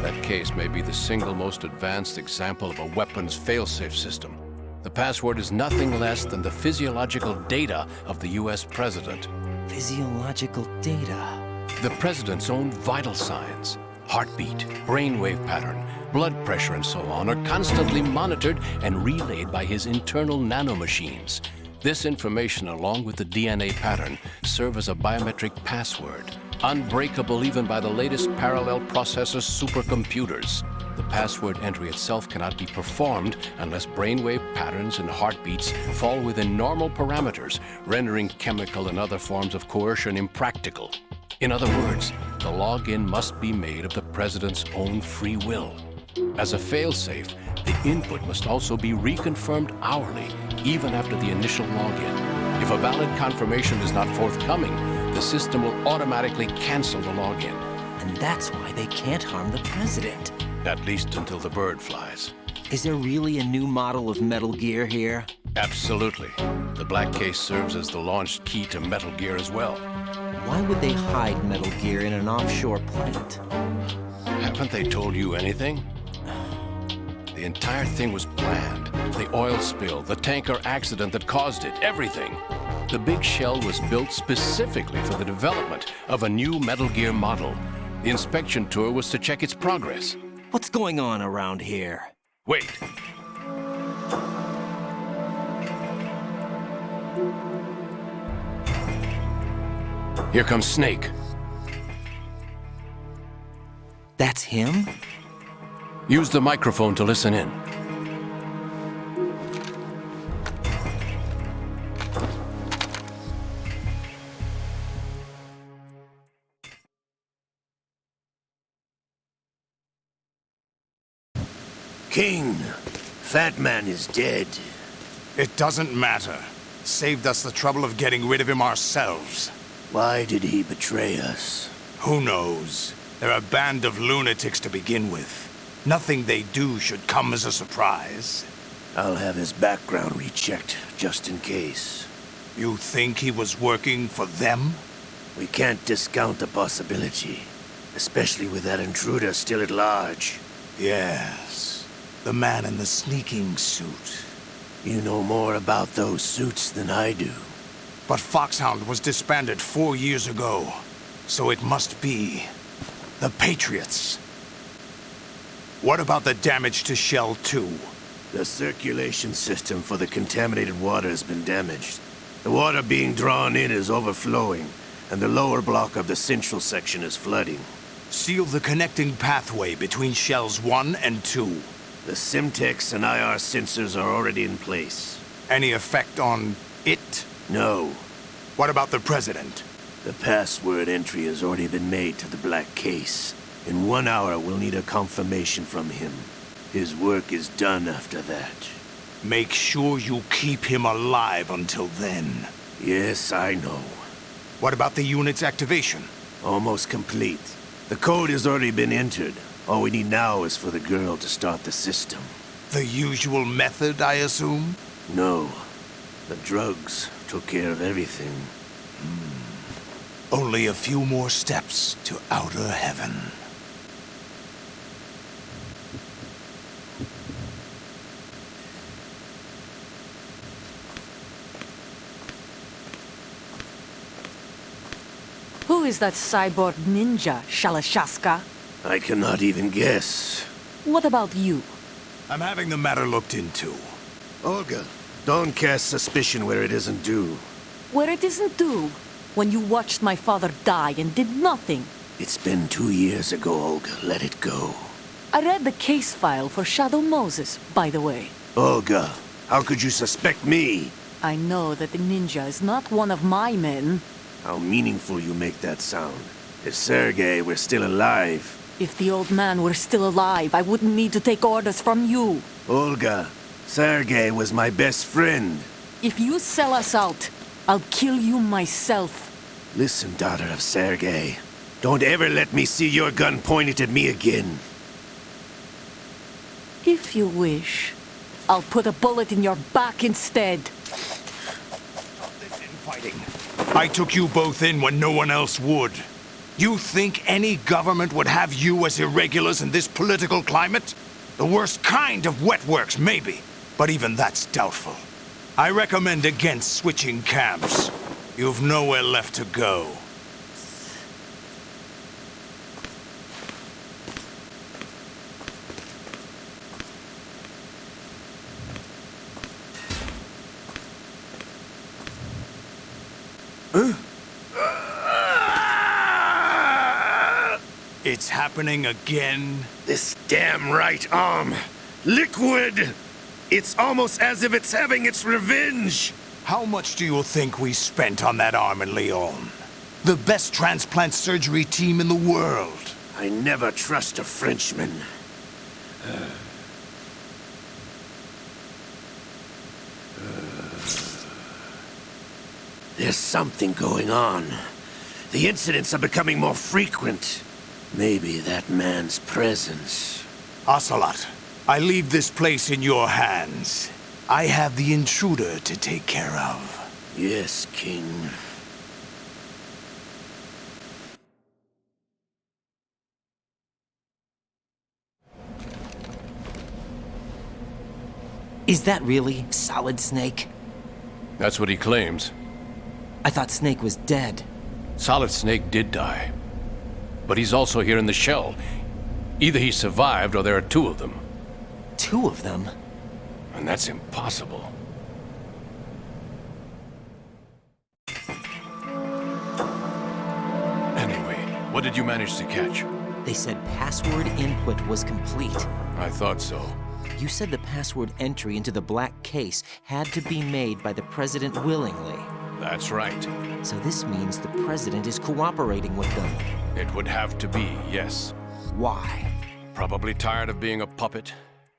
That case may be the single most advanced example of a weapons failsafe system. The password is nothing less than the physiological data of the US president. Physiological data? The president's own vital signs, heartbeat, brainwave pattern, blood pressure and so on are constantly monitored and relayed by his internal nanomachines. This information, along with the DNA pattern, serve as a biometric password, unbreakable even by the latest parallel processor supercomputers. The password entry itself cannot be performed unless brainwave patterns and heartbeats fall within normal parameters, rendering chemical and other forms of coercion impractical. In other words, the login must be made of the president's own free will. As a failsafe, the input must also be reconfirmed hourly, even after the initial login. If a valid confirmation is not forthcoming, the system will automatically cancel the login. And that's why they can't harm the president. At least until the bird flies. Is there really a new model of Metal Gear here? Absolutely. The black case serves as the launch key to Metal Gear as well. Why would they hide Metal Gear in an offshore plant? Haven't they told you anything? The entire thing was planned. The oil spill, the tanker accident that caused it, everything. The big shell was built specifically for the development of a new Metal Gear model. The inspection tour was to check its progress. What's going on around here? Wait. Here comes Snake. That's him? Use the microphone to listen in. King, Fat Man is dead. It doesn't matter. Saved us the trouble of getting rid of him ourselves. Why did he betray us? Who knows? They're a band of lunatics to begin with. Nothing they do should come as a surprise. I'll have his background rechecked, just in case. You think he was working for them? We can't discount the possibility, especially with that intruder still at large. Yes, the man in the sneaking suit. You know more about those suits than I do. But Foxhound was disbanded 4 years ago, so it must be the Patriots. What about the damage to Shell 2? The circulation system for the contaminated water has been damaged. The water being drawn in is overflowing, and the lower block of the central section is flooding. Seal the connecting pathway between Shells 1 and 2. The Simtex and IR sensors are already in place. Any effect on it? No. What about the President? The password entry has already been made to the black case. In 1 hour, we'll need a confirmation from him. His work is done after that. Make sure you keep him alive until then. Yes, I know. What about the unit's activation? Almost complete. The code has already been entered. All we need now is for the girl to start the system. The usual method, I assume? No. The drugs took care of everything. Only a few more steps to outer heaven. Who is that cyborg ninja, Shalashaska? I cannot even guess. What about you? I'm having the matter looked into. Olga, don't cast suspicion where it isn't due. Where it isn't due? When you watched my father die and did nothing. It's been 2 years ago, Olga. Let it go. I read the case file for Shadow Moses, by the way. Olga, how could you suspect me? I know that the ninja is not one of my men. How meaningful you make that sound. If Sergei were still alive... If the old man were still alive, I wouldn't need to take orders from you. Olga, Sergei was my best friend. If you sell us out, I'll kill you myself. Listen, daughter of Sergei. Don't ever let me see your gun pointed at me again. If you wish, I'll put a bullet in your back instead. I took you both in when no one else would. You think any government would have you as irregulars in this political climate? The worst kind of wet works, maybe. But even that's doubtful. I recommend against switching camps. You've nowhere left to go. It's happening again? This damn right arm. Liquid! It's almost as if it's having its revenge! How much do you think we spent on that arm in Lyon? The best transplant surgery team in the world. I never trust a Frenchman. There's something going on. The incidents are becoming more frequent. Maybe that man's presence. Ocelot, I leave this place in your hands. I have the intruder to take care of. Yes, King. Is that really Solid Snake? That's what he claims. I thought Snake was dead. Solid Snake did die. But he's also here in the shell. Either he survived or there are two of them. Two of them? And that's impossible. Anyway, what did you manage to catch? They said password input was complete. I thought so. You said the password entry into the black case had to be made by the president willingly. That's right. So this means the president is cooperating with them. It would have to be, yes. Why? Probably tired of being a puppet,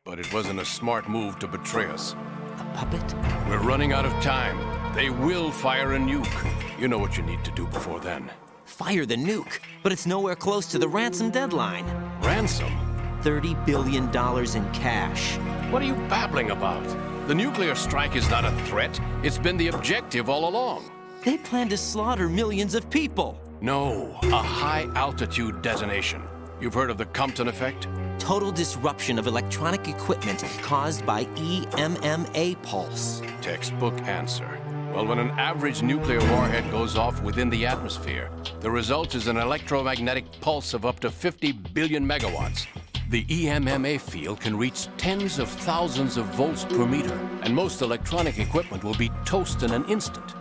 but it wasn't a smart move to betray us. A puppet? We're running out of time. They will fire a nuke. You know what you need to do before then. Fire the nuke, but it's nowhere close to the ransom deadline. Ransom? $30 billion in cash. What are you babbling about? The nuclear strike is not a threat. It's been the objective all along. They plan to slaughter millions of people. No, a high-altitude detonation. You've heard of the Compton effect? Total disruption of electronic equipment caused by EMMA pulse. Textbook answer. Well, when an average nuclear warhead goes off within the atmosphere, the result is an electromagnetic pulse of up to 50 billion megawatts. The EMMA field can reach tens of thousands of volts per meter, and most electronic equipment will be toast in an instant.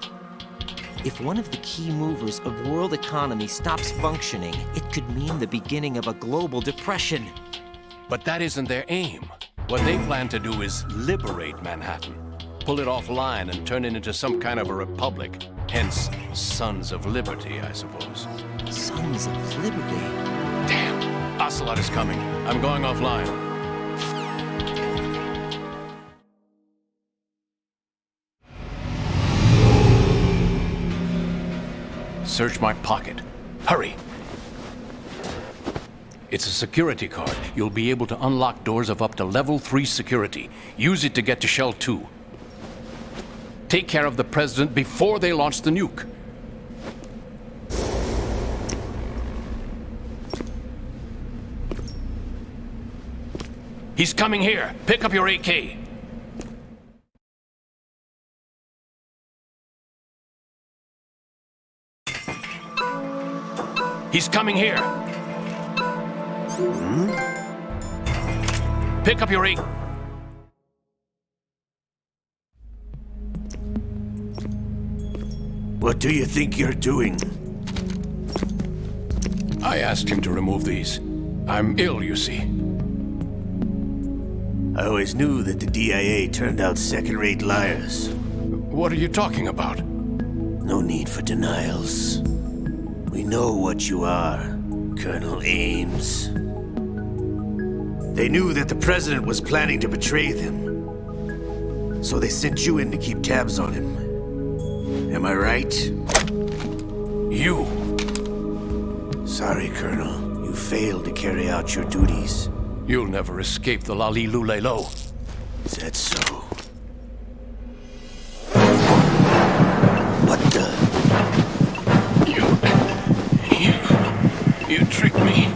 If one of the key movers of world economy stops functioning, it could mean the beginning of a global depression. But that isn't their aim. What they plan to do is liberate Manhattan, pull it offline and turn it into some kind of a republic. Hence, Sons of Liberty, I suppose. Sons of Liberty? Damn! Ocelot is coming. I'm going offline. Search my pocket. Hurry! It's a security card. You'll be able to unlock doors of up to level 3 security. Use it to get to Shell 2. Take care of the president before they launch the nuke. He's coming here. Pick up your AK. He's coming here. Pick up your AK. What do you think you're doing? I asked him to remove these. I'm ill, you see. I always knew that the DIA turned out second-rate liars. What are you talking about? No need for denials. We know what you are, Colonel Ames. They knew that the President was planning to betray them, so they sent you in to keep tabs on him. Am I right? You! Sorry, Colonel. You failed to carry out your duties. You'll never escape the Lali Lulelo. Is that so? What the? You tricked me.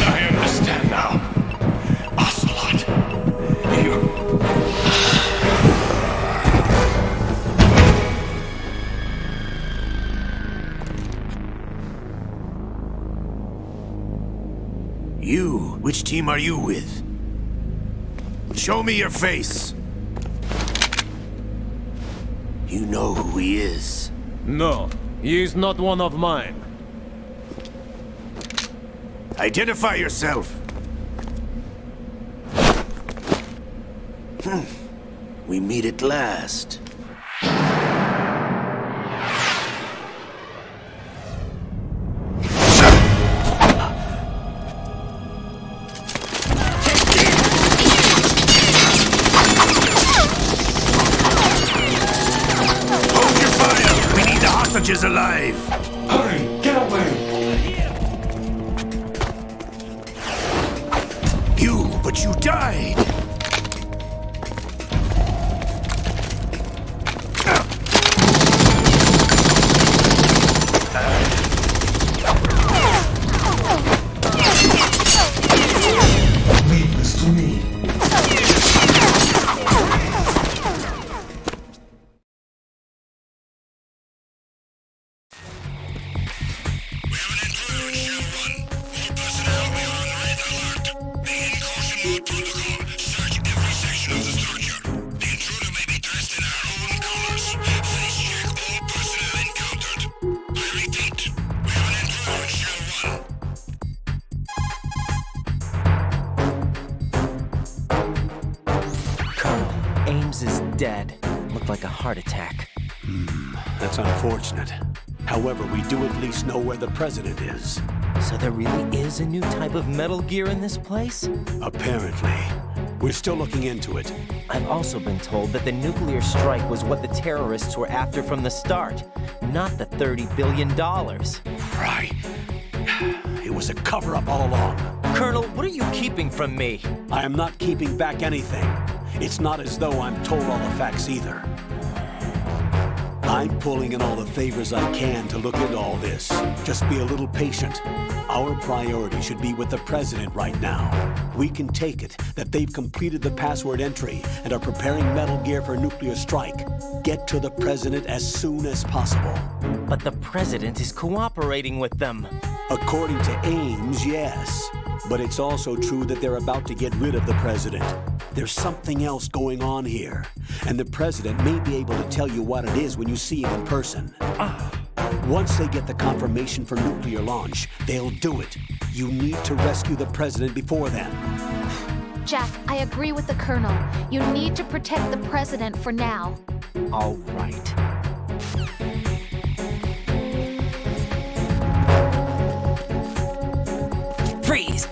I understand now. Ocelot. You? Which team are you with? Show me your face. You know who he is. No, he is not one of mine. Identify yourself. We meet at last. Hold your fire! We need the hostages alive! Hurry! Get away! But you died! Leave this to me. Ames is dead. Looked like a heart attack. That's unfortunate. However, we do at least know where the President is. So there really is a new type of Metal Gear in this place? Apparently. We're still looking into it. I've also been told that the nuclear strike was what the terrorists were after from the start, not the $30 billion. Right. It was a cover-up all along. Colonel, what are you keeping from me? I am not keeping back anything. It's not as though I'm told all the facts either. I'm pulling in all the favors I can to look into all this. Just be a little patient. Our priority should be with the President right now. We can take it that they've completed the password entry and are preparing Metal Gear for nuclear strike. Get to the President as soon as possible. But the President is cooperating with them. According to Ames, yes. But it's also true that they're about to get rid of the President. There's something else going on here, and the President may be able to tell you what it is when you see him in person. Once they get the confirmation for nuclear launch, they'll do it. You need to rescue the President before then. Jack, I agree with the Colonel. You need to protect the President for now. All right. Freeze!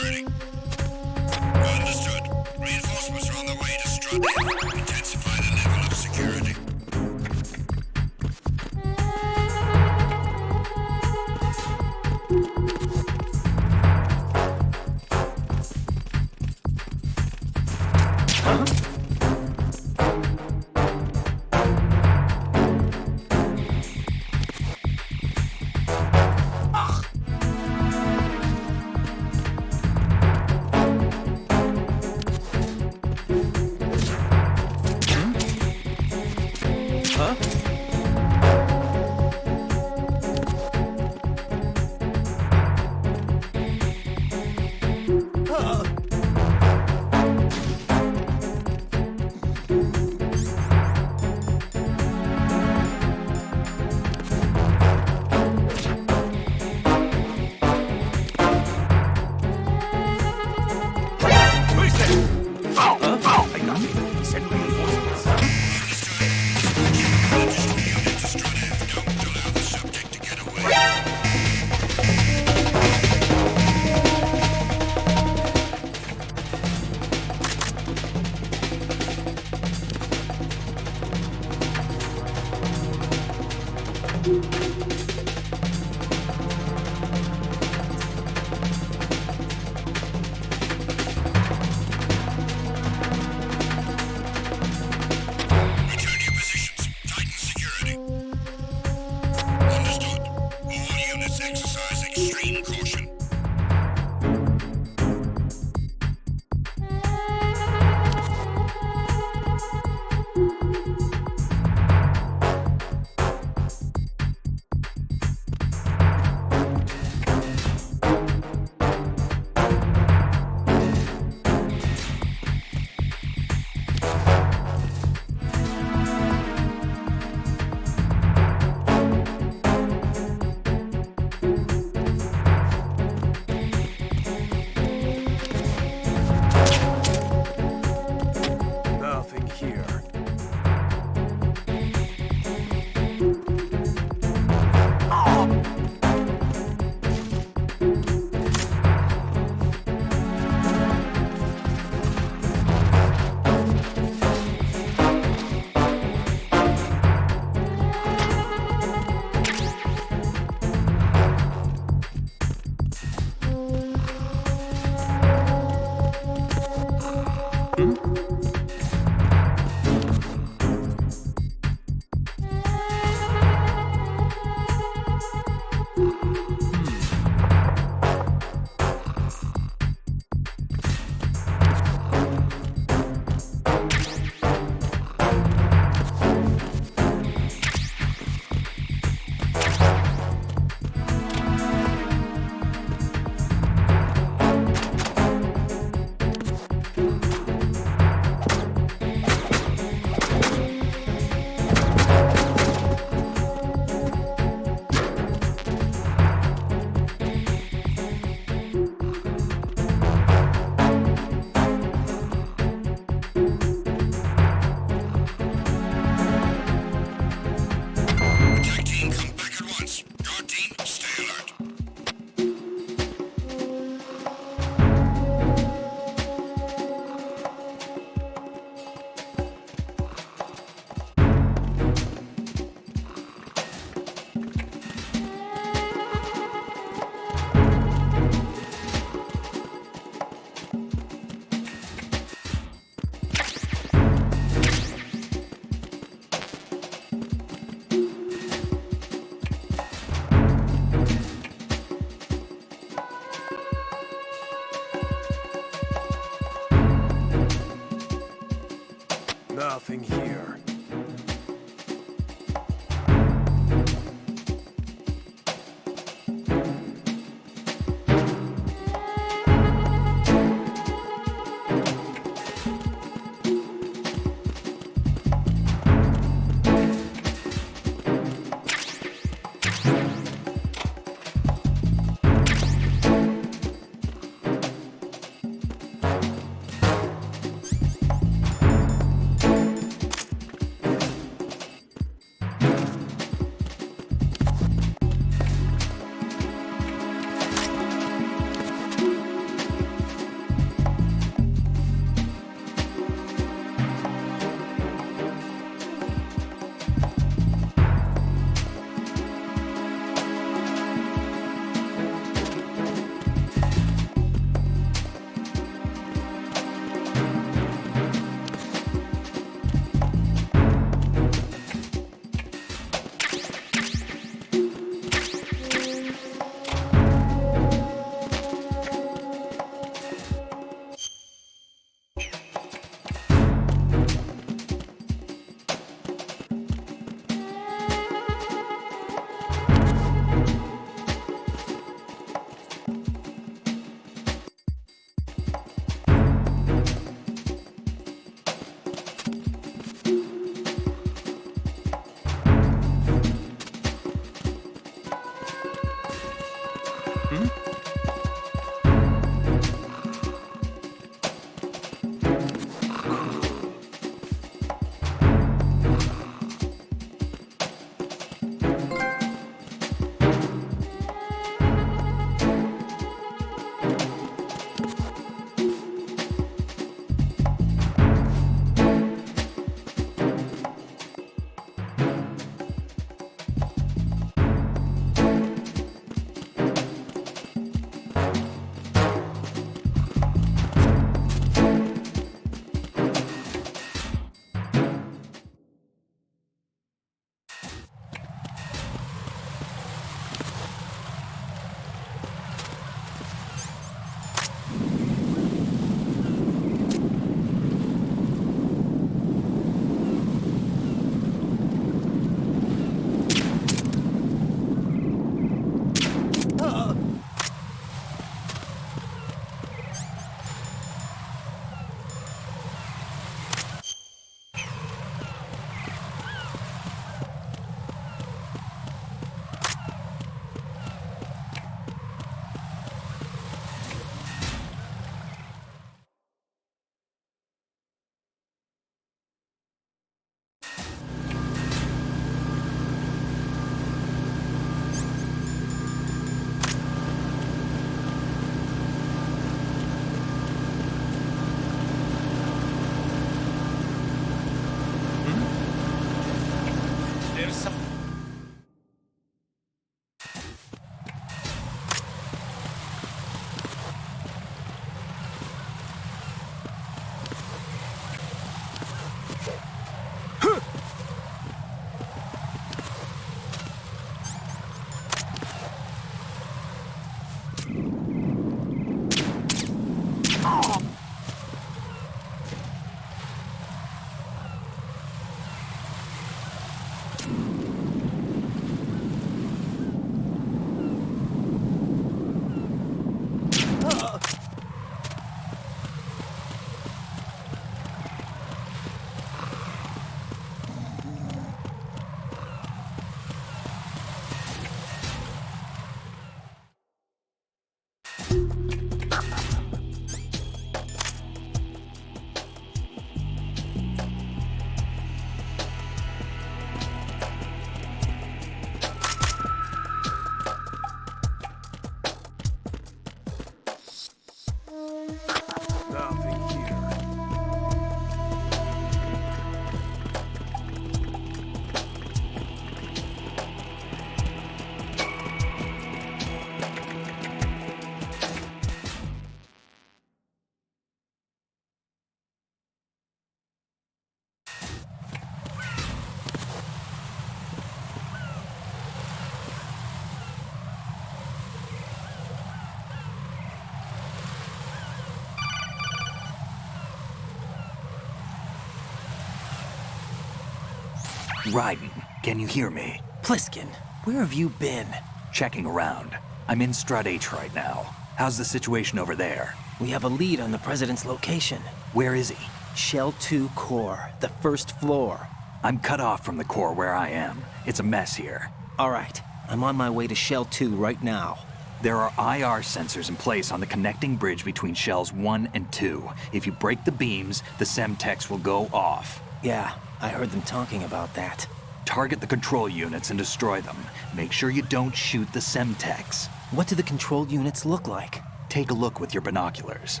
Raiden, can you hear me? Pliskin, where have you been? Checking around. I'm in Strut H right now. How's the situation over there? We have a lead on the President's location. Where is he? Shell 2 core, the first floor. I'm cut off from the core where I am. It's a mess here. All right, I'm on my way to Shell 2 right now. There are IR sensors in place on the connecting bridge between Shells 1 and 2. If you break the beams, the Semtex will go off. Yeah, I heard them talking about that. Target the control units and destroy them. Make sure you don't shoot the Semtex. What do the control units look like? Take a look with your binoculars.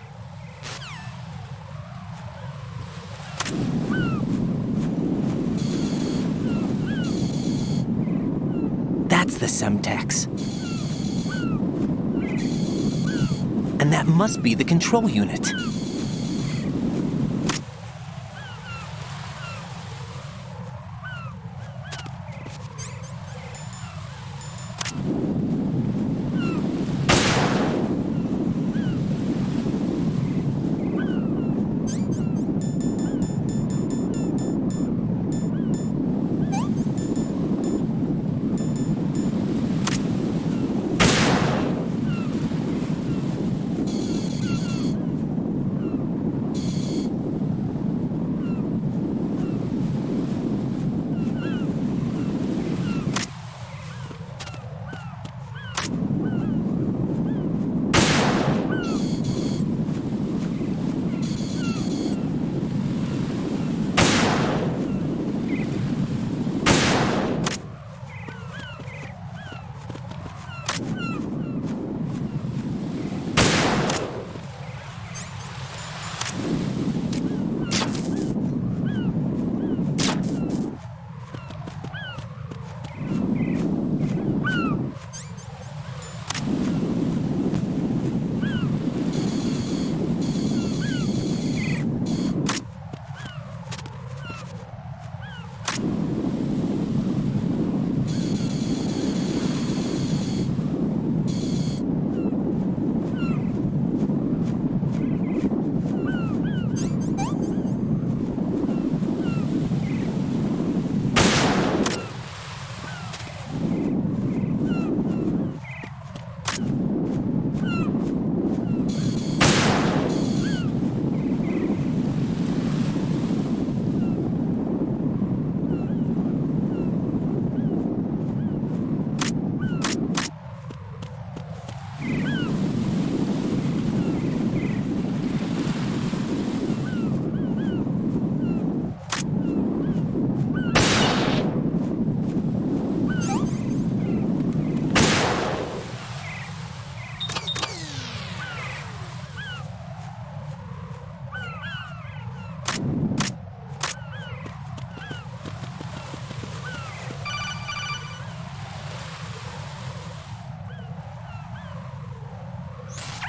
That's the Semtex. And that must be the control unit.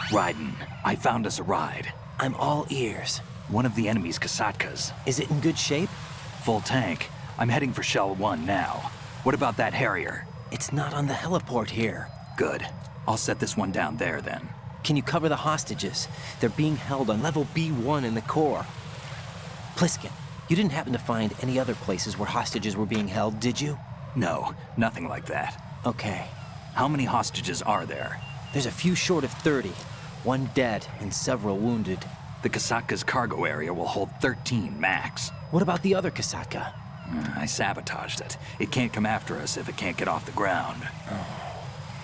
Raiden, I found us a ride. I'm all ears. One of the enemy's Kasatkas. Is it in good shape? Full tank. I'm heading for Shell 1 now. What about that Harrier? It's not on the heliport here. Good. I'll set this one down there then. Can you cover the hostages? They're being held on level B1 in the core. Pliskin, you didn't happen to find any other places where hostages were being held, did you? No, nothing like that. Okay. How many hostages are there? There's a few short of 30. One dead and several wounded. The Kasatka's cargo area will hold 13 max. What about the other Kasatka? I sabotaged it. It can't come after us if it can't get off the ground.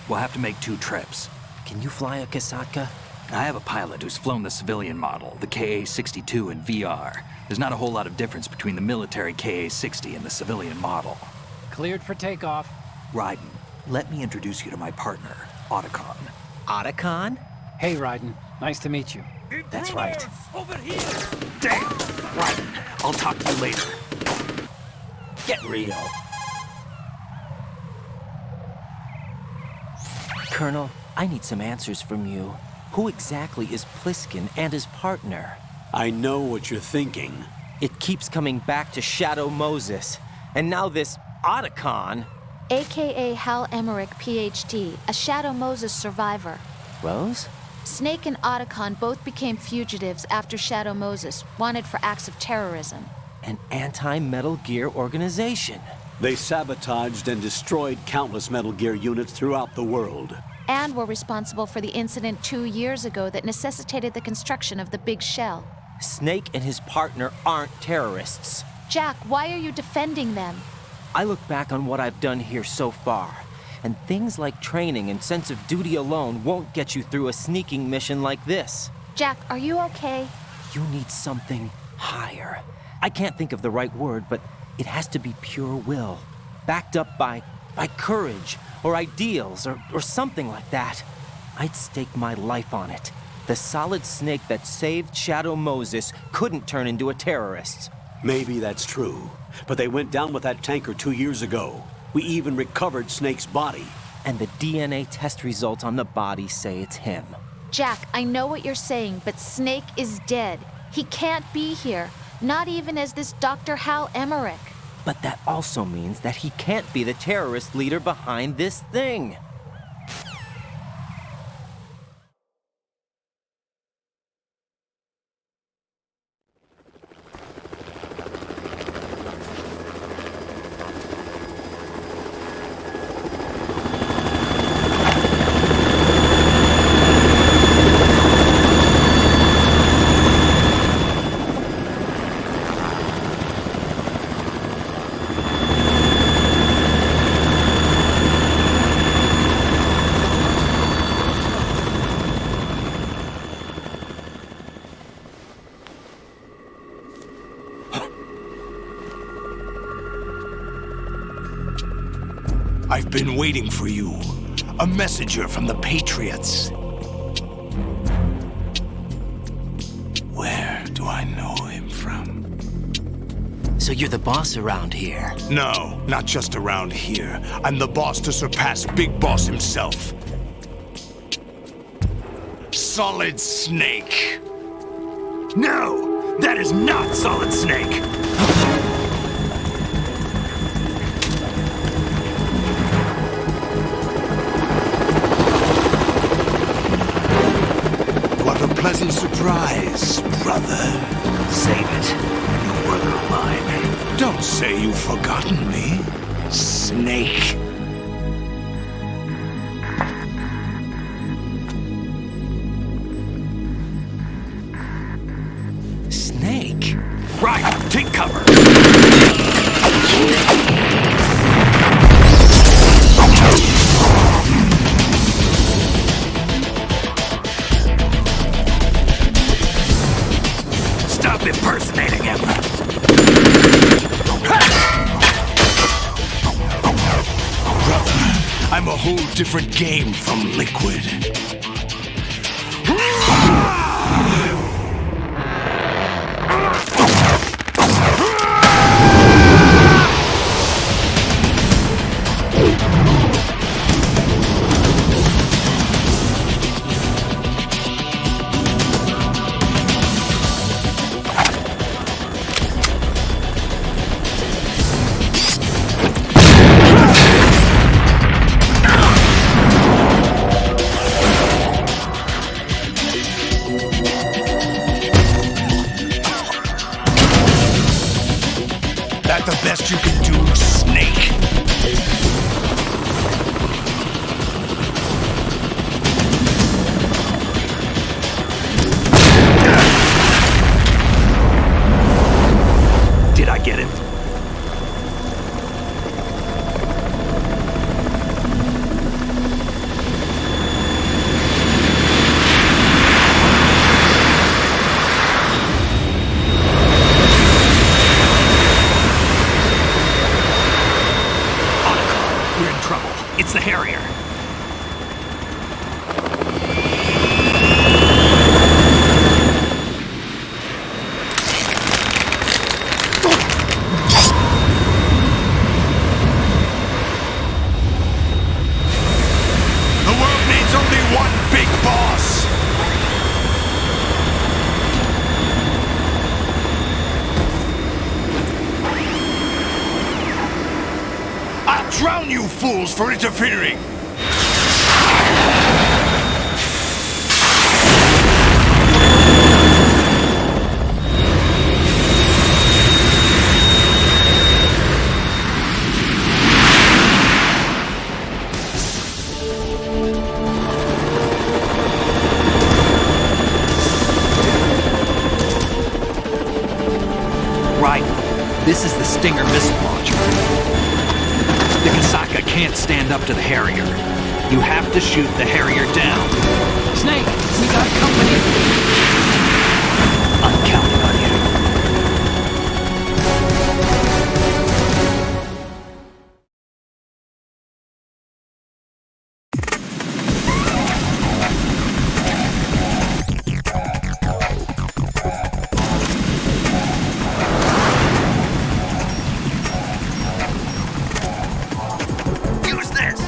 We'll have to make 2 trips. Can you fly a Kasatka? I have a pilot who's flown the civilian model, the KA-62 in VR. There's not a whole lot of difference between the military KA-60 and the civilian model. Cleared for takeoff. Raiden, let me introduce you to my partner, Otacon. Otacon? Hey, Raiden. Nice to meet you. That's right. Over here! Damn! Raiden, I'll talk to you later. Get real. Colonel, I need some answers from you. Who exactly is Pliskin and his partner? I know what you're thinking. It keeps coming back to Shadow Moses. And now this Otacon. AKA Hal Emmerich, PhD, a Shadow Moses survivor. Rose? Snake and Otacon both became fugitives after Shadow Moses, wanted for acts of terrorism. An anti-Metal Gear organization. They sabotaged and destroyed countless Metal Gear units throughout the world. And were responsible for the incident 2 years ago that necessitated the construction of the Big Shell. Snake and his partner aren't terrorists. Jack, why are you defending them? I look back on what I've done here so far, and things like training and sense of duty alone won't get you through a sneaking mission like this. Jack, are you okay? You need something higher. I can't think of the right word, but it has to be pure will, backed up by courage, or ideals, or something like that. I'd stake my life on it. The solid Snake that saved Shadow Moses couldn't turn into a terrorist. Maybe that's true, but they went down with that tanker 2 years ago. We even recovered Snake's body. And the DNA test results on the body say it's him. Jack, I know what you're saying, but Snake is dead. He can't be here, not even as this Dr. Hal Emmerich. But that also means that he can't be the terrorist leader behind this thing. I've been waiting for you. A messenger from the Patriots. Where do I know him from? So you're the boss around here? No, not just around here. I'm the boss to surpass Big Boss himself. Solid Snake. No, that is not Solid Snake. What a pleasant surprise, brother. Save it. You brother of mine. Don't say you've forgotten me, Snake. Snake? Right, take cover. Stop impersonating him. Brother, I'm a whole different game from Liquid. That the best you can do, Snake? Did I get it? We're in trouble. It's the Harrier. The world needs only one big boss. I'll drown you fools for interfering! This is the Stinger missile launcher. The Kasaka can't stand up to the Harrier. You have to shoot the Harrier down. Snake, we got company. I'm counting on you. Use this!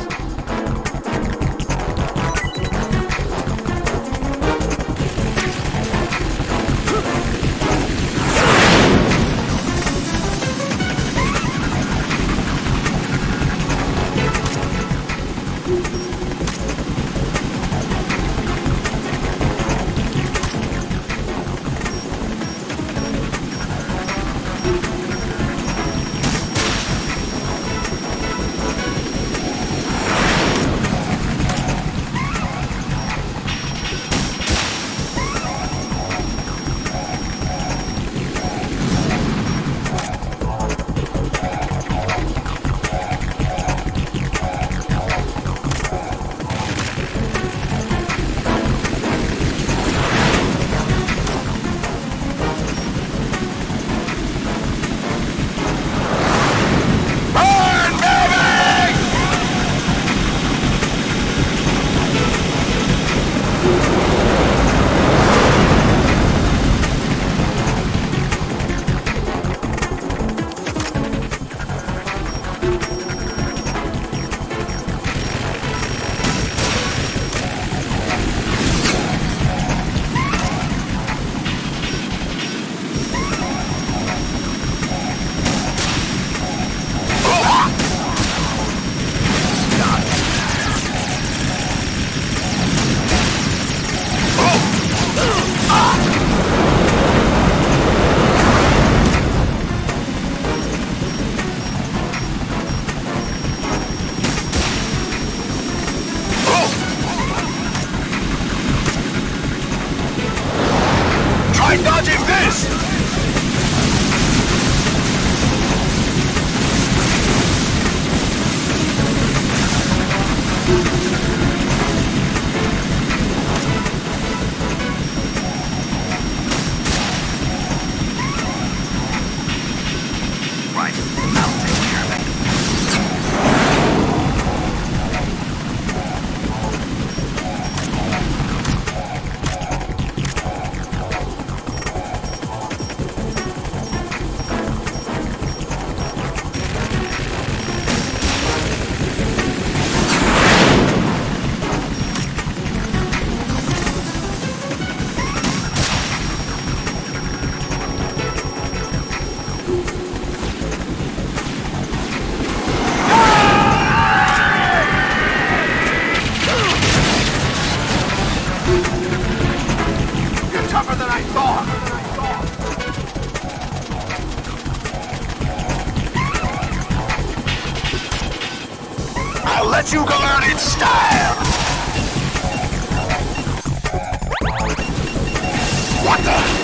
Try dodging this! Right, I'll take care of it. Tougher than I thought! I'll let you go out in style! What the?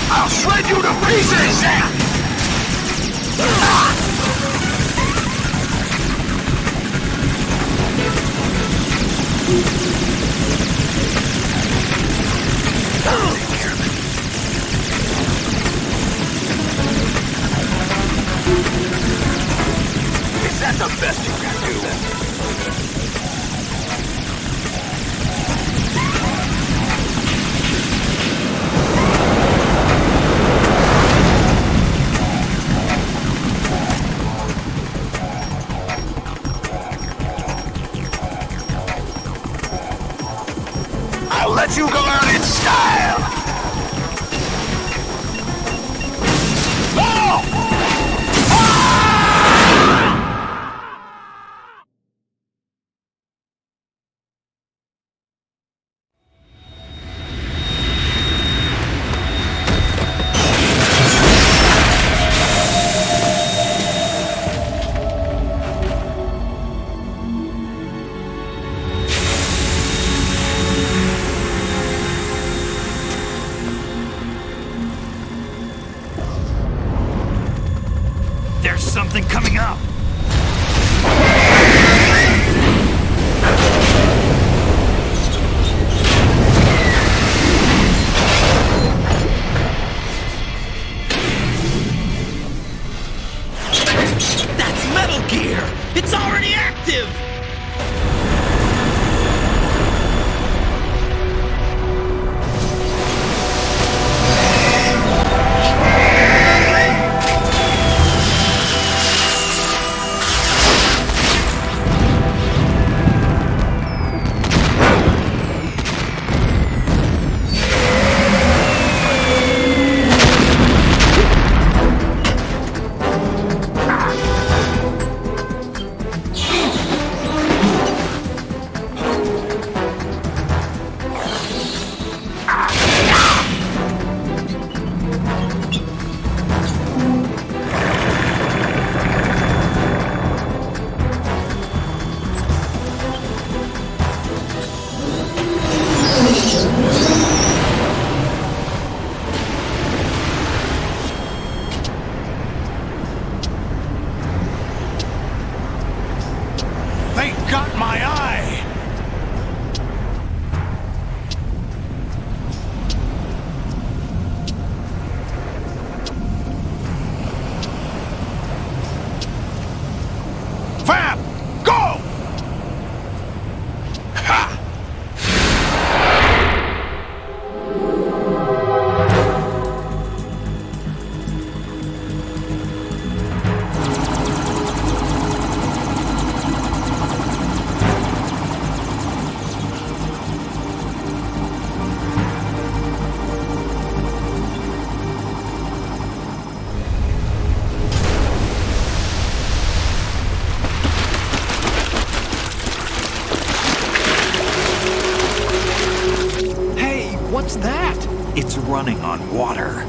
I'll shred you to pieces! let you go out in style! Oh! There's something coming up! That's Metal Gear! It's already active! They got my eye! Fab! Go! Ha! What's that? It's running on water.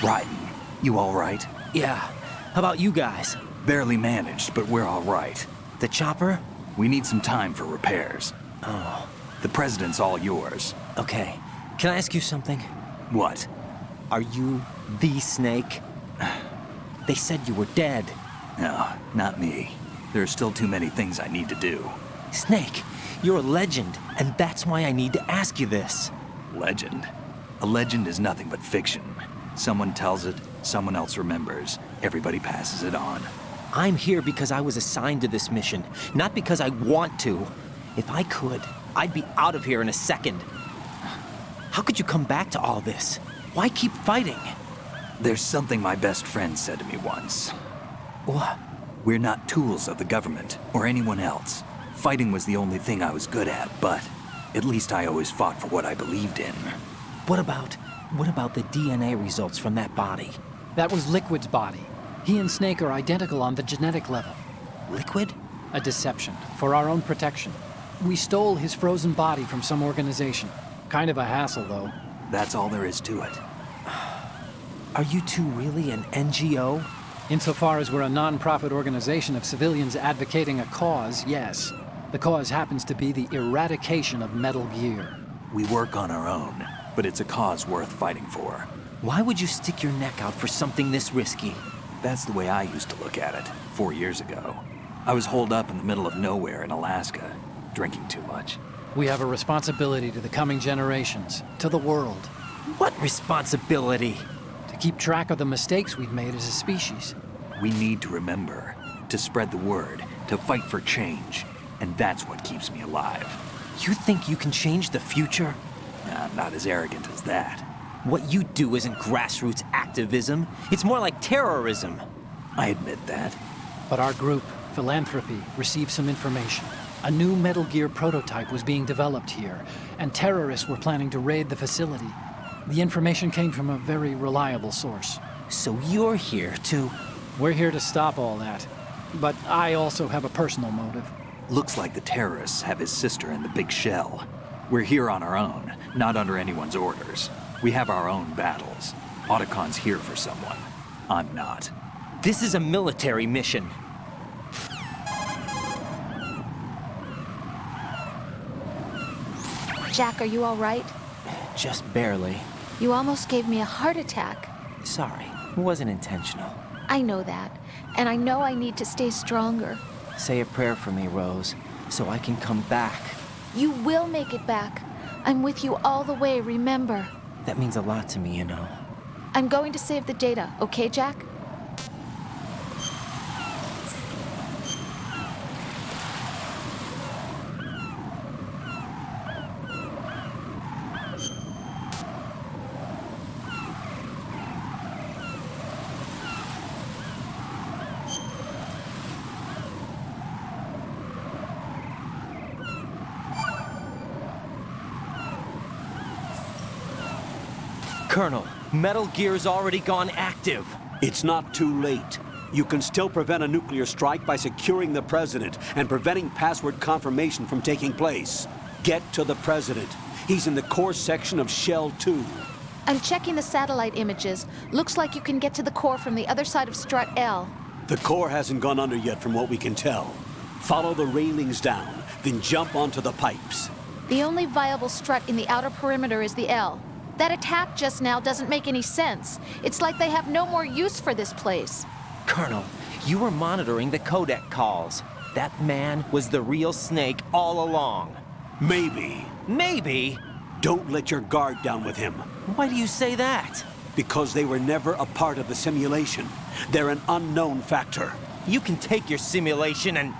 Raiden, you all right? Yeah. How about you guys? Barely managed, but we're all right. The chopper? We need some time for repairs. Oh. The president's all yours. Okay. Can I ask you something? What? Are you the Snake? They said you were dead. No, not me. There are still too many things I need to do. Snake, you're a legend, and that's why I need to ask you this. Legend? A legend is nothing but fiction. Someone tells it, someone else remembers. Everybody passes it on. I'm here because I was assigned to this mission, not because I want to. If I could, I'd be out of here in a second. How could you come back to all this? Why keep fighting? There's something my best friend said to me once. What? We're not tools of the government or anyone else. Fighting was the only thing I was good at, but at least I always fought for what I believed in. What about the DNA results from that body? That was Liquid's body. He and Snake are identical on the genetic level. Liquid? A deception, for our own protection. We stole his frozen body from some organization. Kind of a hassle, though. That's all there is to it. Are you two really an NGO? Insofar as we're a non-profit organization of civilians advocating a cause, yes. The cause happens to be the eradication of Metal Gear. We work on our own, but it's a cause worth fighting for. Why would you stick your neck out for something this risky? That's the way I used to look at it, 4 years ago. I was holed up in the middle of nowhere in Alaska, drinking too much. We have a responsibility to the coming generations, to the world. What responsibility? To keep track of the mistakes we've made as a species. We need to remember, to spread the word, to fight for change. And that's what keeps me alive. You think you can change the future? I'm not as arrogant as that. What you do isn't grassroots activism. It's more like terrorism. I admit that. But our group, Philanthropy, received some information. A new Metal Gear prototype was being developed here, and terrorists were planning to raid the facility. The information came from a very reliable source. So you're here to... We're here to stop all that. But I also have a personal motive. Looks like the terrorists have his sister in the big shell. We're here on our own, not under anyone's orders. We have our own battles. Otacon's here for someone. I'm not. This is a military mission. Jack, are you all right? Just barely. You almost gave me a heart attack. Sorry, it wasn't intentional. I know that, and I know I need to stay stronger. Say a prayer for me, Rose, so I can come back. You will make it back. I'm with you all the way, remember? That means a lot to me, you know. I'm going to save the data, okay, Jack? Colonel, Metal Gear's already gone active. It's not too late. You can still prevent a nuclear strike by securing the President and preventing password confirmation from taking place. Get to the President. He's in the core section of Shell 2. I'm checking the satellite images. Looks like you can get to the core from the other side of Strut L. The core hasn't gone under yet from what we can tell. Follow the railings down, then jump onto the pipes. The only viable strut in the outer perimeter is the L. That attack just now doesn't make any sense. It's like they have no more use for this place. Colonel, you were monitoring the codec calls. That man was the real Snake all along. Maybe. Maybe? Don't let your guard down with him. Why do you say that? Because they were never a part of the simulation. They're an unknown factor. You can take your simulation and...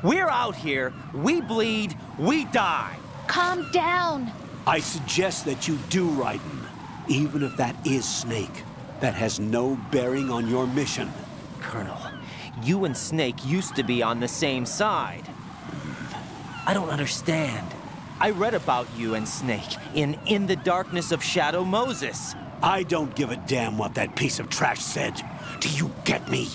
We're out here, we bleed, we die. Calm down. I suggest that you do, Raiden. Even if that is Snake, that has no bearing on your mission. Colonel, you and Snake used to be on the same side. I don't understand. I read about you and Snake in the Darkness of Shadow Moses. I don't give a damn what that piece of trash said. Do you get me?